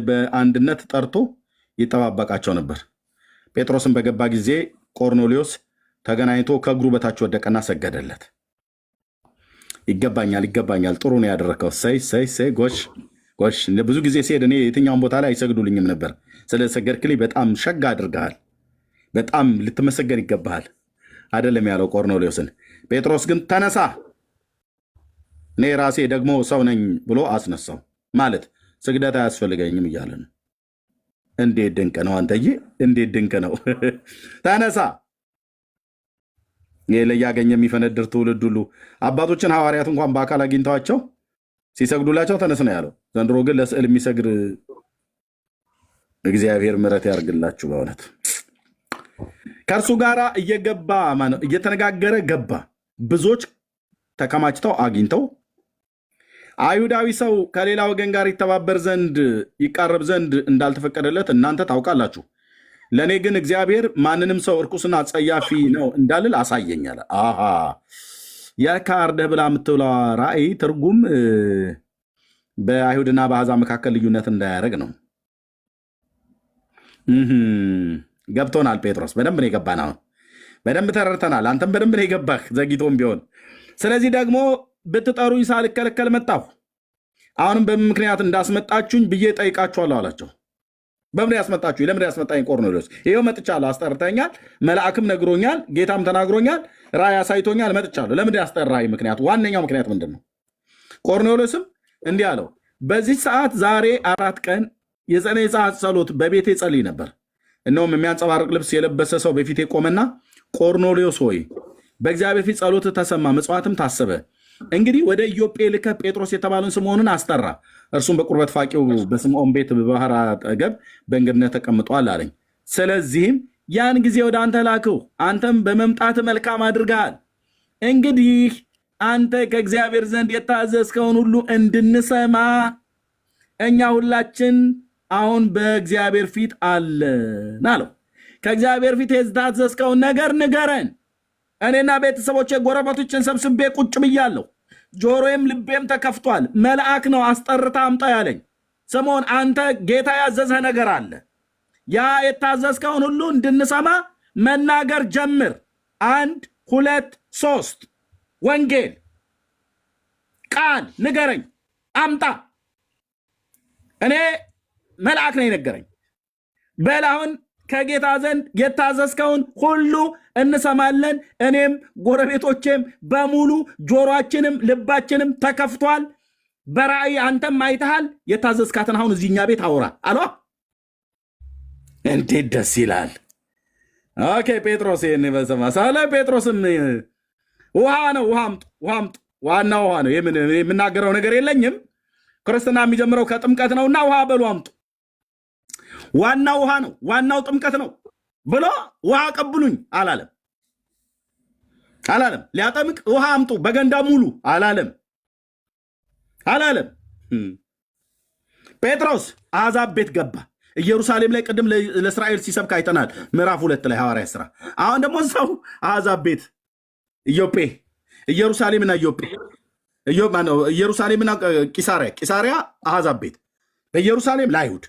በአንድነት ጠርቶ ይጠባበቃቸው ነበር። ጴጥሮስም በገባ ጊዜ ቆርኔሌዎስ ተገናኝቶ ከእግሩ በታች ወደቀና ሰገደለት። ይገባኛል፣ ይገባኛል፣ ጥሩ ነው ያደረከው፣ ሰይ ጎሽ። ብዙ ጊዜ ሲሄድ እኔ የትኛውን ቦታ ላይ አይሰግዱልኝም ነበር። ስለሰገድክልኝ በጣም ሸጋ አድርገሃል፣ በጣም ልትመሰገን ይገባሃል አይደለም ያለው ቆርኔሌዎስን። ጴጥሮስ ግን ተነሳ፣ እኔ ራሴ ደግሞ ሰው ነኝ ብሎ አስነሳው። ማለት ስግደት አያስፈልገኝም እያለ ነው። እንዴት ድንቅ ነው አንተዬ፣ እንዴት ድንቅ ነው! ተነሳ። ይህ ለያገኘ የሚፈነድር ትውልድ ሁሉ አባቶችን ሐዋርያት እንኳን በአካል አግኝተዋቸው ሲሰግዱላቸው ተነስ ነው ያለው። ዘንድሮ ግን ለስዕል የሚሰግድ እግዚአብሔር ምሕረት ያርግላችሁ በእውነት። ከእርሱ ጋር እየተነጋገረ ገባ። ብዙዎች ተከማችተው አግኝተው አይሁዳዊ ሰው ከሌላ ወገን ጋር ይቃረብ ዘንድ እንዳልተፈቀደለት እናንተ ታውቃላችሁ። ለእኔ ግን እግዚአብሔር ማንንም ሰው እርኩስና ጸያፊ ነው እንዳልል አሳየኛል። የካርደህ ብላ የምትብላ ራእይ ትርጉም በአይሁድና በአሕዛብ መካከል ልዩነት እንዳያደርግ ነው። ገብቶናል ጴጥሮስ፣ በደንብ ነው የገባን። አሁን በደንብ ተረድተናል። አንተም በደንብ ነው የገባህ ዘግይቶም ቢሆን። ስለዚህ ደግሞ ብትጠሩኝ ሳልከለከል መጣሁ። አሁንም በምን ምክንያት እንዳስመጣችሁኝ ብዬ ጠይቃችኋለሁ አላቸው። በምን ያስመጣችሁ? ለምን ያስመጣኝ? ቆርኔሌዎስ ይኸው መጥቻለሁ፣ አስጠርተኛል፣ መልአክም ነግሮኛል፣ ጌታም ተናግሮኛል፣ ራእይ አሳይቶኛል፣ መጥቻለሁ። ለምን ያስጠራኝ? ምክንያቱ ዋነኛው ምክንያት ምንድን ነው? ቆርኔሌዎስም እንዲህ አለው፣ በዚህ ሰዓት ዛሬ 4 ቀን የዘጠኝ ሰዓት ጸሎት በቤቴ ጸልይ ነበር። እነሆም የሚያንጸባርቅ ልብስ የለበሰ ሰው በፊቴ ቆመና ቆርኔሌዎስ ሆይ በእግዚአብሔር ፊት ጸሎት ተሰማ፣ መጽዋዕትም ታሰበ። እንግዲህ ወደ ኢዮጴ ልከህ ጴጥሮስ የተባለውን ስምዖንን አስጠራ። እርሱም በቁርበት ፋቂው በስምዖን ቤት በባህር አጠገብ በእንግድነት ተቀምጧል አለኝ። ስለዚህም ያን ጊዜ ወደ አንተ ላክሁ፣ አንተም በመምጣት መልካም አድርገሃል። እንግዲህ አንተ ከእግዚአብሔር ዘንድ የታዘዝከውን ሁሉ እንድንሰማ እኛ ሁላችን አሁን በእግዚአብሔር ፊት አለን አለው። ከእግዚአብሔር ፊት የታዘዝከውን ነገር ንገረን። እኔና ቤተሰቦቼ ጎረቤቶችን ሰብስቤ ቁጭ ብያለሁ። ጆሮዬም ልቤም ተከፍቷል። መልአክ ነው አስጠርታ አምጣ ያለኝ። ስምዖን አንተ ጌታ ያዘዘህ ነገር አለ። ያ የታዘዝከውን ሁሉ እንድንሰማ መናገር ጀምር። 1 2 3 ወንጌል ቃል ንገረኝ፣ አምጣ። እኔ መልአክ ነው የነገረኝ። በል አሁን ከጌታ ዘንድ የታዘዝከውን ሁሉ እንሰማለን። እኔም ጎረቤቶቼም በሙሉ ጆሮአችንም ልባችንም ተከፍቷል። በራእይ አንተም አይተሃል። የታዘዝካትን አሁን እዚህኛ ቤት አውራ አሏ። እንዴት ደስ ይላል! ኦኬ ጴጥሮስ ይህን በሰማ ሳለ ጴጥሮስም ውሃ ነው፣ ውሃ አምጡ። ዋና ውሃ ነው። የምናገረው ነገር የለኝም። ክርስትና የሚጀምረው ከጥምቀት ነውና ውሃ በሉ አምጡ። ዋናው ውሃ ነው፣ ዋናው ጥምቀት ነው ብሎ ውሃ ቀብሉኝ አላለም። ሊያጠምቅ ውሃ አምጡ በገንዳ ሙሉ አላለም። ጴጥሮስ አሕዛብ ቤት ገባ። ኢየሩሳሌም ላይ ቅድም ለእስራኤል ሲሰብክ አይተናል፣ ምዕራፍ 2 ላይ ሐዋርያት ሥራ። አሁን ደግሞ ሰው አሕዛብ ቤት ኢዮጴ፣ ኢየሩሳሌምና ኢዮጴ፣ ኢየሩሳሌምና ቂሳሪያ አሕዛብ ቤት፣ በኢየሩሳሌም ለአይሁድ።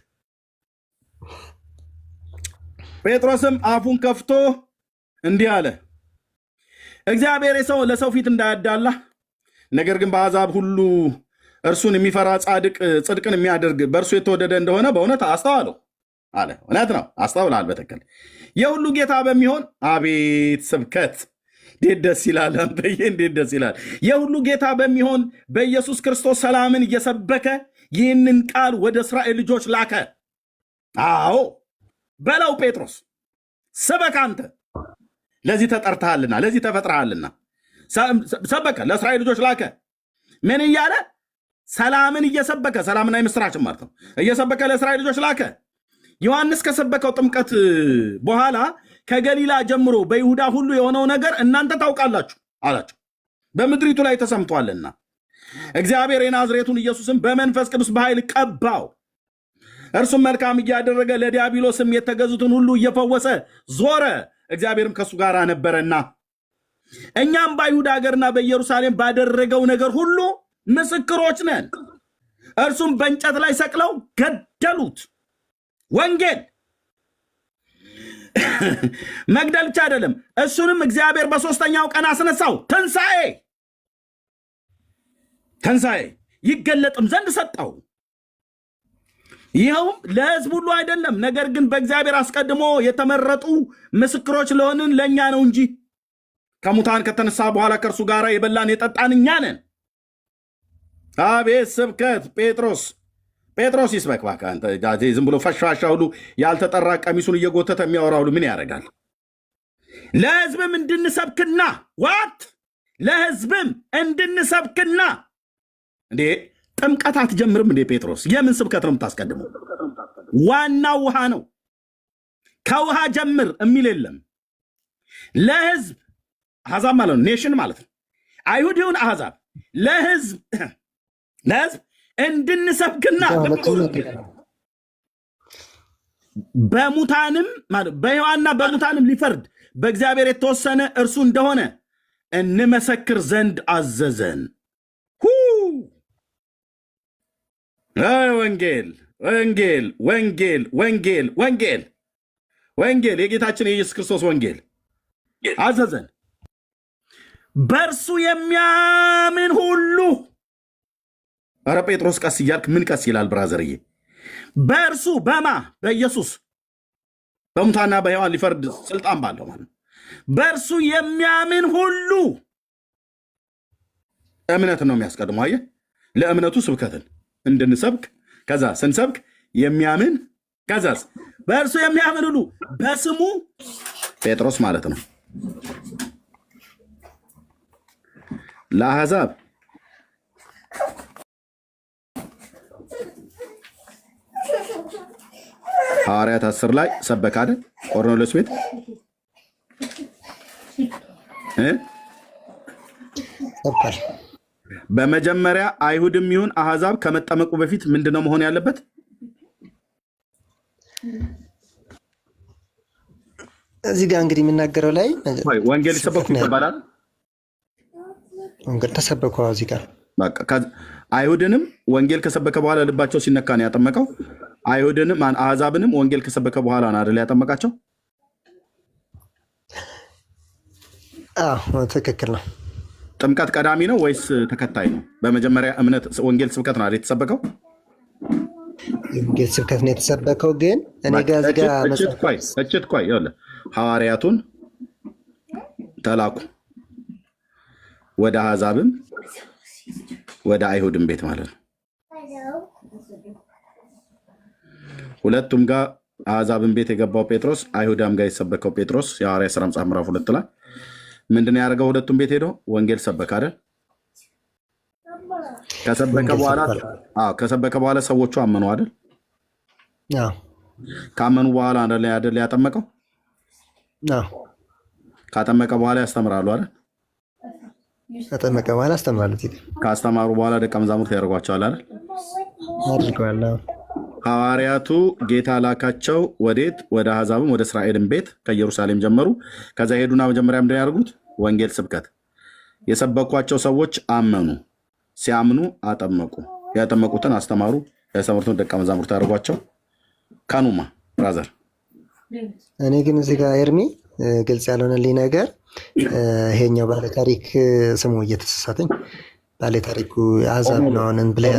ጴጥሮስም አፉን ከፍቶ እንዲህ አለ፣ እግዚአብሔር ለሰው ፊት እንዳያዳላ፣ ነገር ግን በአሕዛብ ሁሉ እርሱን የሚፈራ ጽድቅን የሚያደርግ በእርሱ የተወደደ እንደሆነ በእውነት አስተዋለሁ አለ። እውነት ነው፣ አስተውልሃል በትክክል። የሁሉ ጌታ በሚሆን አቤት ስብከት! እንዴት ደስ ይላል! አንተዬ እንዴት ደስ ይላል! የሁሉ ጌታ በሚሆን በኢየሱስ ክርስቶስ ሰላምን እየሰበከ ይህንን ቃል ወደ እስራኤል ልጆች ላከ። አዎ በለው ጴጥሮስ፣ ስበክ አንተ፣ ለዚህ ተጠርተሃልና፣ ለዚህ ተፈጥረሃልና። ሰበከ፣ ለእስራኤል ልጆች ላከ። ምን እያለ? ሰላምን እየሰበከ፣ ሰላምና የምስራችን ማለት ነው፣ እየሰበከ ለእስራኤል ልጆች ላከ። ዮሐንስ ከሰበከው ጥምቀት በኋላ ከገሊላ ጀምሮ በይሁዳ ሁሉ የሆነው ነገር እናንተ ታውቃላችሁ አላቸው። በምድሪቱ ላይ ተሰምቷልና እግዚአብሔር የናዝሬቱን ኢየሱስን በመንፈስ ቅዱስ በኃይል ቀባው። እርሱም መልካም እያደረገ ለዲያብሎስም የተገዙትን ሁሉ እየፈወሰ ዞረ። እግዚአብሔርም ከእሱ ጋር ነበረና እኛም በአይሁድ ሀገርና በኢየሩሳሌም ባደረገው ነገር ሁሉ ምስክሮች ነን። እርሱም በእንጨት ላይ ሰቅለው ገደሉት። ወንጌል መግደል ብቻ አይደለም፣ እሱንም እግዚአብሔር በሦስተኛው ቀን አስነሳው። ትንሣኤ ይገለጥም ዘንድ ሰጠው። ይኸውም ለሕዝብ ሁሉ አይደለም፣ ነገር ግን በእግዚአብሔር አስቀድሞ የተመረጡ ምስክሮች ለሆንን ለእኛ ነው እንጂ ከሙታን ከተነሳ በኋላ ከእርሱ ጋር የበላን የጠጣን እኛ ነን። አቤት ስብከት! ጴጥሮስ ይስበክ እባክህ አንተ። ዝም ብሎ ፈሻሻ ሁሉ ያልተጠራ ቀሚሱን እየጎተተ የሚያወራ ሁሉ ምን ያደርጋል? ለሕዝብም እንድንሰብክና ለሕዝብም እንድንሰብክና እንዴ ጥምቀት አትጀምርም እንዴ ጴጥሮስ? የምን ስብከት ነው የምታስቀድመው? ዋናው ውሃ ነው። ከውሃ ጀምር የሚል የለም። ለሕዝብ አሕዛብ ማለት ነው፣ ኔሽን ማለት ነው። አይሁድ ይሁን አሕዛብ፣ ለሕዝብ እንድንሰብክና በሕያዋንና በሙታንም ሊፈርድ በእግዚአብሔር የተወሰነ እርሱ እንደሆነ እንመሰክር ዘንድ አዘዘን። ወንጌል የጌታችን የኢየሱስ ክርስቶስ ወንጌል አዘዘን። በእርሱ የሚያምን ሁሉ። ኧረ ጴጥሮስ ቀስ እያልክ ምን ቀስ ይላል ብራዘርዬ? በእርሱ በኢየሱስ በሙታንና በሕያዋን ሊፈርድ ስልጣን ባለው ማለት ነው። በእርሱ የሚያምን ሁሉ እምነትን ነው የሚያስቀድመው። አየህ፣ ለእምነቱ ስብከትን እንድንሰብክ፣ ከዛ ስንሰብክ የሚያምን፣ ከዛስ በእርሱ የሚያምን ሁሉ በስሙ ጴጥሮስ ማለት ነው ለአሕዛብ ሐዋርያት 10 ላይ ሰበከ አይደል? ቆርኔሌዎስ ቤት በመጀመሪያ አይሁድም ይሁን አሕዛብ ከመጠመቁ በፊት ምንድነው መሆን ያለበት? እዚህ ጋር እንግዲህ የሚናገረው ላይ ወንጌል ይሰበኩ ይባላል። ወንጌል ተሰበከ። እዚህ ጋር አይሁድንም ወንጌል ከሰበከ በኋላ ልባቸው ሲነካ ነው ያጠመቀው። አይሁድንም አሕዛብንም ወንጌል ከሰበከ በኋላ ነው አይደል ያጠመቃቸው? ትክክል ነው። ጥምቀት ቀዳሚ ነው ወይስ ተከታይ ነው? በመጀመሪያ እምነት ወንጌል ስብከት ነው አይደል የተሰበከው? ወንጌል ስብከት ነው የተሰበከው። ግን እኔ ጋር እዚህ ጋር ይኸውልህ ሐዋርያቱን ተላኩ ወደ አሕዛብም ወደ አይሁድም ቤት ማለት ነው። ሁለቱም ጋር አሕዛብን ቤት የገባው ጴጥሮስ፣ አይሁዳም ጋር የተሰበከው ጴጥሮስ የሐዋርያት ሥራ መጽሐፍ ምዕራፍ 2 ላይ ምንድን ነው ያደረገው? ሁለቱም ቤት ሄዶ ወንጌል ሰበከ አይደል? ከሰበከ በኋላ ሰዎቹ አመኑ አይደል? ካመኑ በኋላ አይደል ያጠመቀው? ካጠመቀ በኋላ ያስተምራሉ አይደል? ከጠመቀ በኋላ አስተምራሉ። ካስተማሩ በኋላ ደቀ መዛሙርት ያደርጓቸዋል አይደል? አድርገዋል። ሐዋርያቱ ጌታ ላካቸው ወዴት? ወደ አሕዛብም ወደ እስራኤልም ቤት ከኢየሩሳሌም ጀመሩ። ከዛ ሄዱና መጀመሪያ ምንድን ያደርጉት? ወንጌል ስብከት። የሰበኳቸው ሰዎች አመኑ። ሲያምኑ አጠመቁ። ያጠመቁትን አስተማሩ። ያስተማሩትን ደቀ መዛሙርት ያደርጓቸው። ካኑማ ብራዘር፣ እኔ ግን እዚህ ጋር ኤርሚ ግልጽ ያልሆነልኝ ነገር ይሄኛው ባለታሪክ ስሙ እየተሳሳተኝ ባለታሪኩ አሕዛብ ነው ብለህ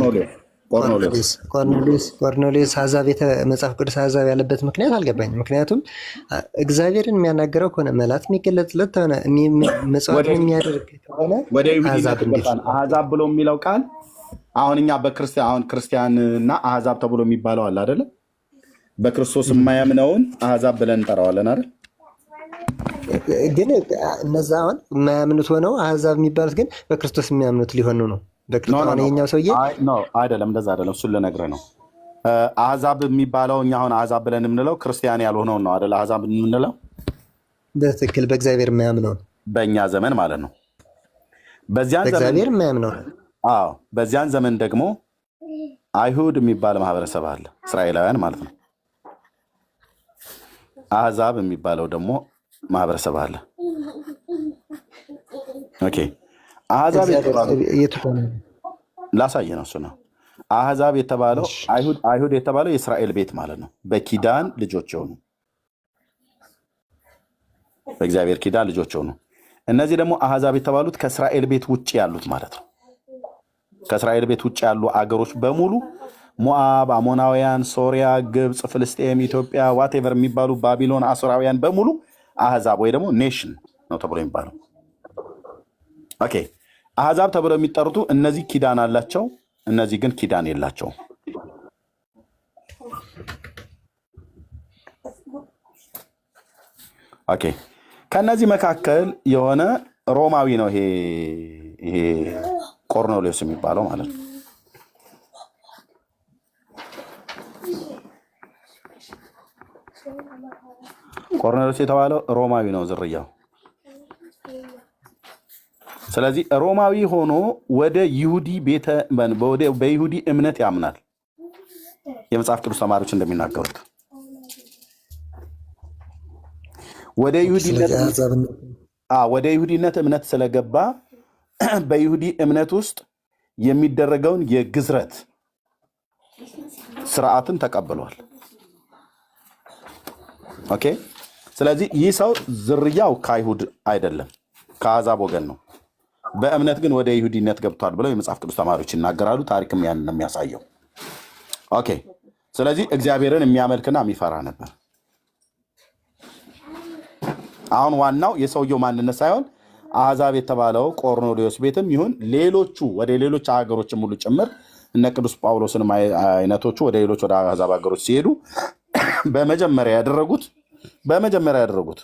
ቆርኔሌዎስ አሕዛብ መጽሐፍ ቅዱስ አሕዛብ ያለበት ምክንያት አልገባኝም። ምክንያቱም እግዚአብሔርን የሚያናገረው ከሆነ መላት የሚገለጥለት ሆነ መጽዋዕትን የሚያደርግ ከሆነ አሕዛብ ብሎ የሚለው ቃል አሁን እኛ አሁን ክርስቲያንና አህዛብ ተብሎ የሚባለው አለ አይደለ? በክርስቶስ የማያምነውን አህዛብ ብለን እንጠራዋለን አይደል? ግን እነዛ አሁን የማያምኑት ሆነው አህዛብ የሚባሉት ግን በክርስቶስ የሚያምኑት ሊሆኑ ነው። በክርስቶስ የኛው ሰውዬ አይደለም፣ እንደዛ አይደለም። እሱን ልነግርህ ነው። አህዛብ የሚባለው እኛ አሁን አህዛብ ብለን የምንለው ክርስቲያን ያልሆነውን ነው አይደል? አህዛብ የምንለው በትክክል በእግዚአብሔር የማያምነውን በእኛ ዘመን ማለት ነው። በእግዚአብሔር የማያምነውን በዚያን ዘመን ደግሞ አይሁድ የሚባል ማህበረሰብ አለ፣ እስራኤላውያን ማለት ነው። አህዛብ የሚባለው ደግሞ ማህበረሰብ አለ። ኦኬ አህዛብ ላሳየ ነው። እሱ ነው አህዛብ የተባለው። አይሁድ የተባለው የእስራኤል ቤት ማለት ነው። በኪዳን ልጆች የሆኑ በእግዚአብሔር ኪዳን ልጆች የሆኑ እነዚህ ደግሞ አህዛብ የተባሉት ከእስራኤል ቤት ውጭ ያሉት ማለት ነው። ከእስራኤል ቤት ውጭ ያሉ አገሮች በሙሉ ሞዓብ፣ አሞናውያን፣ ሶሪያ፣ ግብፅ፣ ፍልስጤም፣ ኢትዮጵያ ዋቴቨር የሚባሉ ባቢሎን፣ አሶራውያን በሙሉ አህዛብ ወይ ደግሞ ኔሽን ነው ተብሎ የሚባለው። ኦኬ አህዛብ ተብለው የሚጠሩት እነዚህ ኪዳን አላቸው፣ እነዚህ ግን ኪዳን የላቸውም። ኦኬ ከነዚህ መካከል የሆነ ሮማዊ ነው ይሄ ቆርኔሌዎስ የሚባለው ማለት ነው። ቆርኔሌዎስ የተባለው ሮማዊ ነው ዝርያው። ስለዚህ ሮማዊ ሆኖ ወደ ይሁዲ በይሁዲ እምነት ያምናል። የመጽሐፍ ቅዱስ ተማሪዎች እንደሚናገሩት ወደ ይሁዲነት እምነት ስለገባ በይሁዲ እምነት ውስጥ የሚደረገውን የግዝረት ስርዓትን ተቀብሏል። ኦኬ ስለዚህ ይህ ሰው ዝርያው ከአይሁድ አይደለም፣ ከአሕዛብ ወገን ነው። በእምነት ግን ወደ ይሁዲነት ገብቷል ብለው የመጽሐፍ ቅዱስ ተማሪዎች ይናገራሉ። ታሪክም ያንን ነው የሚያሳየው። ኦኬ ስለዚህ እግዚአብሔርን የሚያመልክና የሚፈራ ነበር። አሁን ዋናው የሰውየው ማንነት ሳይሆን አሕዛብ የተባለው ቆርኔሌዎስ ቤትም ይሁን ሌሎቹ ወደ ሌሎች ሀገሮችም ሁሉ ጭምር እነ ቅዱስ ጳውሎስንም አይነቶቹ ወደ ሌሎች ወደ አሕዛብ ሀገሮች ሲሄዱ በመጀመሪያ ያደረጉት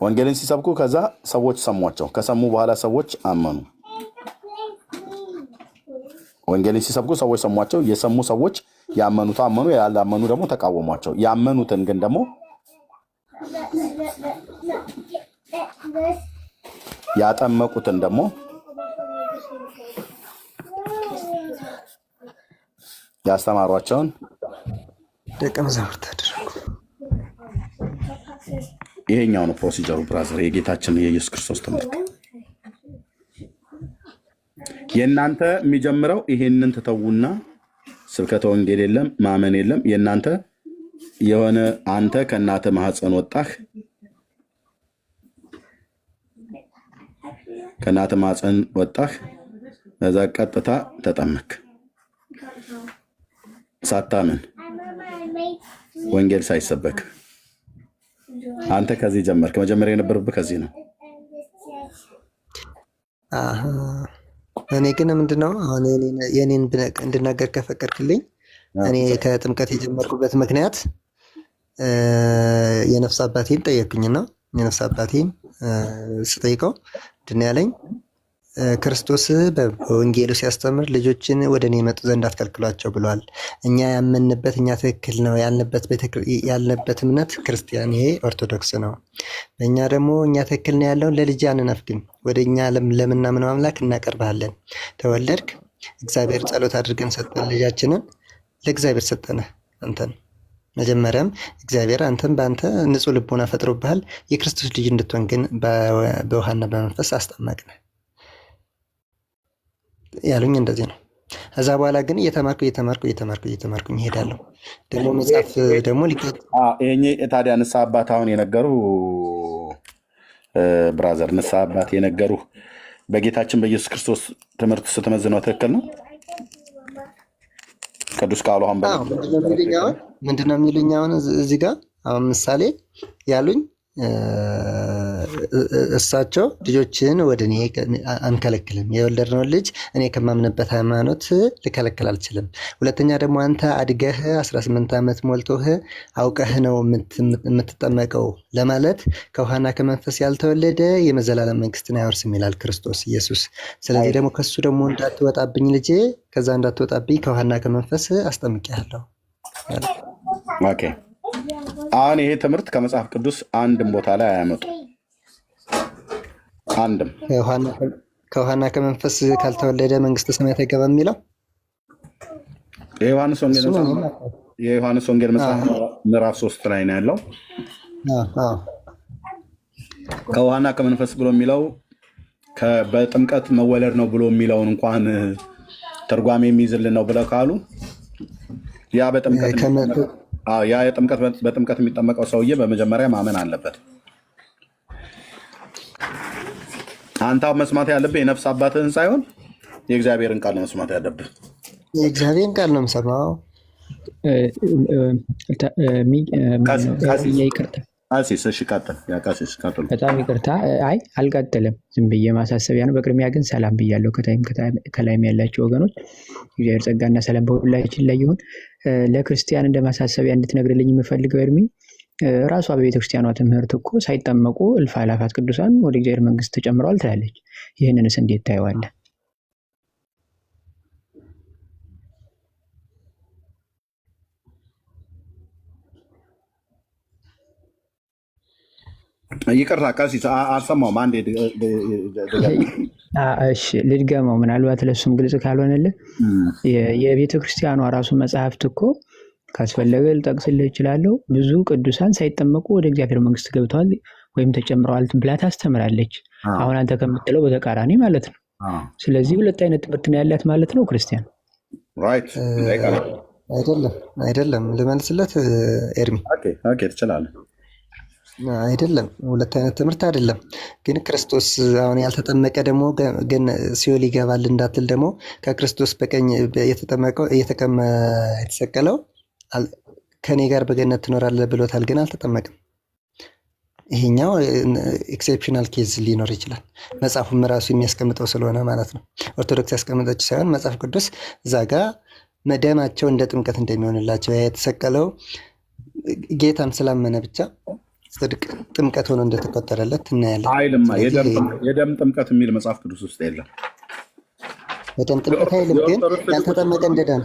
ወንጌልን ሲሰብኩ ከዛ ሰዎች ሰሟቸው። ከሰሙ በኋላ ሰዎች አመኑ። ወንጌልን ሲሰብኩ ሰዎች ሰሟቸው። የሰሙ ሰዎች ያመኑት አመኑ፣ ያላመኑ ደግሞ ተቃወሟቸው። ያመኑትን ግን ደግሞ ያጠመቁትን ደግሞ ያስተማሯቸውን ደቀ መዛሙርት አደረጉ። ይሄኛው ነው ፕሮሲጀሩ ብራዘር፣ የጌታችን የኢየሱስ ክርስቶስ ትምህርት። የእናንተ የሚጀምረው ይሄንን ትተውና ስብከተ ወንጌል የለም፣ ማመን የለም። የእናንተ የሆነ አንተ ከእናተ ማህፀን ወጣህ፣ ከእናተ ማህፀን ወጣህ፣ እዛ ቀጥታ ተጠመክ፣ ሳታምን ወንጌል ሳይሰበክ አንተ ከዚህ ጀመርክ። መጀመሪያ የነበረብህ ከዚህ ነው። እኔ ግን ምንድነው አሁን የኔን እንድናገር ከፈቀድክልኝ እኔ ከጥምቀት የጀመርኩበት ምክንያት የነፍስ አባቴን ጠየቅኩኝና የነፍስ አባቴን ስጠይቀው ምንድን ያለኝ ክርስቶስ በወንጌሉ ሲያስተምር ልጆችን ወደ እኔ የመጡ ዘንድ አትከልክሏቸው ብሏል። እኛ ያመንበት እኛ ትክክል ነው ያልንበት እምነት ክርስቲያን ይሄ ኦርቶዶክስ ነው። በእኛ ደግሞ እኛ ትክክል ነው ያለውን ለልጅ አንነፍግም፣ ወደ እኛ ለምናምነው አምላክ እናቀርብሃለን። ተወለድክ፣ እግዚአብሔር ጸሎት አድርገን ሰጠን፣ ልጃችንን ለእግዚአብሔር ሰጠነ አንተን። መጀመሪያም እግዚአብሔር አንተን በአንተ ንጹሕ ልቦና ፈጥሮብሃል፣ የክርስቶስ ልጅ እንድትሆን ግን በውሃና በመንፈስ አስጠመቅነ ያሉኝ እንደዚህ ነው። ከዛ በኋላ ግን እየተማርኩ ይሄዳለሁ። ደግሞ መጽሐፍ ደግሞ ይሄ ታዲያ ንስሐ አባት አሁን የነገሩ ብራዘር፣ ንስሐ አባት የነገሩ በጌታችን በኢየሱስ ክርስቶስ ትምህርት ስትመዝነው ትክክል ነው? ቅዱስ ቃሉ አሁን ምንድነው የሚሉኝ? አሁን እዚህ ጋር አሁን ምሳሌ ያሉኝ እሳቸው ልጆችን ወደ እኔ አንከለክልም፣ የወለድነውን ልጅ እኔ ከማምንበት ሃይማኖት ልከለክል አልችልም። ሁለተኛ ደግሞ አንተ አድገህ 18 ዓመት ሞልቶህ አውቀህ ነው የምትጠመቀው ለማለት ከውሃና ከመንፈስ ያልተወለደ የመዘላለም መንግስትን አይወርስም ይላል ክርስቶስ ኢየሱስ። ስለዚህ ደግሞ ከሱ ደግሞ እንዳትወጣብኝ ልጄ፣ ከዛ እንዳትወጣብኝ ከውሃና ከመንፈስ አስጠምቄሃለሁ። ኦኬ። አሁን ይሄ ትምህርት ከመጽሐፍ ቅዱስ አንድም ቦታ ላይ አያመጡ። አንድም ከውሃና ከመንፈስ ካልተወለደ መንግስተ ሰማያት አይገባም የሚለው የዮሐንስ ወንጌል መጽሐፍ ምዕራፍ 3 ላይ ነው ያለው። ከውሃና ከመንፈስ ብሎ የሚለው በጥምቀት መወለድ ነው ብሎ የሚለውን እንኳን ትርጓሜ የሚይዝልን ነው ብለው ካሉ ያ በጥምቀት የሚጠመቀው ሰውዬ በመጀመሪያ ማመን አለበት። አንተ መስማት ያለብህ የነፍስ አባትህን ሳይሆን የእግዚአብሔርን ቃል ነው መስማት ያለብህ። የእግዚአብሔርን ቃል ነው የምሰማው። በጣም ይቅርታ። አይ አልቀጥልም፣ ዝም ብዬ ማሳሰቢያ ነው። በቅድሚያ ግን ሰላም ብያለሁ። ከላይም ያላቸው ወገኖች እግዚአብሔር ጸጋና ሰላም በሁላችን ላይ ይሁን። ለክርስቲያን እንደ ማሳሰቢያ እንድትነግርልኝ የምፈልገው ኤርሚ፣ ራሷ በቤተክርስቲያኗ ትምህርት እኮ ሳይጠመቁ እልፍ አእላፋት ቅዱሳን ወደ እግዚአብሔር መንግስት ተጨምረዋል ትላለች። ይህንንስ እንዴት ታየዋለህ? ይቅርታ ቀሲስ አልሰማሁም። አንዴ እሺ ልድገመው፣ ምናልባት ለሱም ግልጽ ካልሆነልህ። የቤተክርስቲያኗ ራሱ መጽሐፍት እኮ ካስፈለገ ልጠቅስልህ እችላለሁ። ብዙ ቅዱሳን ሳይጠመቁ ወደ እግዚአብሔር መንግስት ገብተዋል ወይም ተጨምረዋል ብላ ታስተምራለች። አሁን አንተ ከምትለው በተቃራኒ ማለት ነው። ስለዚህ ሁለት አይነት ትምህርት ነው ያላት ማለት ነው ክርስቲያን። አይደለም ልመልስለት ኤርሚ? ትችላለህ። አይደለም ሁለት አይነት ትምህርት አይደለም። ግን ክርስቶስ አሁን ያልተጠመቀ ደግሞ ግን ሲኦል ይገባል እንዳትል ደግሞ ከክርስቶስ በቀኝ የተሰቀለው ከኔ ጋር በገነት ትኖራለህ ብሎታል፣ ግን አልተጠመቅም። ይሄኛው ኤክሴፕሽናል ኬዝ ሊኖር ይችላል። መጽሐፉም ራሱ የሚያስቀምጠው ስለሆነ ማለት ነው። ኦርቶዶክስ ያስቀምጠች ሳይሆን መጽሐፍ ቅዱስ እዛ ጋ ደማቸው እንደ ጥምቀት እንደሚሆንላቸው የተሰቀለው ጌታን ስላመነ ብቻ ጽድቅ ጥምቀት ሆኖ እንደተቆጠረለት እናያለን። አይልማ የደም ጥምቀት የሚል መጽሐፍ ቅዱስ ውስጥ የለም። የደም ጥምቀት አይልም፣ ግን ያልተጠመቀ እንደዳነ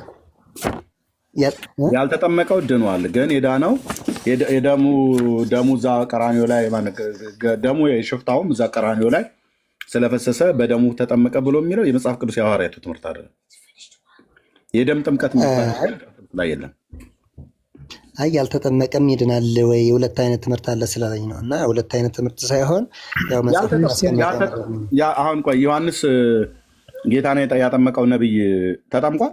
ያልተጠመቀው ድኗል። ግን የዳነው ደሙ እዛ ቀራኒዮ ላይ ደሙ የሽፍታውም እዛ ቀራኒዮ ላይ ስለፈሰሰ በደሙ ተጠመቀ ብሎ የሚለው የመጽሐፍ ቅዱስ የሐዋርያቱ ትምህርት አይደለም። የደም ጥምቀት ላይ የለም። አይ ያልተጠመቀም ይድናል ወይ? ሁለት አይነት ትምህርት አለ ስላለኝ ነው። እና ሁለት አይነት ትምህርት ሳይሆን ያው መጽሐፍ አሁን ቆይ ዮሐንስ ጌታን ያጠመቀው ነብይ ተጠምቋል?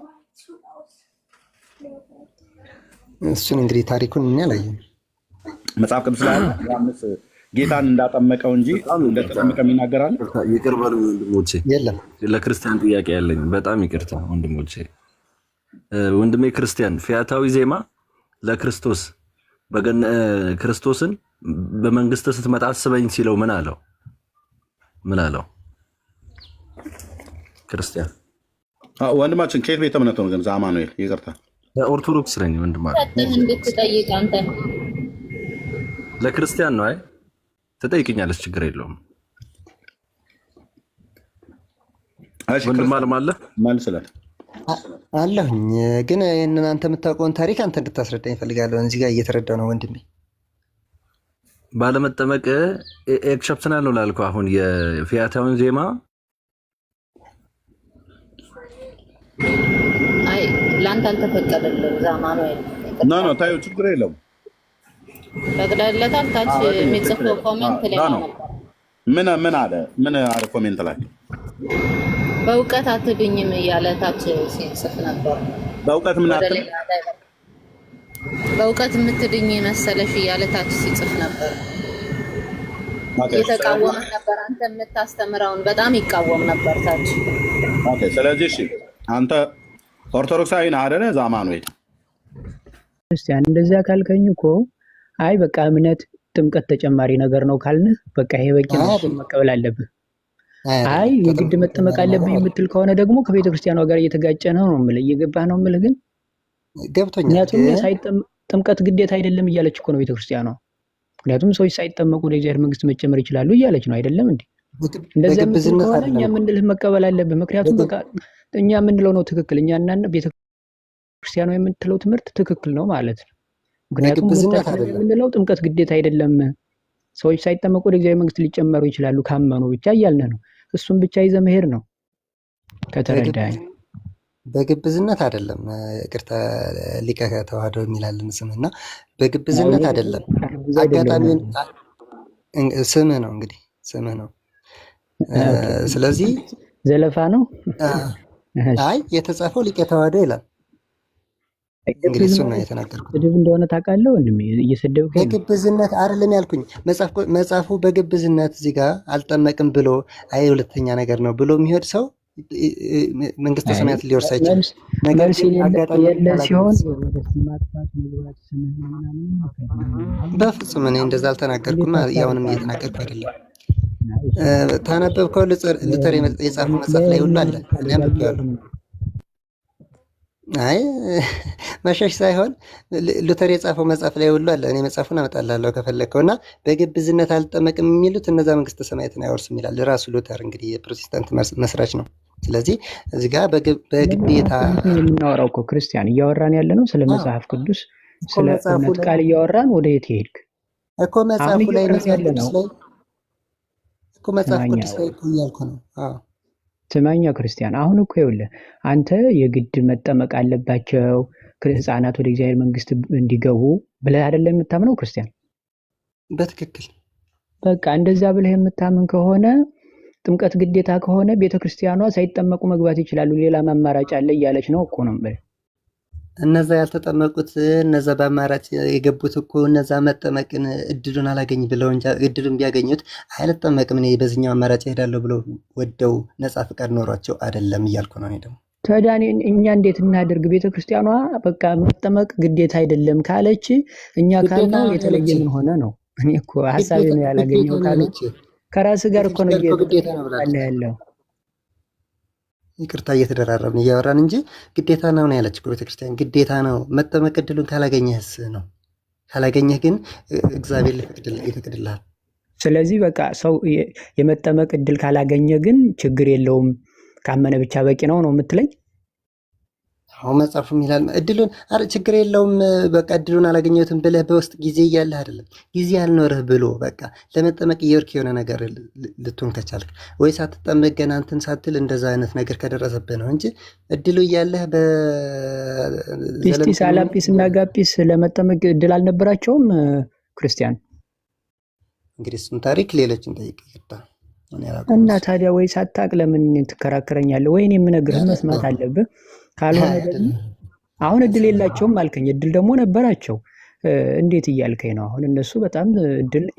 እሱን እንግዲህ ታሪኩን እኛ አላየንም። መጽሐፍ ቅዱስ ላይ ዮሐንስ ጌታን እንዳጠመቀው እንጂ እንደተጠመቀም ይናገራል። ይቅር በሉኝ ወንድሞቼ፣ የለም ለክርስቲያን ጥያቄ ያለኝ በጣም ይቅርታ ወንድሞቼ። ወንድሜ ክርስቲያን ፊያታዊ ዜማ ለክርስቶስ ክርስቶስን በመንግስት ስትመጣ አስበኝ ሲለው ምን አለው? ክርስቲያን ወንድማችን ከየት ቤተ እምነት ነው ግን? አማኑኤል ይቅርታ፣ ኦርቶዶክስ ነኝ ወንድማ። እንድትጠይቅ አንተ ለክርስቲያን ነው። አይ ትጠይቅኛለች፣ ችግር የለውም። ወንድም አለም አለ መልስለት አለሁኝ። ግን ይህንን አንተ የምታውቀውን ታሪክ አንተ እንድታስረዳኝ እፈልጋለሁ። እዚህ ጋር እየተረዳው ነው ወንድሜ። ባለመጠመቅ ኤክሰፕሽናል ነው ላልከው አሁን የፊያታዊን ዜማ አይ ለአንተ አልተፈቀደልም። ዛማኑኤል ኖ ታዩ ችግር የለውም። ፈቅደለታል። ታች የሚጽፈው ኮሜንት ላይ ነው። ምን አለ ኮሜንት ላይ በእውቀት አትድኝም እያለ ታች ሲጽፍ ነበር። በእውቀት ምን አትል በእውቀት የምትድኝ መሰለሽ እያለ ታች ሲጽፍ ነበር። የተቃወመ ነበር። አንተ የምታስተምረውን በጣም ይቃወም ነበር ታች። ኦኬ። ስለዚህ እሺ አንተ ኦርቶዶክሳዊ ነህ አይደለ? ዛማኑኤል ክርስቲያን እንደዚያ ካልከኝ እኮ አይ በቃ እምነት ጥምቀት ተጨማሪ ነገር ነው ካልን በቃ ይሄ በቂ ነው፣ እሱን መቀበል አለብህ። አይ የግድ መጠመቅ አለብህ የምትል ከሆነ ደግሞ ከቤተ ክርስቲያኗ ጋር እየተጋጨ ነው የምልህ፣ እየገባህ ነው የምልህ። ግን ገብቶኛል። ምክንያቱም ጥምቀት ግዴታ አይደለም እያለች እኮ ነው ቤተ ክርስቲያኗ። ምክንያቱም ሰዎች ሳይጠመቁ ወደ እግዚአብሔር መንግስት መጨመር ይችላሉ እያለች ነው አይደለም እንዴ? እንደዛ የምትል ከሆነ እኛ የምንልህ መቀበል አለብህ። ምክንያቱም በቃ እኛ የምንለው ነው ትክክል፣ እኛና ቤተ ክርስቲያኗ የምትለው ትምህርት ትክክል ነው ማለት ነው። ምክንያቱም የምንለው ጥምቀት ግዴታ አይደለም፣ ሰዎች ሳይጠመቁ ወደ እግዚአብሔር መንግስት ሊጨመሩ ይችላሉ ካመኑ ብቻ እያልን ነው። እሱም ብቻ ይዘህ መሄድ ነው ከተረዳኸኝ። በግብዝነት አይደለም። ይቅርታ ሊቀ ተዋህዶ የሚላልን ስምና በግብዝነት አይደለም። አጋጣሚውን ስምህ ነው እንግዲህ ስምህ ነው። ስለዚህ ዘለፋ ነው። አይ የተጻፈው ሊቀ ተዋህዶ ይላል። እንግዲህ እሱን ነው የተናገርኩት። ስድብ እንደሆነ ታውቃለህ ወንድሜ፣ እየሰደብክ በግብዝነት አይደለም ያልኩኝ። መጽሐፉ በግብዝነት እዚህ ጋር አልጠመቅም ብሎ አይ ሁለተኛ ነገር ነው ብሎ የሚሄድ ሰው መንግስተ ሰማያት ሊወርስ አይችልም። ነገር ግን አጋጣሚ ሲሆን በፍጹም እኔ እንደዛ አልተናገርኩም። ያውንም እየተናገርኩ አይደለም። ታነበብከው ሉተር የጻፈው መጽሐፍ ላይ ሁሉ አለ። እኔ አንብቤዋለሁ። አይ መሸሽ ሳይሆን ሉተር የጻፈው መጽሐፍ ላይ ሁሉ አለ። እኔ መጽሐፉን አመጣልሃለሁ ከፈለግከው። እና በግብዝነት አልጠመቅም የሚሉት እነዛ መንግስተ ሰማያትን አይወርስም ይላል ራሱ ሉተር። እንግዲህ የፕሮቴስታንት መስራች ነው። ስለዚህ እዚህ ጋር በግዴታ የምናወራው እኮ ክርስቲያን እያወራን ያለ ነው ስለ መጽሐፍ ቅዱስ፣ ስለ እውነት ቃል እያወራን ወደ የት ሄድክ እኮ? መጽሐፉ ላይ መጽሐፍ ቅዱስ ላይ እኮ መጽሐፍ ቅዱስ ላይ እኮ እያልኩ ነው። ስማኛ ክርስቲያን፣ አሁን እኮ ይኸውልህ አንተ የግድ መጠመቅ አለባቸው ህፃናት ወደ እግዚአብሔር መንግስት እንዲገቡ ብለህ አይደለም የምታምነው ክርስቲያን? በትክክል በቃ እንደዛ ብለህ የምታምን ከሆነ ጥምቀት ግዴታ ከሆነ ቤተክርስቲያኗ ሳይጠመቁ መግባት ይችላሉ፣ ሌላ አማራጭ አለ እያለች ነው እኮ ነው። እነዛ ያልተጠመቁት እነዛ በአማራጭ የገቡት እኮ እነዛ መጠመቅን እድሉን አላገኝ ብለው እንጂ እድሉን ቢያገኙት አልጠመቅም እኔ በዚህኛው አማራጭ እሄዳለሁ ብለው ወደው ነፃ ፍቃድ ኖሯቸው አይደለም እያልኩ ነው። እኔ ደግሞ ታዲያ እኛ እንዴት እናደርግ? ቤተክርስቲያኗ በቃ መጠመቅ ግዴታ አይደለም ካለች እኛ ካልነው የተለየ ምን ሆነ ነው? እኔ እኮ ሐሳቤ ነው ያላገኘው ካለች ከራስ ጋር እኮ ነው ያለው። ይቅርታ እየተደራረብን እያወራን እንጂ ግዴታ ነው ያለች ቤተክርስቲያን። ግዴታ ነው መጠመቅ እድሉን ካላገኘህስ ነው። ካላገኘህ ግን እግዚአብሔር ይፈቅድልሃል። ስለዚህ በቃ ሰው የመጠመቅ እድል ካላገኘ ግን ችግር የለውም ካመነ ብቻ በቂ ነው ነው የምትለኝ? አሁን መጽሐፉም ይላል እድሉን ችግር የለውም በቃ እድሉን አላገኘሁትም ብለህ በውስጥ ጊዜ እያለህ አይደለም ጊዜ ያልኖርህ ብሎ በቃ ለመጠመቅ እየወርክ የሆነ ነገር ልትሆን ከቻልክ ወይ ሳትጠመቅ ገና እንትን ሳትል እንደዛ አይነት ነገር ከደረሰብህ ነው እንጂ እድሉ እያለህ ጲስጢስ አላጲስ እና ጋጲስ ለመጠመቅ እድል አልነበራቸውም ክርስቲያን? እንግዲህ እሱን ታሪክ ሌሎችን ጠይቅ ይርታ እና ታዲያ ወይ ሳታቅ ለምን ትከራከረኛለህ? ወይ እኔ የምነግርህን መስማት አለብህ። ካልሆነ ደግሞ አሁን እድል የላቸውም አልከኝ፣ እድል ደግሞ ነበራቸው። እንዴት እያልከኝ ነው? አሁን እነሱ በጣም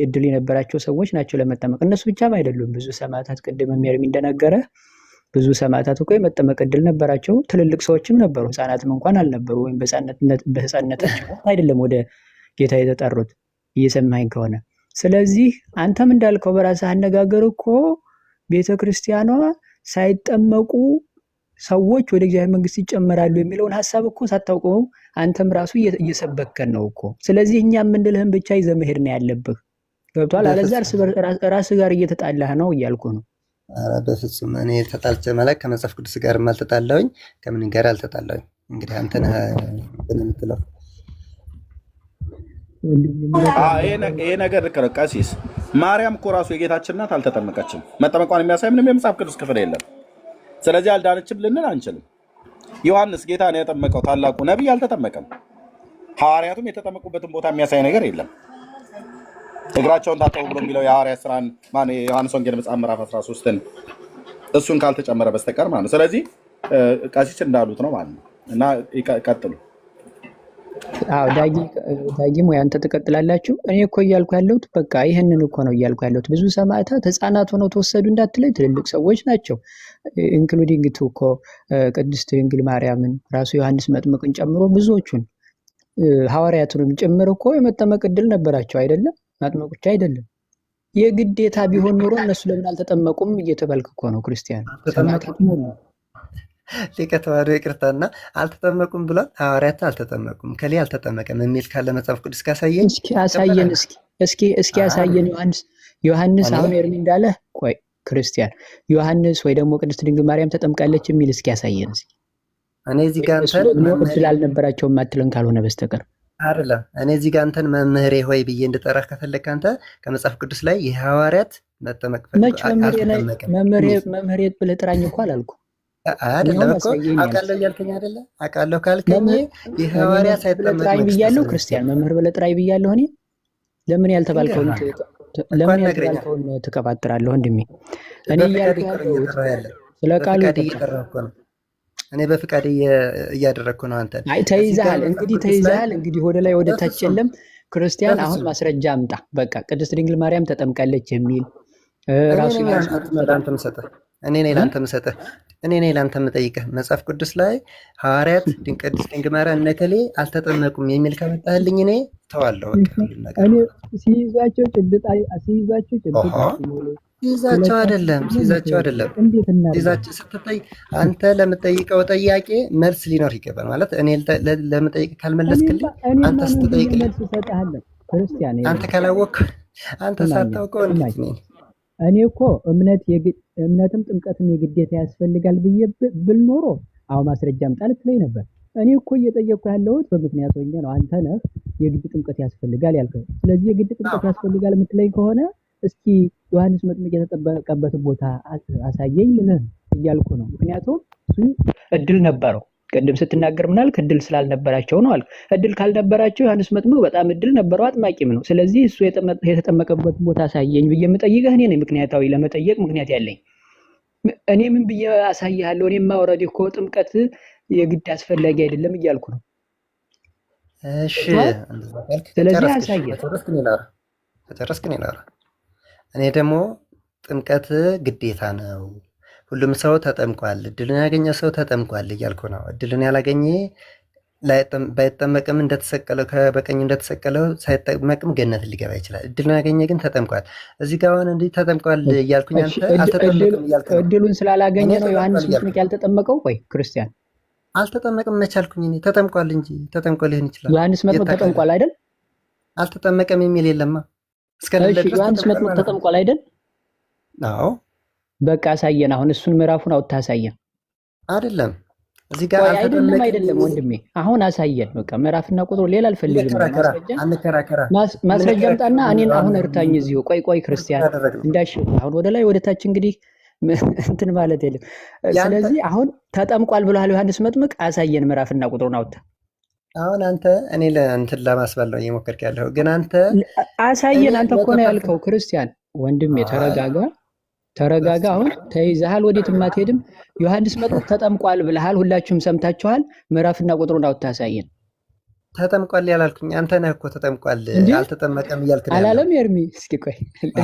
እድል የነበራቸው ሰዎች ናቸው ለመጠመቅ። እነሱ ብቻም አይደሉም፣ ብዙ ሰማዕታት ቅድም ሜርሚ እንደነገረ ብዙ ሰማዕታት እኮ የመጠመቅ እድል ነበራቸው። ትልልቅ ሰዎችም ነበሩ፣ ህፃናትም እንኳን አልነበሩ። ወይም በህፃንነታቸው አይደለም ወደ ጌታ የተጠሩት፣ እየሰማኝ ከሆነ። ስለዚህ አንተም እንዳልከው በራስህ አነጋገር እኮ ቤተክርስቲያኗ ሳይጠመቁ ሰዎች ወደ እግዚአብሔር መንግስት ይጨመራሉ የሚለውን ሐሳብ እኮ ሳታውቀው አንተም ራሱ እየሰበከን ነው እኮ። ስለዚህ እኛ የምንልህን ብቻ ይዘህ መሄድ ነው ያለብህ። ገብቶሃል? አለዛ ራስህ ጋር እየተጣላህ ነው እያልኩ ነው። ኧረ በፍጹም እኔ ተጣልቼ ማለት ከመጽሐፍ ቅዱስ ጋርም አልተጣላሁኝ፣ ከምን ጋር አልተጣላሁኝ። እንግዲህ አንተ ነህ የምትለው ይሄ ነገር ልክ ነው። ቀሲስ ማርያም እኮ ራሱ የጌታችን እናት አልተጠመቀችም። መጠመቋን የሚያሳይ ምንም የመጽሐፍ ቅዱስ ክፍል የለም። ስለዚህ አልዳነችም ልንል አንችልም። ዮሐንስ ጌታን ያጠመቀው ታላቁ ነቢይ አልተጠመቀም። ሐዋርያቱም የተጠመቁበትን ቦታ የሚያሳይ ነገር የለም። እግራቸውን ታጠቡ ብሎ የሚለው የሐዋርያት ሥራን የዮሐንስ ወንጌል መጽሐፍ ምዕራፍ 13ን እሱን ካልተጨመረ በስተቀር ማለት ነው። ስለዚህ ቀሲስ እንዳሉት ነው ማለት ነው። እና ቀጥሉ። አዎ ዳጊም ወይ አንተ ትቀጥላላችሁ። እኔ እኮ እያልኩ ያለሁት በቃ ይህንን እኮ ነው እያልኩ ያለሁት። ብዙ ሰማዕታት ህፃናት ሆነው ተወሰዱ እንዳትለኝ፣ ትልልቅ ሰዎች ናቸው። ኢንክሉዲንግ እኮ ቅድስት ድንግል ማርያምን ራሱ ዮሐንስ መጥምቅን ጨምሮ ብዙዎቹን ሐዋርያቱንም ጭምር እኮ የመጠመቅ እድል ነበራቸው አይደለም? ማጥመቅ ብቻ አይደለም የግዴታ ቢሆን ኖሮ እነሱ ለምን አልተጠመቁም እየተባልክ እኮ ነው ክርስቲያን። ሰማዕታትም ሁሉ ሊቀ ተዋሕዶ ይቅርታና አልተጠመቁም ብሏል። ሐዋርያት አልተጠመቁም ከሌ አልተጠመቀም የሚል ካለ መጽሐፍ ቅዱስ ካሳየኝ እስኪ አሳየን። እስኪ ያሳየን። ዮሐንስ አሁን ኤርሚ እንዳለ ቆይ ክርስቲያን ዮሐንስ ወይ ደግሞ ቅድስት ድንግል ማርያም ተጠምቃለች የሚል እስኪ ያሳየን። እስኪ እኔ እዚህ ጋር አንተን እድል አልነበራቸውም አትለን ካልሆነ በስተቀር አይደለም። እኔ እዚህ ጋር አንተን መምህሬ ሆይ ብዬ እንድጠራህ ከፈለክ አንተ ከመጽሐፍ ቅዱስ ላይ የሐዋርያት መጠመቅ መምህሬ ብለህ ጥራኝ እኮ አላልኩም። አይደለም እኮ አውቃለሁ እያልከኝ አይደለ? አውቃለሁ ካልከኝ የሐዋርያት ሳይጠመቅ ብያለሁ። ክርስቲያን መምህር ብለህ ጥራኝ ብያለሁ። እኔ ለምን ያልተባልከውን ትቀባጥራለህ? ወንድሜ እኔ ስለ ቃሉ እኔ በፍቃድ እያደረግኩ ነው። አንተ አይ ተይዘሃል። እንግዲህ ወደ ላይ ወደ ታች የለም። ክርስቲያን አሁን ማስረጃ አምጣ። በቃ ቅድስት ድንግል ማርያም ተጠምቃለች የሚል ራሱ እኔ ነኝ ላንተ የምጠይቅህ መጽሐፍ ቅዱስ ላይ ሐዋርያት ቅድስት ድንግል ማርያም እነ እከሌ አልተጠመቁም የሚል ካመጣህልኝ እኔ ተዋለሁ። እኔ ሲይዛቸው ጭብጥ ሲይዛቸው አይደለም ሲይዛቸው ስትጠይ አንተ ለምጠይቀው ጥያቄ መልስ ሊኖር ይገባል። ማለት እኔ ለምጠይቅ ካልመለስክልኝ አንተ ስትጠይቅልኝ አንተ ካላወቅህ አንተ ሳታውቀው እንዴት ነኝ? እኔ እኮ እምነትም ጥምቀትም የግዴታ ያስፈልጋል ብዬ ብል ኖሮ አሁን ማስረጃ አምጣ ልትለኝ ነበር። እኔ እኮ እየጠየቅኩ ያለሁት በምክንያት ሆኜ ነው። አንተ ነህ የግድ ጥምቀት ያስፈልጋል ያልከው። ስለዚህ የግድ ጥምቀት ያስፈልጋል የምትለኝ ከሆነ እስኪ ዮሐንስ መጥምቅ የተጠመቀበትን ቦታ አሳየኝ ልልህ እያልኩ ነው። ምክንያቱም እሱ እድል ነበረው። ቅድም ስትናገር ምናልክ እድል ስላልነበራቸው ነው አልክ። እድል ካልነበራቸው ዮሐንስ መጥምቅ በጣም እድል ነበረው፣ አጥማቂም ነው። ስለዚህ እሱ የተጠመቀበት ቦታ አሳየኝ ብዬ የምጠይቅህ እኔ ነኝ። ምክንያታዊ ለመጠየቅ ምክንያት ያለኝ እኔ ምን ብዬ አሳይሃለሁ? እኔማ ኦልሬዲ እኮ ጥምቀት የግድ አስፈላጊ አይደለም እያልኩ ነው። እሺ ስለዚህ አሳየን። ከጨረስክ እኔ ላውራ። እኔ ደግሞ ጥምቀት ግዴታ ነው፣ ሁሉም ሰው ተጠምቋል፣ እድልን ያገኘ ሰው ተጠምቋል እያልኩ ነው። እድልን ያላገኘ ባይጠመቅም እንደተሰቀለው በቀኝ እንደተሰቀለው ሳይጠመቅም ገነት ሊገባ ይችላል። እድልን ያገኘ ግን ተጠምቋል። እዚህ ጋር አሁን እንዲህ ተጠምቋል እያልኩኝ አንተ አልተጠመቅም እያልክ ነው። እድሉን ስላላገኘ ነው ዮሐንስ መጥምቅ ያልተጠመቀው። ቆይ ክርስቲያን አልተጠመቅም መቻልኩኝ እኔ ተጠምቋል እንጂ ተጠምቆ ሊሆን ይችላል። ዮሐንስ መጥምቅ ተጠምቋል አይደል? አልተጠመቀም የሚል የለማ። ዮሐንስ መጥምቅ ተጠምቋል አይደል? አዎ በቃ አሳየን። አሁን እሱን ምዕራፉን አውጥተህ አሳየን። አይደለም እዚህ ጋር አይደለም ወንድሜ፣ አሁን አሳየን። በቃ ምዕራፍና ቁጥሩ ሌላ አልፈልግም። ማስረጃ አምጣና እኔን አሁን እርታኝ እዚሁ። ቆይ ክርስቲያን እንዳሽ አሁን ወደ ላይ ወደ ታች እንግዲህ እንትን ማለት የለም። ስለዚህ አሁን ተጠምቋል ብለሃል ዮሐንስ መጥምቅ፣ አሳየን ምዕራፍና ቁጥሩን አውጥተህ። አሁን አንተ እኔ ለእንትን ለማስባል ነው እየሞከርክ ያለው፣ ግን አንተ አሳየን። አንተ እኮ ነው ያልከው። ክርስቲያን ወንድሜ ተረጋጋ። አሁን ተይዘሃል፣ ወዴትም አትሄድም። ዮሐንስ መጥምቅ ተጠምቋል ብለሃል፣ ሁላችሁም ሰምታችኋል። ምዕራፍና ቁጥሩን አውጥተህ አሳየን። ተጠምቋል ያላልኩኝ አንተ ነህ እኮ። ተጠምቋል አልተጠመቀም እያልክ ነው አላለም ኤርሚ? እስኪ ቆይ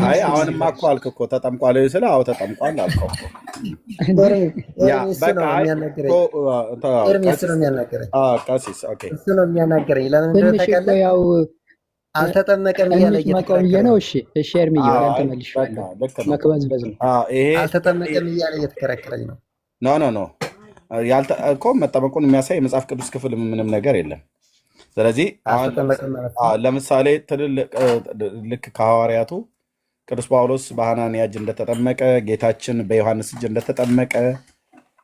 አይ አሁንማ እኮ አልክ እኮ ተጠምቋል ስለ አዎ ተጠምቋል አልከው። እሱ ነው የሚያናገረኝ። ለምን እንደሆነ ታውቃለህ? ያው አልተጠመቀም እያለ እየተከራከረ ነው። እሺ ኤርሚ አንተ መልሽዋለሁ። መክበዝበዝ ነው። አልተጠመቀም እያለ እየተከራከረኝ ነው። ኖ እኮ መጠመቁን የሚያሳይ የመጽሐፍ ቅዱስ ክፍል ምንም ነገር የለም። ስለዚህ ለምሳሌ ልክ ከሐዋርያቱ ቅዱስ ጳውሎስ በሐናንያ እጅ እንደተጠመቀ ጌታችን በዮሐንስ እጅ እንደተጠመቀ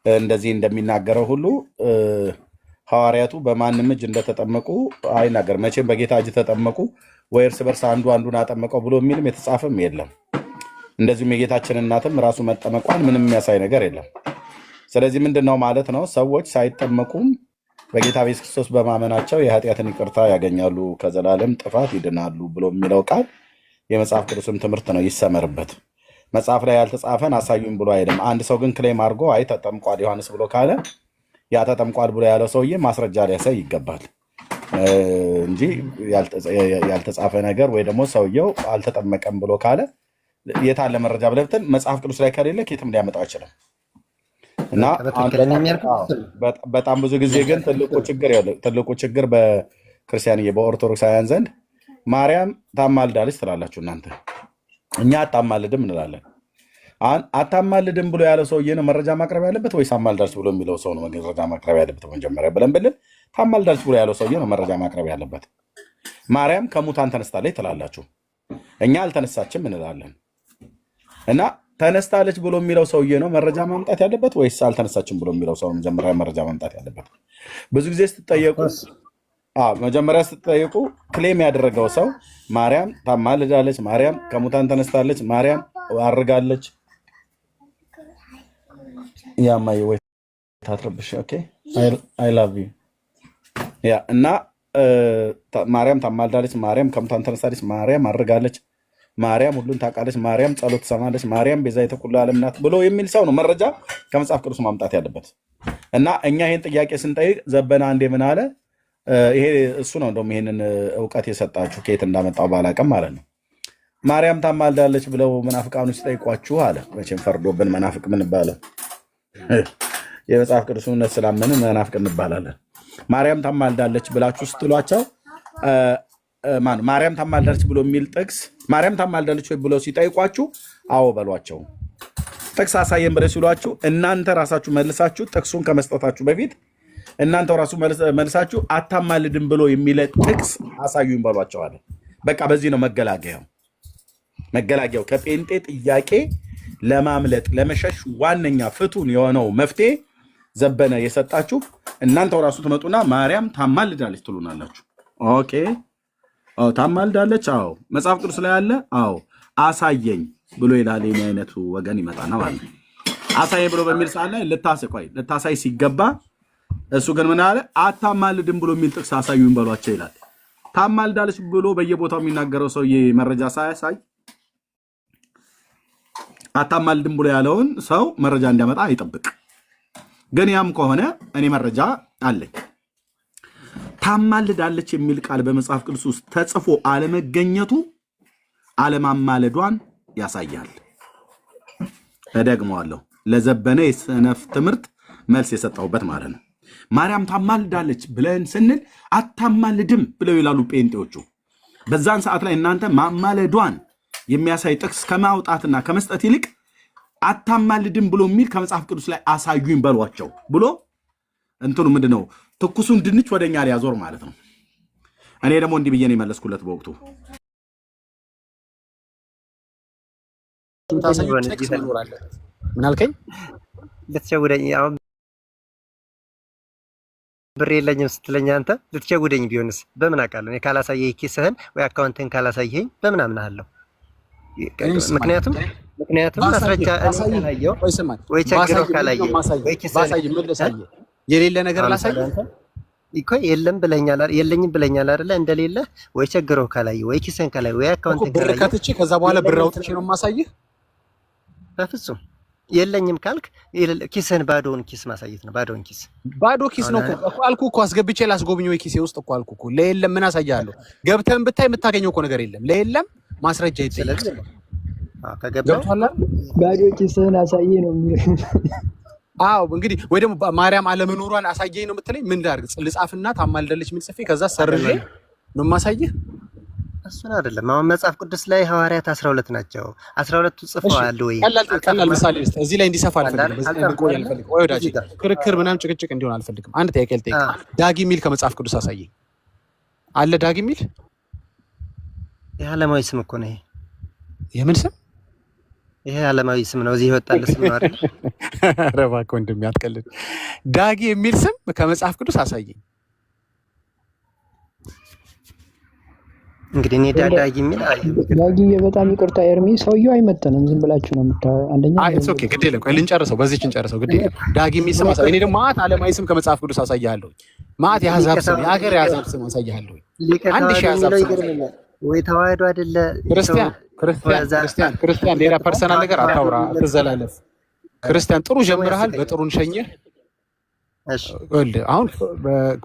እንደዚህ እንደሚናገረው ሁሉ ሐዋርያቱ በማንም እጅ እንደተጠመቁ አይናገር። መቼም በጌታ እጅ ተጠመቁ ወይ እርስ በርስ አንዱ አንዱን አጠመቀው ብሎ የሚልም የተጻፈም የለም። እንደዚሁም የጌታችን እናትም ራሱ መጠመቋን ምንም የሚያሳይ ነገር የለም። ስለዚህ ምንድን ነው ማለት ነው? ሰዎች ሳይጠመቁም በጌታ ኢየሱስ ክርስቶስ በማመናቸው የኃጢአትን ይቅርታ ያገኛሉ፣ ከዘላለም ጥፋት ይድናሉ ብሎ የሚለው ቃል የመጽሐፍ ቅዱስም ትምህርት ነው፣ ይሰመርበት። መጽሐፍ ላይ ያልተጻፈን አሳዩኝ ብሎ አይልም። አንድ ሰው ግን ክሌም አድርጎ አይ ተጠምቋል ዮሐንስ ብሎ ካለ ያ ተጠምቋል ብሎ ያለው ሰውዬ ማስረጃ ሊያሳይ ይገባል እንጂ ያልተጻፈ ነገር ወይ ደግሞ ሰውየው አልተጠመቀም ብሎ ካለ የታለ መረጃ ብለህ ብትል መጽሐፍ ቅዱስ ላይ ከሌለ የትም ሊያመጣው አይችልም። እና በጣም ብዙ ጊዜ ግን ትልቁ ችግር ክርስቲያንዬ በኦርቶዶክሳውያን ዘንድ ማርያም ታማልዳለች ትላላችሁ እናንተ። እኛ አታማልድም እንላለን። አታማልድም ብሎ ያለው ሰውዬ ነው መረጃ ማቅረብ ያለበት ወይስ አማልዳለች ብሎ የሚለው ሰው ነው መረጃ ማቅረብ ያለበት? መጀመሪያ ብለን ታማልዳለች ብሎ ያለው ሰውዬ ነው መረጃ ማቅረብ ያለበት። ማርያም ከሙታን ተነስታለች ትላላችሁ፣ እኛ አልተነሳችም እንላለን። እና ተነስታለች ብሎ የሚለው ሰውዬ ነው መረጃ ማምጣት ያለበት ወይስ አልተነሳችም ብሎ የሚለው ሰው መጀመሪያ መረጃ ማምጣት ያለበት? ብዙ ጊዜ መጀመሪያ ስትጠየቁ ክሌም ያደረገው ሰው ማርያም ታማልዳለች፣ ማርያም ከሙታን ተነስታለች፣ ማርያም አርጋለች። ያማይ ወይ ታትረብሽ ኦኬ አይ ላቭ ዩ ያ እና ማርያም ታማልዳለች፣ ማርያም ከሙታን ተነስታለች፣ ማርያም አርጋለች፣ ማርያም ሁሉን ታውቃለች፣ ማርያም ጸሎት ትሰማለች፣ ማርያም ቤዛዊተ ኩሉ ዓለም ናት ብሎ የሚል ሰው ነው መረጃ ከመጽሐፍ ቅዱስ ማምጣት ያለበት። እና እኛ ይህን ጥያቄ ስንጠይቅ ዘበና አንዴ ምን አለ? ይሄ እሱ ነው እንደውም ይሄንን እውቀት የሰጣችሁ ከየት እንዳመጣው ባላቅም ማለት ነው። ማርያም ታማልዳለች ብለው መናፍቃኑ ሲጠይቋችሁ አለ። መቼም ፈርዶብን መናፍቅ ምን ይባላል? የመጽሐፍ ቅዱስ እውነት ስላመንን መናፍቅ እንባላለን። ማርያም ታማልዳለች ብላችሁ ስትሏቸው ማርያም ታማልዳለች ብሎ የሚል ጥቅስ ማርያም ታማልዳለች ወይ ብለው ሲጠይቋችሁ አዎ በሏቸው። ጥቅስ አሳየን ብለው ሲሏችሁ እናንተ ራሳችሁ መልሳችሁ ጥቅሱን ከመስጠታችሁ በፊት እናንተው ራሱ መልሳችሁ አታማልድም ብሎ የሚለ ጥቅስ አሳዩኝ በሏቸዋለን። በቃ በዚህ ነው መገላገያው ከጴንጤ ጥያቄ ለማምለጥ ለመሸሽ ዋነኛ ፍቱን የሆነው መፍትሄ ዘበነ የሰጣችሁ። እናንተው ራሱ ትመጡና ማርያም ታማልዳለች ትሉናላችሁ። ኦኬ ታማልዳለች፣ አዎ መጽሐፍ ቅዱስ ላይ አለ፣ አዎ አሳየኝ ብሎ ይላል። የኔ አይነቱ ወገን ይመጣና ማለት ነው አሳየኝ ብሎ በሚል ሰዓት ላይ ልታሳይ ሲገባ እሱ ግን ምን አለ? አታማልድም ብሎ የሚል ጥቅስ አሳዩኝ በሏቸው ይላል። ታማልዳለች ብሎ በየቦታው የሚናገረው ሰውዬ መረጃ ሳያሳይ አታማልድም ብሎ ያለውን ሰው መረጃ እንዲያመጣ አይጠብቅ። ግን ያም ከሆነ እኔ መረጃ አለኝ። ታማልዳለች የሚል ቃል በመጽሐፍ ቅዱስ ውስጥ ተጽፎ አለመገኘቱ አለማማለዷን ያሳያል። እደግመዋለሁ፣ ለዘበነ የሰነፍ ትምህርት መልስ የሰጠሁበት ማለት ነው። ማርያም ታማልዳለች ብለን ስንል አታማልድም ብለው ይላሉ ጴንጤዎቹ። በዛን ሰዓት ላይ እናንተ ማማለዷን የሚያሳይ ጥቅስ ከማውጣትና ከመስጠት ይልቅ አታማልድም ብሎ የሚል ከመጽሐፍ ቅዱስ ላይ አሳዩኝ በሏቸው ብሎ እንትኑ ምንድነው ትኩሱን ድንች ወደኛ ሊያዞር ማለት ነው። እኔ ደግሞ እንዲህ ብዬ ነው የመለስኩለት በወቅቱ። ምን አልከኝ? ልትሸውደኝ አሁን ብር የለኝም ስትለኝ አንተ ልትሸውደኝ ቢሆንስ በምን አውቃለሁ? እኔ ካላሳየህ ኪስህን ወይ አካውንትን ካላሳየኝ በምን አምናለሁ? ምክንያቱም ማስረጃ ካላየው ወይ ቸግረው ካላየኝ ወይ ኪስህን የሌለ ነገር ላሳየህ እኮ የለም ብለኛል አይደል? የለኝም ብለኛል አይደል? እንደሌለ ወይ ቸግረው ካላየው ወይ ኪስህን ካላየው ወይ አካውንትን ካላየው ብር ከትቼ ከዛ በኋላ ብር አውጥቼ ነው የማሳየህ? በፍጹም የለኝም ካልክ ኪስህን ባዶውን ኪስ ማሳየት ነው። ባዶ ኪስ ነው እኮ አልኩህ እኮ አስገብቼ ላስጎብኝ ወይ ኪሴ ውስጥ እኮ አልኩህ እኮ። ለየለም ምን አሳያለሁ? ገብተህን ብታይ የምታገኘው እኮ ነገር የለም። ለየለም ማስረጃ ይጠይቃል። ከገባው ባዶ ኪስህን አሳየኝ ነው የሚለው። አዎ እንግዲህ ወይ ደግሞ ማርያም አለመኖሯን አሳየኝ ነው የምትለኝ። ምን ላድርግ? ልጻፍና ታማልዳለች ምን ጽፌ ከዛ ሰርዤ ነው የማሳየህ? እሱን አይደለም። አሁን መጽሐፍ ቅዱስ ላይ ሐዋርያት 12 ናቸው። 12ቱ ጽፈዋል ወይ? ቀላል ምሳሌ ልስጥ። እዚህ ላይ እንዲሰፋ አልፈልግም። በዚህ ላይ እንቆይ አልፈልግም። ወይ ወዳጅ ክርክር ምናምን ጭቅጭቅ እንዲሆን አልፈልግም። አንድ ጥያቄ ልጠይቅ። ዳጊ ሚል ከመጽሐፍ ቅዱስ አሳየኝ አለ? ዳጊ ሚል የዓለማዊ ስም እኮ ነው። የምን ስም? ይሄ ዓለማዊ ስም ነው። እዚህ ይወጣል ስም ነው አይደል? ኧረ እባክህ ወንድሜ አትቀልድ። ዳጊ የሚል ስም ከመጽሐፍ ቅዱስ አሳየኝ። እንግዲህ እኔ ዳጊ የሚል ዳጊ በጣም ይቅርታ ኤርሚ፣ ሰውየው አይመጥንም። ዝም ብላችሁ ነው አንደኛ ኢትስ ኦኬ፣ ግድ የለም። ቆይ ልንጨርሰው፣ በዚህች እንጨርሰው። ግድ የለም። ዳጊ የሚል ስም አሳየኝ። እኔ ደግሞ ማት ዓለማዊ ስም ከመጽሐፍ ቅዱስ አሳያለሁ። ማት የአሕዛብ ስም፣ የሀገር የአሕዛብ ስም አሳያለሁ። አንድ ሺህ የአሕዛብ ስም ወይ ተዋህዶ አይደለ? ክርስቲያን ሌላ ፐርሰናል ነገር አታውራ፣ አትዘላለፍ። ክርስቲያን ጥሩ ጀምረሃል፣ በጥሩ እንሸኝህ። አሁን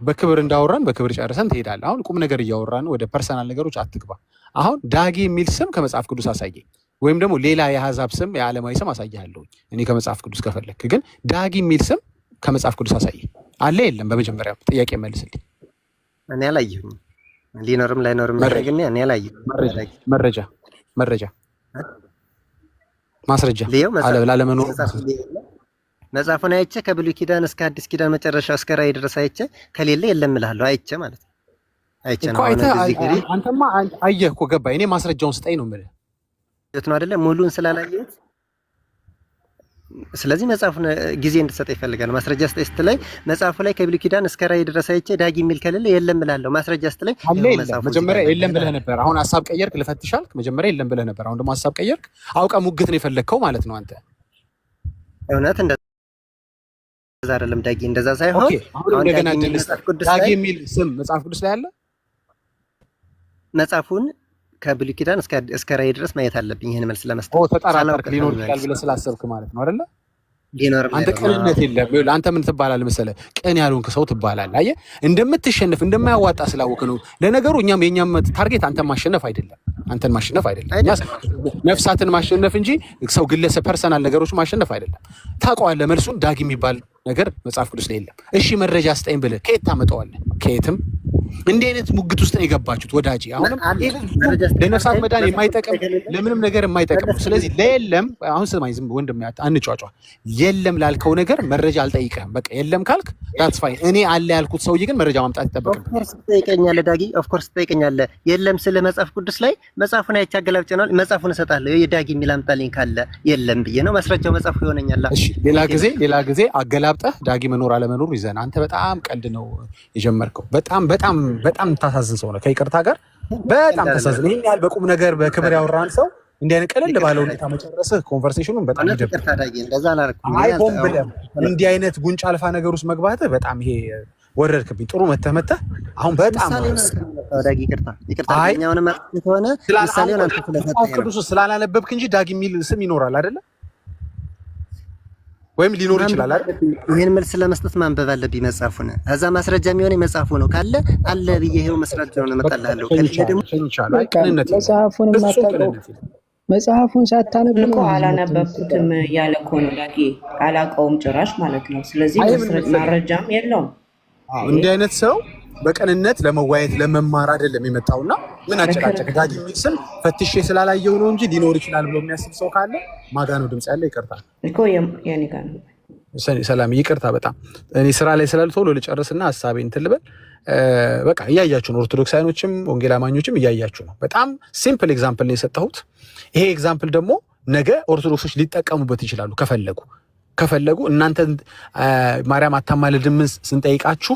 በክብር እንዳወራን በክብር ጨርሰን ትሄዳለህ። አሁን ቁም ነገር እያወራን ወደ ፐርሰናል ነገሮች አትግባ። አሁን ዳጊ የሚል ስም ከመጽሐፍ ቅዱስ አሳየኝ፣ ወይም ደግሞ ሌላ የአሕዛብ ስም የዓለማዊ ስም አሳያለሁ እኔ ከመጽሐፍ ቅዱስ ከፈለክ። ግን ዳጊ የሚል ስም ከመጽሐፍ ቅዱስ አሳየኝ። አለ የለም? በመጀመሪያ ጥያቄ መልስልኝ። እኔ አላየሁኝም። ሊኖርም ላይኖርም ያደረግኝ እኔ አላየሁም። መረጃ ማስረጃ ላለመኖር መጽሐፉን አይቼ ከብሉይ ኪዳን እስከ አዲስ ኪዳን መጨረሻ እስከ ራእይ ድረስ አይቼ ከሌለ የለም እልሃለሁ። አይቼ ማለት ነው። አይቼ ነው። አንተማ አየህ እኮ ገባኝ። እኔ ማስረጃውን ስጠኝ ነው የምልህ ነው አይደለ? ሙሉን ስላላየሁት ስለዚህ መጽሐፉን ጊዜ እንድትሰጥ ይፈልጋል። ማስረጃ ስጠኝ ስትለኝ መጽሐፉ ላይ ከብሉይ ኪዳን እስከ ራእይ ድረስ አይቼ ዳጊ የሚል ከሌለ የለም እላለሁ። ማስረጃ ስትለኝ መጀመሪያ የለም ብለህ ነበር። አሁን ሐሳብ ቀየርክ፣ ልፈትሻልክ። መጀመሪያ የለም ብለህ ነበር። አሁን ደግሞ ሐሳብ ቀየርክ። አውቀህ ሙግት ነው የፈለግከው ማለት ነው አንተ። እውነት እንደዛ አይደለም ዳጊ፣ እንደዛ ሳይሆን አሁን እንደገና ዳጊ የሚል ስም መጽሐፍ ቅዱስ ላይ አለ። መጽሐፉን ከብሉይ ኪዳን እስከ ራእይ ድረስ ማየት አለብኝ። ይሄን መልስ ለመስጠት ተጠራጠርክ። ሊኖር ይችላል ብለህ ስላሰብክ ማለት ነው አይደለ? አንተ ቅንነት የለም። አንተ ምን ትባላለህ መሰለህ? ቅን ያልሆንክ ሰው ትባላለህ። አየህ፣ እንደምትሸነፍ እንደማያዋጣ ስላወቅ ነው። ለነገሩ የኛም ታርጌት አንተን ማሸነፍ አይደለም፣ እኛስ ነፍሳትን ማሸነፍ እንጂ ሰው ግለሰብ ፐርሰናል ነገሮች ማሸነፍ አይደለም። ታውቀዋለህ መልሱን። ዳጊ የሚባል ነገር መጽሐፍ ቅዱስ ላይ የለም። እሺ መረጃ ስጠኝ ብለህ ከየት ታመጣዋለህ? ከየትም። እንዲህ አይነት ሙግት ውስጥ ነው የገባችሁት ወዳጄ። አሁንም ለነፍሳት መዳን የማይጠቅም ለምንም ነገር የማይጠቅም። ስለዚህ ለየለም አሁን ስማኝ፣ ዝም ወንድም አንጫጫ። የለም ላልከው ነገር መረጃ አልጠይቅህም። በቃ የለም ካልክ ዳትስ ፋይን። እኔ አለ ያልኩት ሰውዬ ግን መረጃ ማምጣት ይጠበቅብህ። ኦፍኮርስ ትጠይቀኛለህ ዳጊ፣ ኦፍኮርስ ትጠይቀኛለህ። የለም ስለ መጽሐፍ ቅዱስ ላይ መጽሐፉን አይቼ አገላብጬ ነው መጽሐፉን እሰጥሃለሁ። የዳጊ የሚል አምጣልኝ ካለ የለም ብዬ ነው ማስረጃው መጽሐፉ ይሆነኛል። እሺ ሌላ ጊዜ አገላብጠህ ዳጊ መኖር አለመኖር ይዘን። አንተ በጣም ቀልድ ነው የጀመርከው። በጣም ታሳዝን ሰው ነው። ከይቅርታ ጋር በጣም ታሳዝን። ይሄን ያህል በቁም ነገር በክብር ያወራን ሰው እንዲህ አይነት ቀለል ባለው ሁኔታ መጨረስህ ኮንቨርሴሽኑን በጣም ይደብራል። አይሆን ብለህ እንዲህ አይነት ጉንጭ አልፋ ነገር ውስጥ መግባትህ በጣም ይሄ ወረድክብኝ። ጥሩ መተህ አሁን በጣም ዳጊ ይቅርታ ሆነ ማለት ሆነ ምሳሌውን አንተ ስለፈጠህ ቅዱስ ስላላነበብክ እንጂ ዳጊ የሚል ስም ይኖራል አይደለ? ወይም ሊኖር ይችላል አይደል? ይሄን መልስ ለመስጠት ማንበብ አለብኝ መጽሐፉን። እዛ ማስረጃ የሚሆን መጽሐፉ ነው ካለ አለ ብዬ ይሄው መስራጃውን እመጣልሃለሁ። ከልጅ ደግሞ መጽሐፉን ሳታነብ እኮ አላነበብኩትም ያለ እኮ ነው ዳጊ። አላውቀውም ጭራሽ ማለት ነው። ስለዚህ ማስረጃም የለውም። እንዲህ አይነት ሰው በቀንነት ለመዋየት ለመማር አይደለም የመጣውና ምን አጨቃጨቅ። ዳጊ የሚል ስም ፈትሼ ስላላየው ነው እንጂ ሊኖር ይችላል ብሎ የሚያስብ ሰው ካለ ማጋ ነው ድምጽ ያለ። ይቅርታ እኮ የኔ ጋር ነው። ሰላም ይቅርታ። በጣም እኔ ስራ ላይ ስላልኩ ቶሎ ልጨርስና ሐሳቤን እንትን ልበል። በቃ እያያችሁ ነው፣ ኦርቶዶክሳውያኖችም ወንጌል አማኞችም እያያችሁ ነው። በጣም ሲምፕል ኤግዛምፕል ነው የሰጠሁት። ይሄ ኤግዛምፕል ደግሞ ነገ ኦርቶዶክሶች ሊጠቀሙበት ይችላሉ ከፈለጉ። እናንተ ማርያም አታማልድም ስንጠይቃችሁ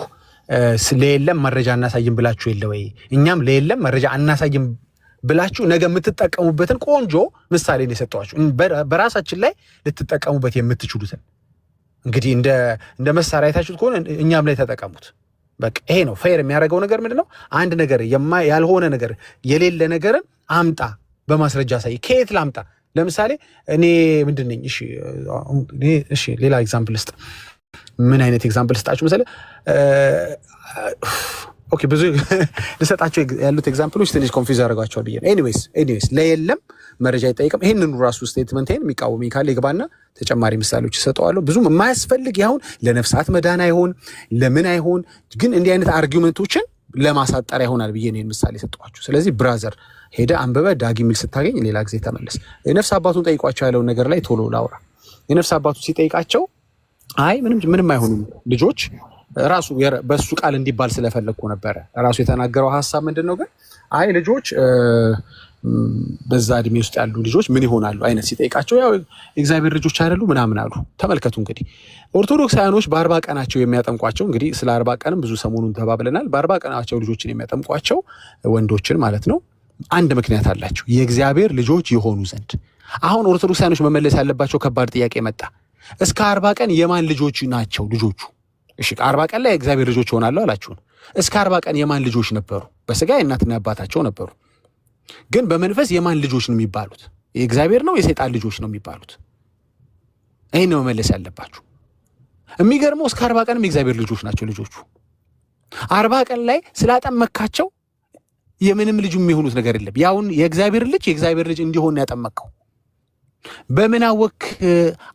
ለየለም መረጃ አናሳይም ብላችሁ የለ ወይ? እኛም ለየለም መረጃ አናሳይም ብላችሁ ነገ የምትጠቀሙበትን ቆንጆ ምሳሌ ነው የሰጠኋችሁ። በራሳችን ላይ ልትጠቀሙበት የምትችሉትን እንግዲህ እንደ መሳሪያ አይታችሁት ከሆነ እኛም ላይ ተጠቀሙት። በቃ ይሄ ነው ፌር የሚያደርገው ነገር ምንድነው? አንድ ነገር ያልሆነ ነገር የሌለ ነገርን አምጣ በማስረጃ ሳይ። ከየት ላምጣ? ለምሳሌ እኔ ምንድን ነኝ? እሺ ሌላ ኤግዛምፕል ስጥ። ምን አይነት ኤግዛምፕል ስጣችሁ መሰለህ? ኦኬ ብዙ ልሰጣቸው ያሉት ኤግዛምፕሎች ትንሽ ኮንፊውዝ ያደርጓቸዋል ብዬ ነው። ኤኒዌይስ ለየለም መረጃ አይጠይቅም። ይህንን ራሱ ስቴትመንቴን የሚቃወም ካለ ይግባና ተጨማሪ ምሳሌዎች ይሰጠዋለሁ። ብዙም የማያስፈልግ ያሁን ለነፍሳት መዳን አይሆን ለምን አይሆን፣ ግን እንዲህ አይነት አርጊመንቶችን ለማሳጠር ይሆናል ብዬ ነው ምሳሌ ሰጠኋችሁ። ስለዚህ ብራዘር ሄደ አንበበ ዳጊ የሚል ስታገኝ ሌላ ጊዜ ተመለስ። የነፍስ አባቱን ጠይቋቸው ያለውን ነገር ላይ ቶሎ ላውራ። የነፍስ አባቱ ሲጠይቃቸው አይ ምንም አይሆኑም ልጆች ራሱ በሱ ቃል እንዲባል ስለፈለግኩ ነበረ። ራሱ የተናገረው ሀሳብ ምንድን ነው ግን አይ ልጆች በዛ እድሜ ውስጥ ያሉ ልጆች ምን ይሆናሉ አይነት ሲጠይቃቸው ያው እግዚአብሔር ልጆች አይደሉ ምናምን አሉ። ተመልከቱ እንግዲህ ኦርቶዶክሳውያኖች በ40 ቀናቸው የሚያጠምቋቸው እንግዲህ ስለ 40 ቀንም ብዙ ሰሞኑን ተባብለናል። በ40 ቀናቸው ልጆችን የሚያጠምቋቸው ወንዶችን ማለት ነው አንድ ምክንያት አላቸው፣ የእግዚአብሔር ልጆች የሆኑ ዘንድ። አሁን ኦርቶዶክሳውያኖች መመለስ ያለባቸው ከባድ ጥያቄ መጣ። እስከ 40 ቀን የማን ልጆች ናቸው ልጆቹ? እሺ 40 ቀን ላይ የእግዚአብሔር ልጆች ይሆናሉ አላችሁን። እስከ 40 ቀን የማን ልጆች ነበሩ? በስጋ የእናትና አባታቸው ነበሩ። ግን በመንፈስ የማን ልጆች ነው የሚባሉት? የእግዚአብሔር ነው የሰይጣን ልጆች ነው የሚባሉት? ይሄን ነው መመለስ ያለባችሁ። የሚገርመው እስከ 40 ቀንም የእግዚአብሔር ልጆች ናቸው ልጆቹ። 40 ቀን ላይ ስላጠመካቸው የምንም ልጅ የሚሆኑት ነገር የለም። ያውን የእግዚአብሔር ልጅ እንዲሆን ያጠመቀው በምን አወክ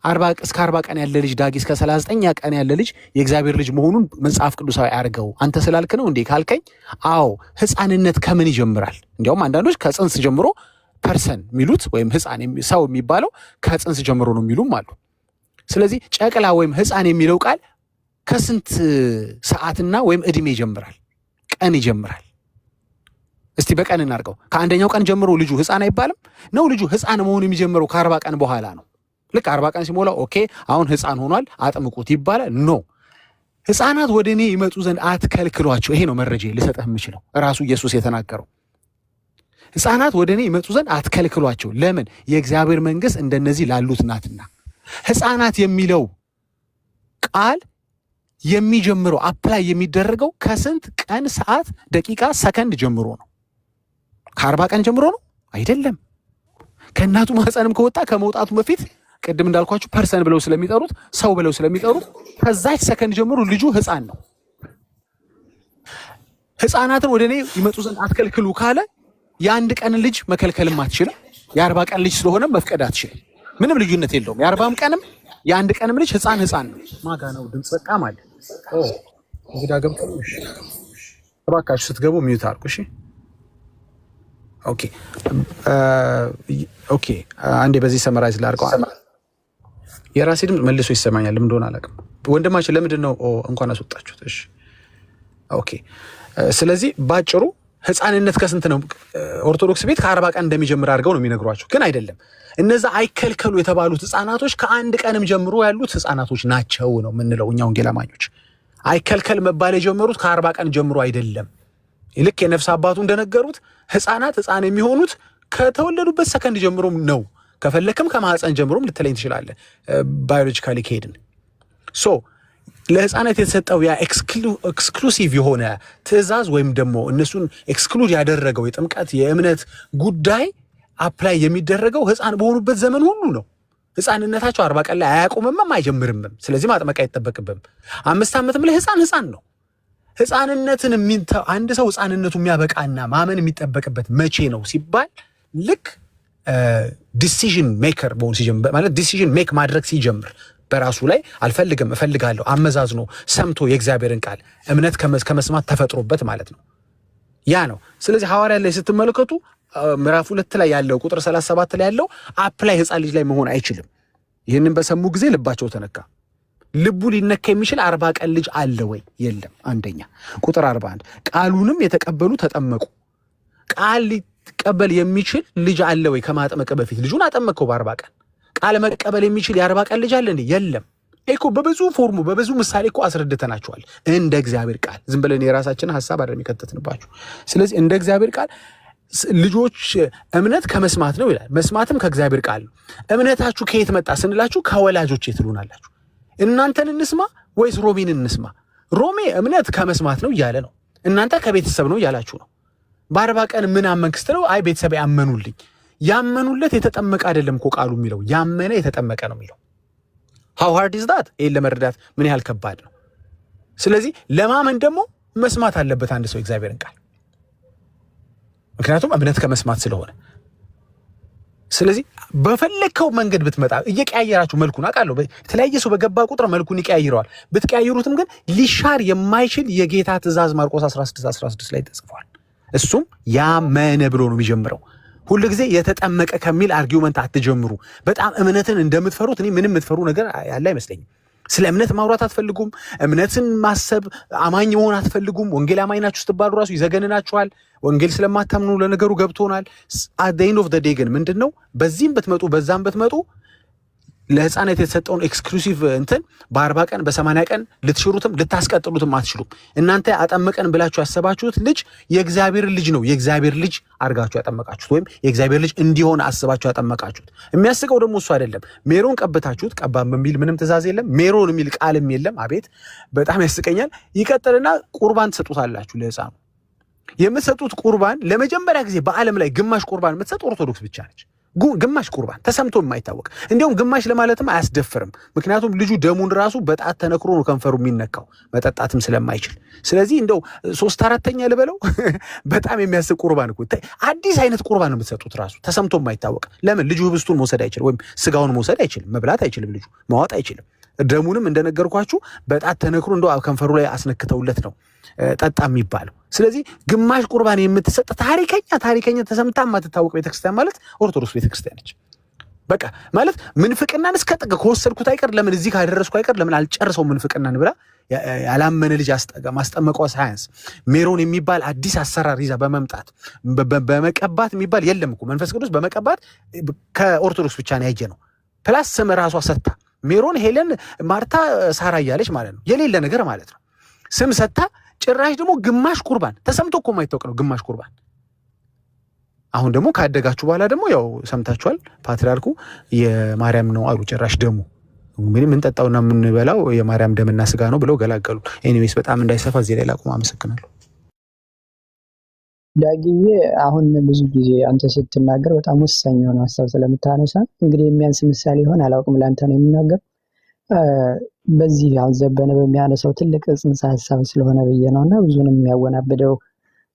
40 እስከ 40 ቀን ያለ ልጅ ዳጊ እስከ 39 ቀን ያለ ልጅ የእግዚአብሔር ልጅ መሆኑን መጽሐፍ ቅዱሳዊ አድርገው አንተ ስላልክ ነው እንዴ ካልከኝ፣ አዎ ሕፃንነት ከምን ይጀምራል? እንዲያውም አንዳንዶች ከጽንስ ጀምሮ ፐርሰን የሚሉት ወይም ሕፃን ሰው የሚባለው ከጽንስ ጀምሮ ነው የሚሉም አሉ። ስለዚህ ጨቅላ ወይም ሕፃን የሚለው ቃል ከስንት ሰዓትና ወይም እድሜ ይጀምራል? ቀን ይጀምራል። እስቲ በቀን እናርገው። ከአንደኛው ቀን ጀምሮ ልጁ ሕፃን አይባልም ነው? ልጁ ሕፃን መሆኑ የሚጀምረው ከ40 ቀን በኋላ ነው። ልክ 40 ቀን ሲሞላ ኦኬ አሁን ሕፃን ሆኗል አጥምቁት ይባላል? ኖ። ሕፃናት ወደ እኔ ይመጡ ዘንድ አትከልክሏቸው። ይሄ ነው መረጃ ልሰጥህ የምችለው፣ ራሱ ኢየሱስ የተናገረው። ሕፃናት ወደ እኔ ይመጡ ዘንድ አትከልክሏቸው። ለምን? የእግዚአብሔር መንግሥት እንደነዚህ ላሉት ናትና። ሕፃናት የሚለው ቃል የሚጀምረው አፕላይ የሚደረገው ከስንት ቀን፣ ሰዓት፣ ደቂቃ፣ ሰከንድ ጀምሮ ነው? ከ40 ቀን ጀምሮ ነው አይደለም። ከእናቱ ማህፀንም ከወጣ ከመውጣቱ በፊት ቅድም እንዳልኳችሁ ፐርሰን ብለው ስለሚጠሩት ሰው ብለው ስለሚጠሩት ከዛች ሰከንድ ጀምሮ ልጁ ሕፃን ነው። ሕፃናትን ወደ እኔ ይመጡ ዘንድ አትከልክሉ ካለ የአንድ ቀን ልጅ መከልከልም አትችልም። የ40 ቀን ልጅ ስለሆነ መፍቀድ አትችልም። ምንም ልዩነት የለውም። የ40 ቀንም የአንድ ቀንም ልጅ ሕፃን ነው። ማጋ ነው ድምፅ በጣም አለ። እንግዳ ገብቶ እባካችሁ ስትገቡ ሚዩት አድርጉ። እሺ ኦኬ አንዴ በዚህ ሰመራይዝ ላድርገው። የራሴ ድምፅ መልሶ ይሰማኛል፣ ለምን እንደሆነ አላውቅም። ወንድማችን ለምንድን ነው እንኳን አስወጣችሁት? እሺ ኦኬ። ስለዚህ ባጭሩ ሕፃንነት ከስንት ነው? ኦርቶዶክስ ቤት ከ40 ቀን እንደሚጀምር አድርገው ነው የሚነግሯቸው፣ ግን አይደለም። እነዛ አይከልከሉ የተባሉት ሕፃናቶች ከአንድ ቀንም ጀምሮ ያሉት ሕፃናቶች ናቸው ነው የምንለው እኛ ወንጌል አማኞች። አይከልከል መባል የጀመሩት ከ40 ቀን ጀምሮ አይደለም። ልክ የነፍስ አባቱ እንደነገሩት ሕፃናት ሕፃን የሚሆኑት ከተወለዱበት ሰከንድ ጀምሮ ነው። ከፈለክም ከማህፀን ጀምሮም ልትለኝ ትችላለህ፣ ባዮሎጂካሊ ከሄድን። ሶ ለሕፃናት የተሰጠው ያ ኤክስክሉሲቭ የሆነ ትእዛዝ ወይም ደግሞ እነሱን ኤክስክሉድ ያደረገው የጥምቀት የእምነት ጉዳይ አፕላይ የሚደረገው ሕፃን በሆኑበት ዘመን ሁሉ ነው። ሕፃንነታቸው 40 ቀን ላይ አያቆምምም አይጀምርምም። ስለዚህ ማጥመቅ አይጠበቅብም። 5 ዓመትም ላይ ሕፃን ነው። ሕፃንነትን አንድ ሰው ሕፃንነቱ የሚያበቃና ማመን የሚጠበቅበት መቼ ነው ሲባል ልክ ዲሲዥን ሜከር መሆን ሲጀምር፣ ማለት ዲሲዥን ሜክ ማድረግ ሲጀምር በራሱ ላይ አልፈልግም እፈልጋለሁ አመዛዝኖ ሰምቶ የእግዚአብሔርን ቃል እምነት ከመስማት ተፈጥሮበት ማለት ነው። ያ ነው። ስለዚህ ሐዋርያት ላይ ስትመለከቱ ምዕራፍ 2 ላይ ያለው ቁጥር 37 ላይ ያለው አፕላይ ሕፃን ልጅ ላይ መሆን አይችልም። ይህንን በሰሙ ጊዜ ልባቸው ተነካ። ልቡ ሊነካ የሚችል 40 ቀን ልጅ አለ ወይ? የለም። አንደኛ ቁጥር 41 ቃሉንም የተቀበሉ ተጠመቁ። ቃል ሊቀበል የሚችል ልጅ አለ ወይ? ከማጥመቅ በፊት ልጁን አጠመቅከው በ40 ቀን። ቃል መቀበል የሚችል የ40 ቀን ልጅ አለ እንዴ? የለም። እኮ በብዙ ፎርሙ በብዙ ምሳሌ እኮ አስረድተናቸዋል። እንደ እግዚአብሔር ቃል ዝም ብለን የራሳችንን ሐሳብ አይደለም የሚከተትንባችሁ። ስለዚህ እንደ እግዚአብሔር ቃል ልጆች እምነት ከመስማት ነው ይላል። መስማትም ከእግዚአብሔር ቃል ነው። እምነታችሁ ከየት መጣ ስንላችሁ ከወላጆች ትሉናላችሁ። እናንተን እንስማ ወይስ ሮሜን እንስማ? ሮሜ እምነት ከመስማት ነው እያለ ነው። እናንተ ከቤተሰብ ነው እያላችሁ ነው። በ40 ቀን ምን አመንክ ስትለው አይ ቤተሰብ ያመኑልኝ። ያመኑለት የተጠመቀ አይደለም እኮ ቃሉ የሚለው ያመነ የተጠመቀ ነው የሚለው። ሃው ሃርድ ኢዝ ዳት? ይሄን ለመረዳት ምን ያህል ከባድ ነው። ስለዚህ ለማመን ደግሞ መስማት አለበት አንድ ሰው እግዚአብሔርን ቃል፣ ምክንያቱም እምነት ከመስማት ስለሆነ። ስለዚህ በፈለከው መንገድ ብትመጣ እየቀያየራችሁ መልኩን አውቃለሁ። የተለያየ ሰው በገባ ቁጥር መልኩን ይቀያይረዋል። ብትቀያይሩትም ግን ሊሻር የማይችል የጌታ ትእዛዝ ማርቆስ 16 ላይ ተጽፏል። እሱም ያመነ ብሎ ነው የሚጀምረው። ሁሉ ጊዜ የተጠመቀ ከሚል አርጊውመንት አትጀምሩ። በጣም እምነትን እንደምትፈሩት እኔ ምንም የምትፈሩ ነገር ያለ አይመስለኝም። ስለ እምነት ማውራት አትፈልጉም። እምነትን ማሰብ አማኝ መሆን አትፈልጉም። ወንጌል አማኝ ናችሁ ስትባሉ ራሱ ይዘገንናችኋል። ወንጌል ስለማታምኑ ለነገሩ ገብቶናል። አት ዘ ኤንድ ኦፍ ዘ ዴይ ግን ምንድነው በዚህም ብትመጡ በዛም ብትመጡ ለሕፃናት የተሰጠውን ኤክስክሉሲቭ እንትን በ40 ቀን በ80 ቀን ልትሽሩትም ልታስቀጥሉትም አትችሉም። እናንተ አጠመቀን ብላችሁ ያሰባችሁት ልጅ የእግዚአብሔር ልጅ ነው። የእግዚአብሔር ልጅ አድርጋችሁ ያጠመቃችሁት ወይም የእግዚአብሔር ልጅ እንዲሆን አስባችሁ ያጠመቃችሁት። የሚያስቀው ደግሞ እሱ አይደለም። ሜሮን ቀብታችሁት፣ ቀባም በሚል ምንም ትእዛዝ የለም። ሜሮን የሚል ቃልም የለም። አቤት በጣም ያስቀኛል። ይቀጥልና ቁርባን ትሰጡታላችሁ ለሕፃኑ። የምትሰጡት ቁርባን ለመጀመሪያ ጊዜ በዓለም ላይ ግማሽ ቁርባን የምትሰጥ ኦርቶዶክስ ብቻ ነች። ግማሽ ቁርባን ተሰምቶ የማይታወቅ እንዲያውም ግማሽ ለማለትም አያስደፍርም። ምክንያቱም ልጁ ደሙን ራሱ በጣት ተነክሮ ነው ከንፈሩ የሚነካው መጠጣትም ስለማይችል። ስለዚህ እንደው 3/4 ልበለው በጣም የሚያስብ ቁርባን እኮ አዲስ አይነት ቁርባን ነው የምትሰጡት ራሱ ተሰምቶ የማይታወቅ። ለምን ልጁ ህብስቱን መውሰድ አይችልም ወይም ስጋውን መውሰድ አይችልም፣ መብላት አይችልም፣ ልጁ ማዋጥ አይችልም። ደሙንም እንደነገርኳችሁ በጣት ተነክሮ እንደው ከንፈሩ ላይ አስነክተውለት ነው ጠጣ የሚባለው። ስለዚህ ግማሽ ቁርባን የምትሰጥ ታሪከኛ ተሰምታ የማትታወቅ ቤተክርስቲያን ማለት ኦርቶዶክስ ቤተክርስቲያን ነች። በቃ ማለት ምንፍቅናን እስከ ጥግ ከወሰድኩት አይቀር ለምን እዚህ ካደረስኩ አይቀር ለምን አልጨርሰው ምንፍቅናን ብላ ያላመነ ልጅ ማስጠመቀው ሳያንስ ሜሮን የሚባል አዲስ አሰራር ይዛ በመምጣት በመቀባት የሚባል የለም እኮ መንፈስ ቅዱስ በመቀባት ከኦርቶዶክስ ብቻ ነው ያየ ነው። ፕላስ ስም ራሷ ሰጥታ ሜሮን፣ ሄለን፣ ማርታ፣ ሳራ እያለች ማለት ነው የሌለ ነገር ማለት ነው ስም ሰጥታ ጭራሽ ደግሞ ግማሽ ቁርባን ተሰምቶ እኮ የማይታወቅ ነው ግማሽ ቁርባን። አሁን ደግሞ ካደጋችሁ በኋላ ደግሞ ያው ሰምታችኋል ፓትርያርኩ የማርያም ነው አሉ። ጭራሽ ደሙ ምን የምንጠጣውና የምንበላው የማርያም ደምና ስጋ ነው ብለው ገላገሉ። ኤኒዌይስ በጣም እንዳይሰፋ እዚህ ላይ ላቁም። አመሰግናለሁ። ዳግዬ አሁን ብዙ ጊዜ አንተ ስትናገር በጣም ወሳኝ የሆነ ሀሳብ ስለምታነሳ እንግዲህ የሚያንስ ምሳሌ ይሆን አላውቅም፣ ለአንተ ነው የምናገር። በዚህ አሁን ዘበነ በሚያነሳው ትልቅ ጽንሰ ሀሳብ ስለሆነ ብዬ ነው እና ብዙንም የሚያወናብደው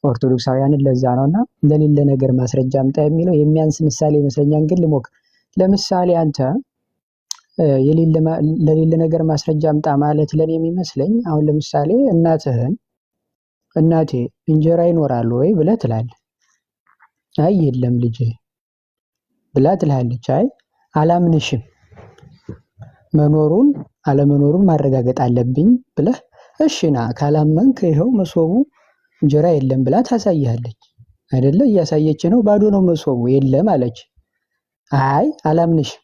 ኦርቶዶክሳውያንን ለዛ ነው እና ለሌለ ነገር ማስረጃ አምጣ የሚለው የሚያንስ ምሳሌ ይመስለኛል። ግን ልሞክር። ለምሳሌ አንተ ለሌለ ነገር ማስረጃ አምጣ ማለት ለኔ የሚመስለኝ አሁን ለምሳሌ እናቴ እንጀራ ይኖራል ወይ ብለህ ትላለህ። አይ የለም ልጄ ብላ ትላለች። አይ አላምንሽም፣ መኖሩን አለመኖሩን ማረጋገጥ አለብኝ ብለህ እሺ ና ካላመንክ ይኸው መሶቡ እንጀራ የለም ብላ ታሳያለች አይደለ? እያሳየች ነው። ባዶ ነው መሶቡ የለም አለች። አይ አላምንሽም፣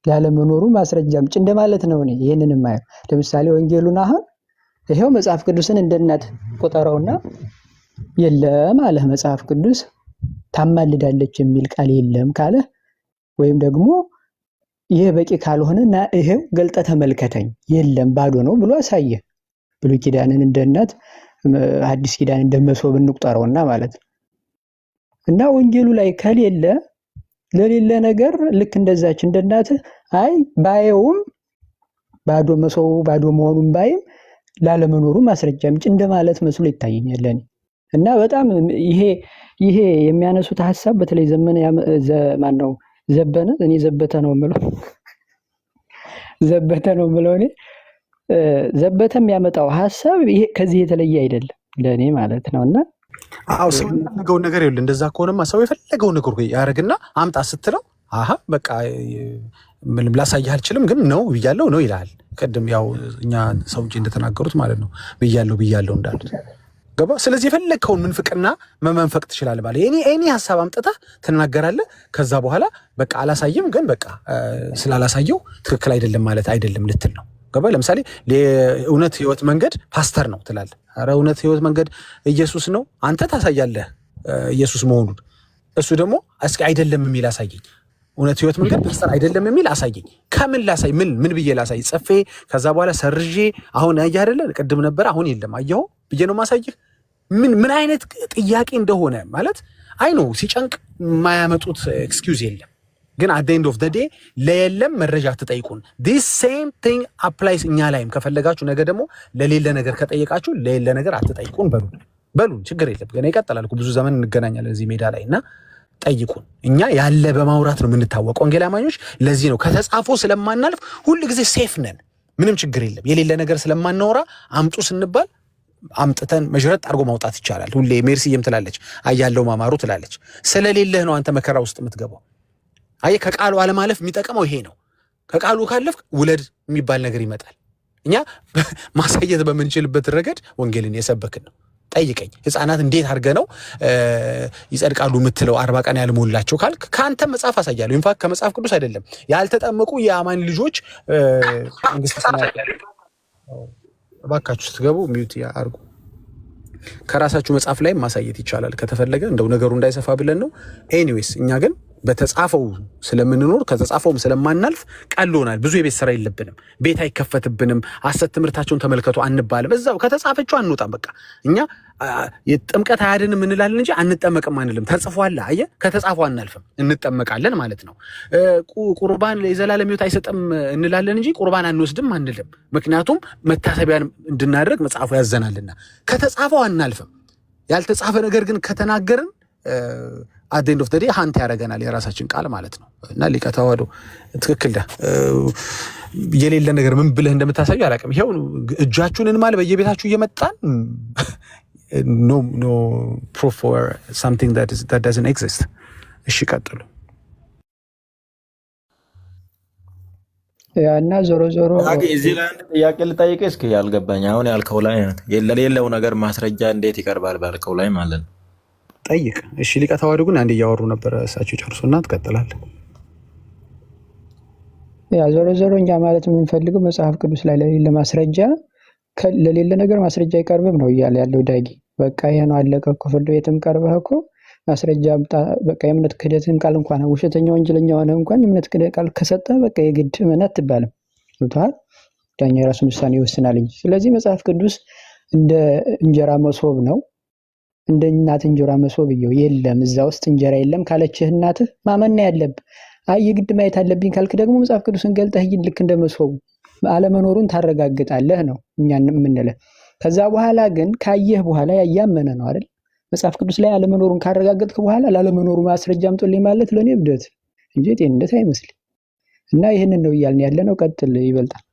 ላለመኖሩ ማስረጃ አምጪ እንደማለት ነው። እኔ ይሄንን ማየው ለምሳሌ ወንጌሉን አሁን ይሄው መጽሐፍ ቅዱስን እንደናት ቆጠረውና የለም አለ መጽሐፍ ቅዱስ ታማልዳለች የሚል ቃል የለም ካለ ወይም ደግሞ ይሄ በቂ ካልሆነና ይሄው ገልጠ ተመልከተኝ የለም ባዶ ነው ብሎ አሳየ። ብሉይ ኪዳንን እንደናት አዲስ ኪዳን እንደመሶብ እንቁጠረውና ማለት ነው። እና ወንጌሉ ላይ ከሌለ ለሌለ ነገር ልክ እንደዛች እንደናት አይ ባየውም ባዶ መሶቡ ባዶ መሆኑን ባይም ላለመኖሩ ማስረጃ ምንጭ እንደማለት መስሎ ይታየኛል ለኔ። እና በጣም ይሄ የሚያነሱት ሀሳብ በተለይ ዘበነ እኔ ዘበተ ነው የምለው እኔ ዘበተ የሚያመጣው ሀሳብ ይሄ ከዚህ የተለየ አይደለም ለኔ ማለት ነውና አው ስለፈለገው ነገር ይኸውልህ እንደዛ ከሆነማ ሰው የፈለገው ነገር ያረግና አምጣ ስትለው አሃ በቃ ምንም ላሳይህ አልችልም ግን ነው ብያለሁ ነው ይላል። ቀደም ያው እኛ ሰውጂ እንደተናገሩት ማለት ነው ብያለሁ እንዳሉት ገባ። ስለዚህ የፈለግከውን ምንፍቅና መመንፈቅ ትችላለህ ማለት እኔ ሀሳብ አምጥተህ ትናገራለህ። ከዛ በኋላ በቃ አላሳይም ግን በቃ ስላላሳየው ትክክል አይደለም ማለት አይደለም ልትል ነው ገባ። ለምሳሌ እውነት ህይወት መንገድ ፓስተር ነው ትላለህ። ኧረ እውነት ህይወት መንገድ ኢየሱስ ነው አንተ ታሳያለህ ኢየሱስ መሆኑን። እሱ ደግሞ እስኪ አይደለም የሚል አሳየኝ። እውነት ህይወት መንገድ ፓስተር አይደለም የሚል አሳየኝ። ከምን ላሳይ? ምን ብዬ ላሳይ? ጽፌ ከዛ በኋላ ሰርዤ አሁን አየህ አይደለ ቅድም ነበር አሁን የለም አየኸው ብዬ ነው ማሳየህ። ምን አይነት ጥያቄ እንደሆነ ማለት አይ ነው ሲጨንቅ የማያመጡት ኤክስኪውዝ የለም። ግን at the end of the day ለየለም መረጃ አትጠይቁን። this same thing applies እኛ ላይም ከፈለጋችሁ ነገ ደግሞ ለሌለ ነገር ከጠየቃችሁ ለሌለ ነገር አትጠይቁን በሉን ችግር የለም። ገና ይቀጥላል ብዙ ዘመን እንገናኛለን እዚህ ሜዳ ላይ እና ጠይቁን። እኛ ያለ በማውራት ነው የምንታወቀው ወንጌል አማኞች። ለዚህ ነው ከተጻፈው ስለማናልፍ ሁሉ ጊዜ ሴፍ ነን፣ ምንም ችግር የለም። የሌለ ነገር ስለማናወራ አምጡ ስንባል አምጥተን መዥረጥ አድርጎ ማውጣት ይቻላል። ሁሌ ሜርሲየም ትላለች አያለው ማማሩ ትላለች። ስለሌለህ ነው አንተ መከራ ውስጥ የምትገባው። አይ ከቃሉ አለማለፍ የሚጠቅመው ይሄ ነው። ከቃሉ ካለፍ ውለድ የሚባል ነገር ይመጣል። እኛ ማሳየት በምንችልበት ረገድ ወንጌልን የሰበክን ነው። ጠይቀኝ ህፃናት እንዴት አድርገ ነው ይጸድቃሉ የምትለው 40 ቀን ያልሞላቸው ካልክ ከአንተ መጽሐፍ አሳያለሁ። ኢንፋክት ከመጽሐፍ ቅዱስ አይደለም ያልተጠመቁ የአማኝ ልጆች መንግስተ ሰማያት እባካችሁ ስትገቡ ሚውት አድርጉ። ከራሳችሁ መጽሐፍ ላይ ማሳየት ይቻላል ከተፈለገ እንደው ነገሩ እንዳይሰፋ ብለን ነው። ኤኒዌይስ እኛ ግን በተጻፈው ስለምንኖር ከተጻፈውም ስለማናልፍ ቀሎናል። ብዙ የቤት ስራ የለብንም። ቤት አይከፈትብንም። ሐሰት ትምህርታቸውን ተመልከቱ አንባልም። እዛው ከተጻፈችው አንወጣም። በቃ እኛ የጥምቀት አያድንም እንላለን እንጂ አንጠመቅም አንልም። ተጽፏል። አየህ፣ ከተጻፈው አናልፍም፣ እንጠመቃለን ማለት ነው። ቁርባን የዘላለም ሕይወት አይሰጥም እንላለን እንጂ ቁርባን አንወስድም አንልም። ምክንያቱም መታሰቢያን እንድናደርግ መጽሐፉ ያዘናልና። ከተጻፈው አናልፍም። ያልተጻፈ ነገር ግን ከተናገርን አት ኤንድ ኦፍ ዘ ዴይ ሀንት ያደርገናል የራሳችን ቃል ማለት ነው። እና ሊቀ ተዋሕዶ ትክክል ነህ። የሌለ ነገር ምን ብለህ እንደምታሳዩ አላውቅም። ይኸው እጃችሁን እንማል በየቤታችሁ እየመጣን ኖ ፕሩፍ ፎር ሳምቲንግ that doesn't exist። እሺ ቀጥሉ። እና ዞሮ እዚህ ላይ አንድ ጥያቄ ልጠይቅህ እስኪ ያልገባኝ አሁን ያልከው ላይ ለሌለው ነገር ማስረጃ እንዴት ይቀርባል ባልከው ላይ ማለት ነው። ጠይቅ። እሺ ሊቀ ተዋሕዶ ግን አንድ እያወሩ ነበረ፣ እሳቸው ጨርሱና ትቀጥላለህ። ያ ዞሮ እኛ ማለት የምንፈልገው መጽሐፍ ቅዱስ ላይ ለሌለ ማስረጃ ለሌለ ነገር ማስረጃ አይቀርብም ነው እያለ ያለው ዳጊ። በቃ ይሄ ነው አለቀ እኮ። ፍርድ ቤትም ቀርበህ እኮ ማስረጃ በቃ የእምነት ክህደትን ቃል እንኳን ውሸተኛ ወንጀለኛ ሆነ እንኳን የእምነት ክህደት ቃል ከሰጠ በቃ የግድ እመን አትባልም። ገብቶሃል? ዳኛ የራሱን ውሳኔ ይወስናል እንጂ። ስለዚህ መጽሐፍ ቅዱስ እንደ እንጀራ መሶብ ነው። እንደ እናት እንጀራ መሶብ የለም እዛ ውስጥ እንጀራ የለም ካለችህ እናትህ ማመን ያለብህ። አይ የግድ ማየት አለብኝ ካልክ ደግሞ መጽሐፍ ቅዱስን ገልጠህ ልክ እንደ መሶቡ አለመኖሩን ታረጋግጣለህ ነው እኛ የምንለው። ከዛ በኋላ ግን ካየህ በኋላ ያያመነ ነው አይደል? መጽሐፍ ቅዱስ ላይ አለመኖሩን ካረጋገጥክ በኋላ ላለመኖሩ ማስረጃ አምጡልኝ ማለት ለኔ እብደት እንጂ ጤንነት አይመስልም። እና ይህንን ነው እያልን ያለነው። ቀጥል ይበልጣል።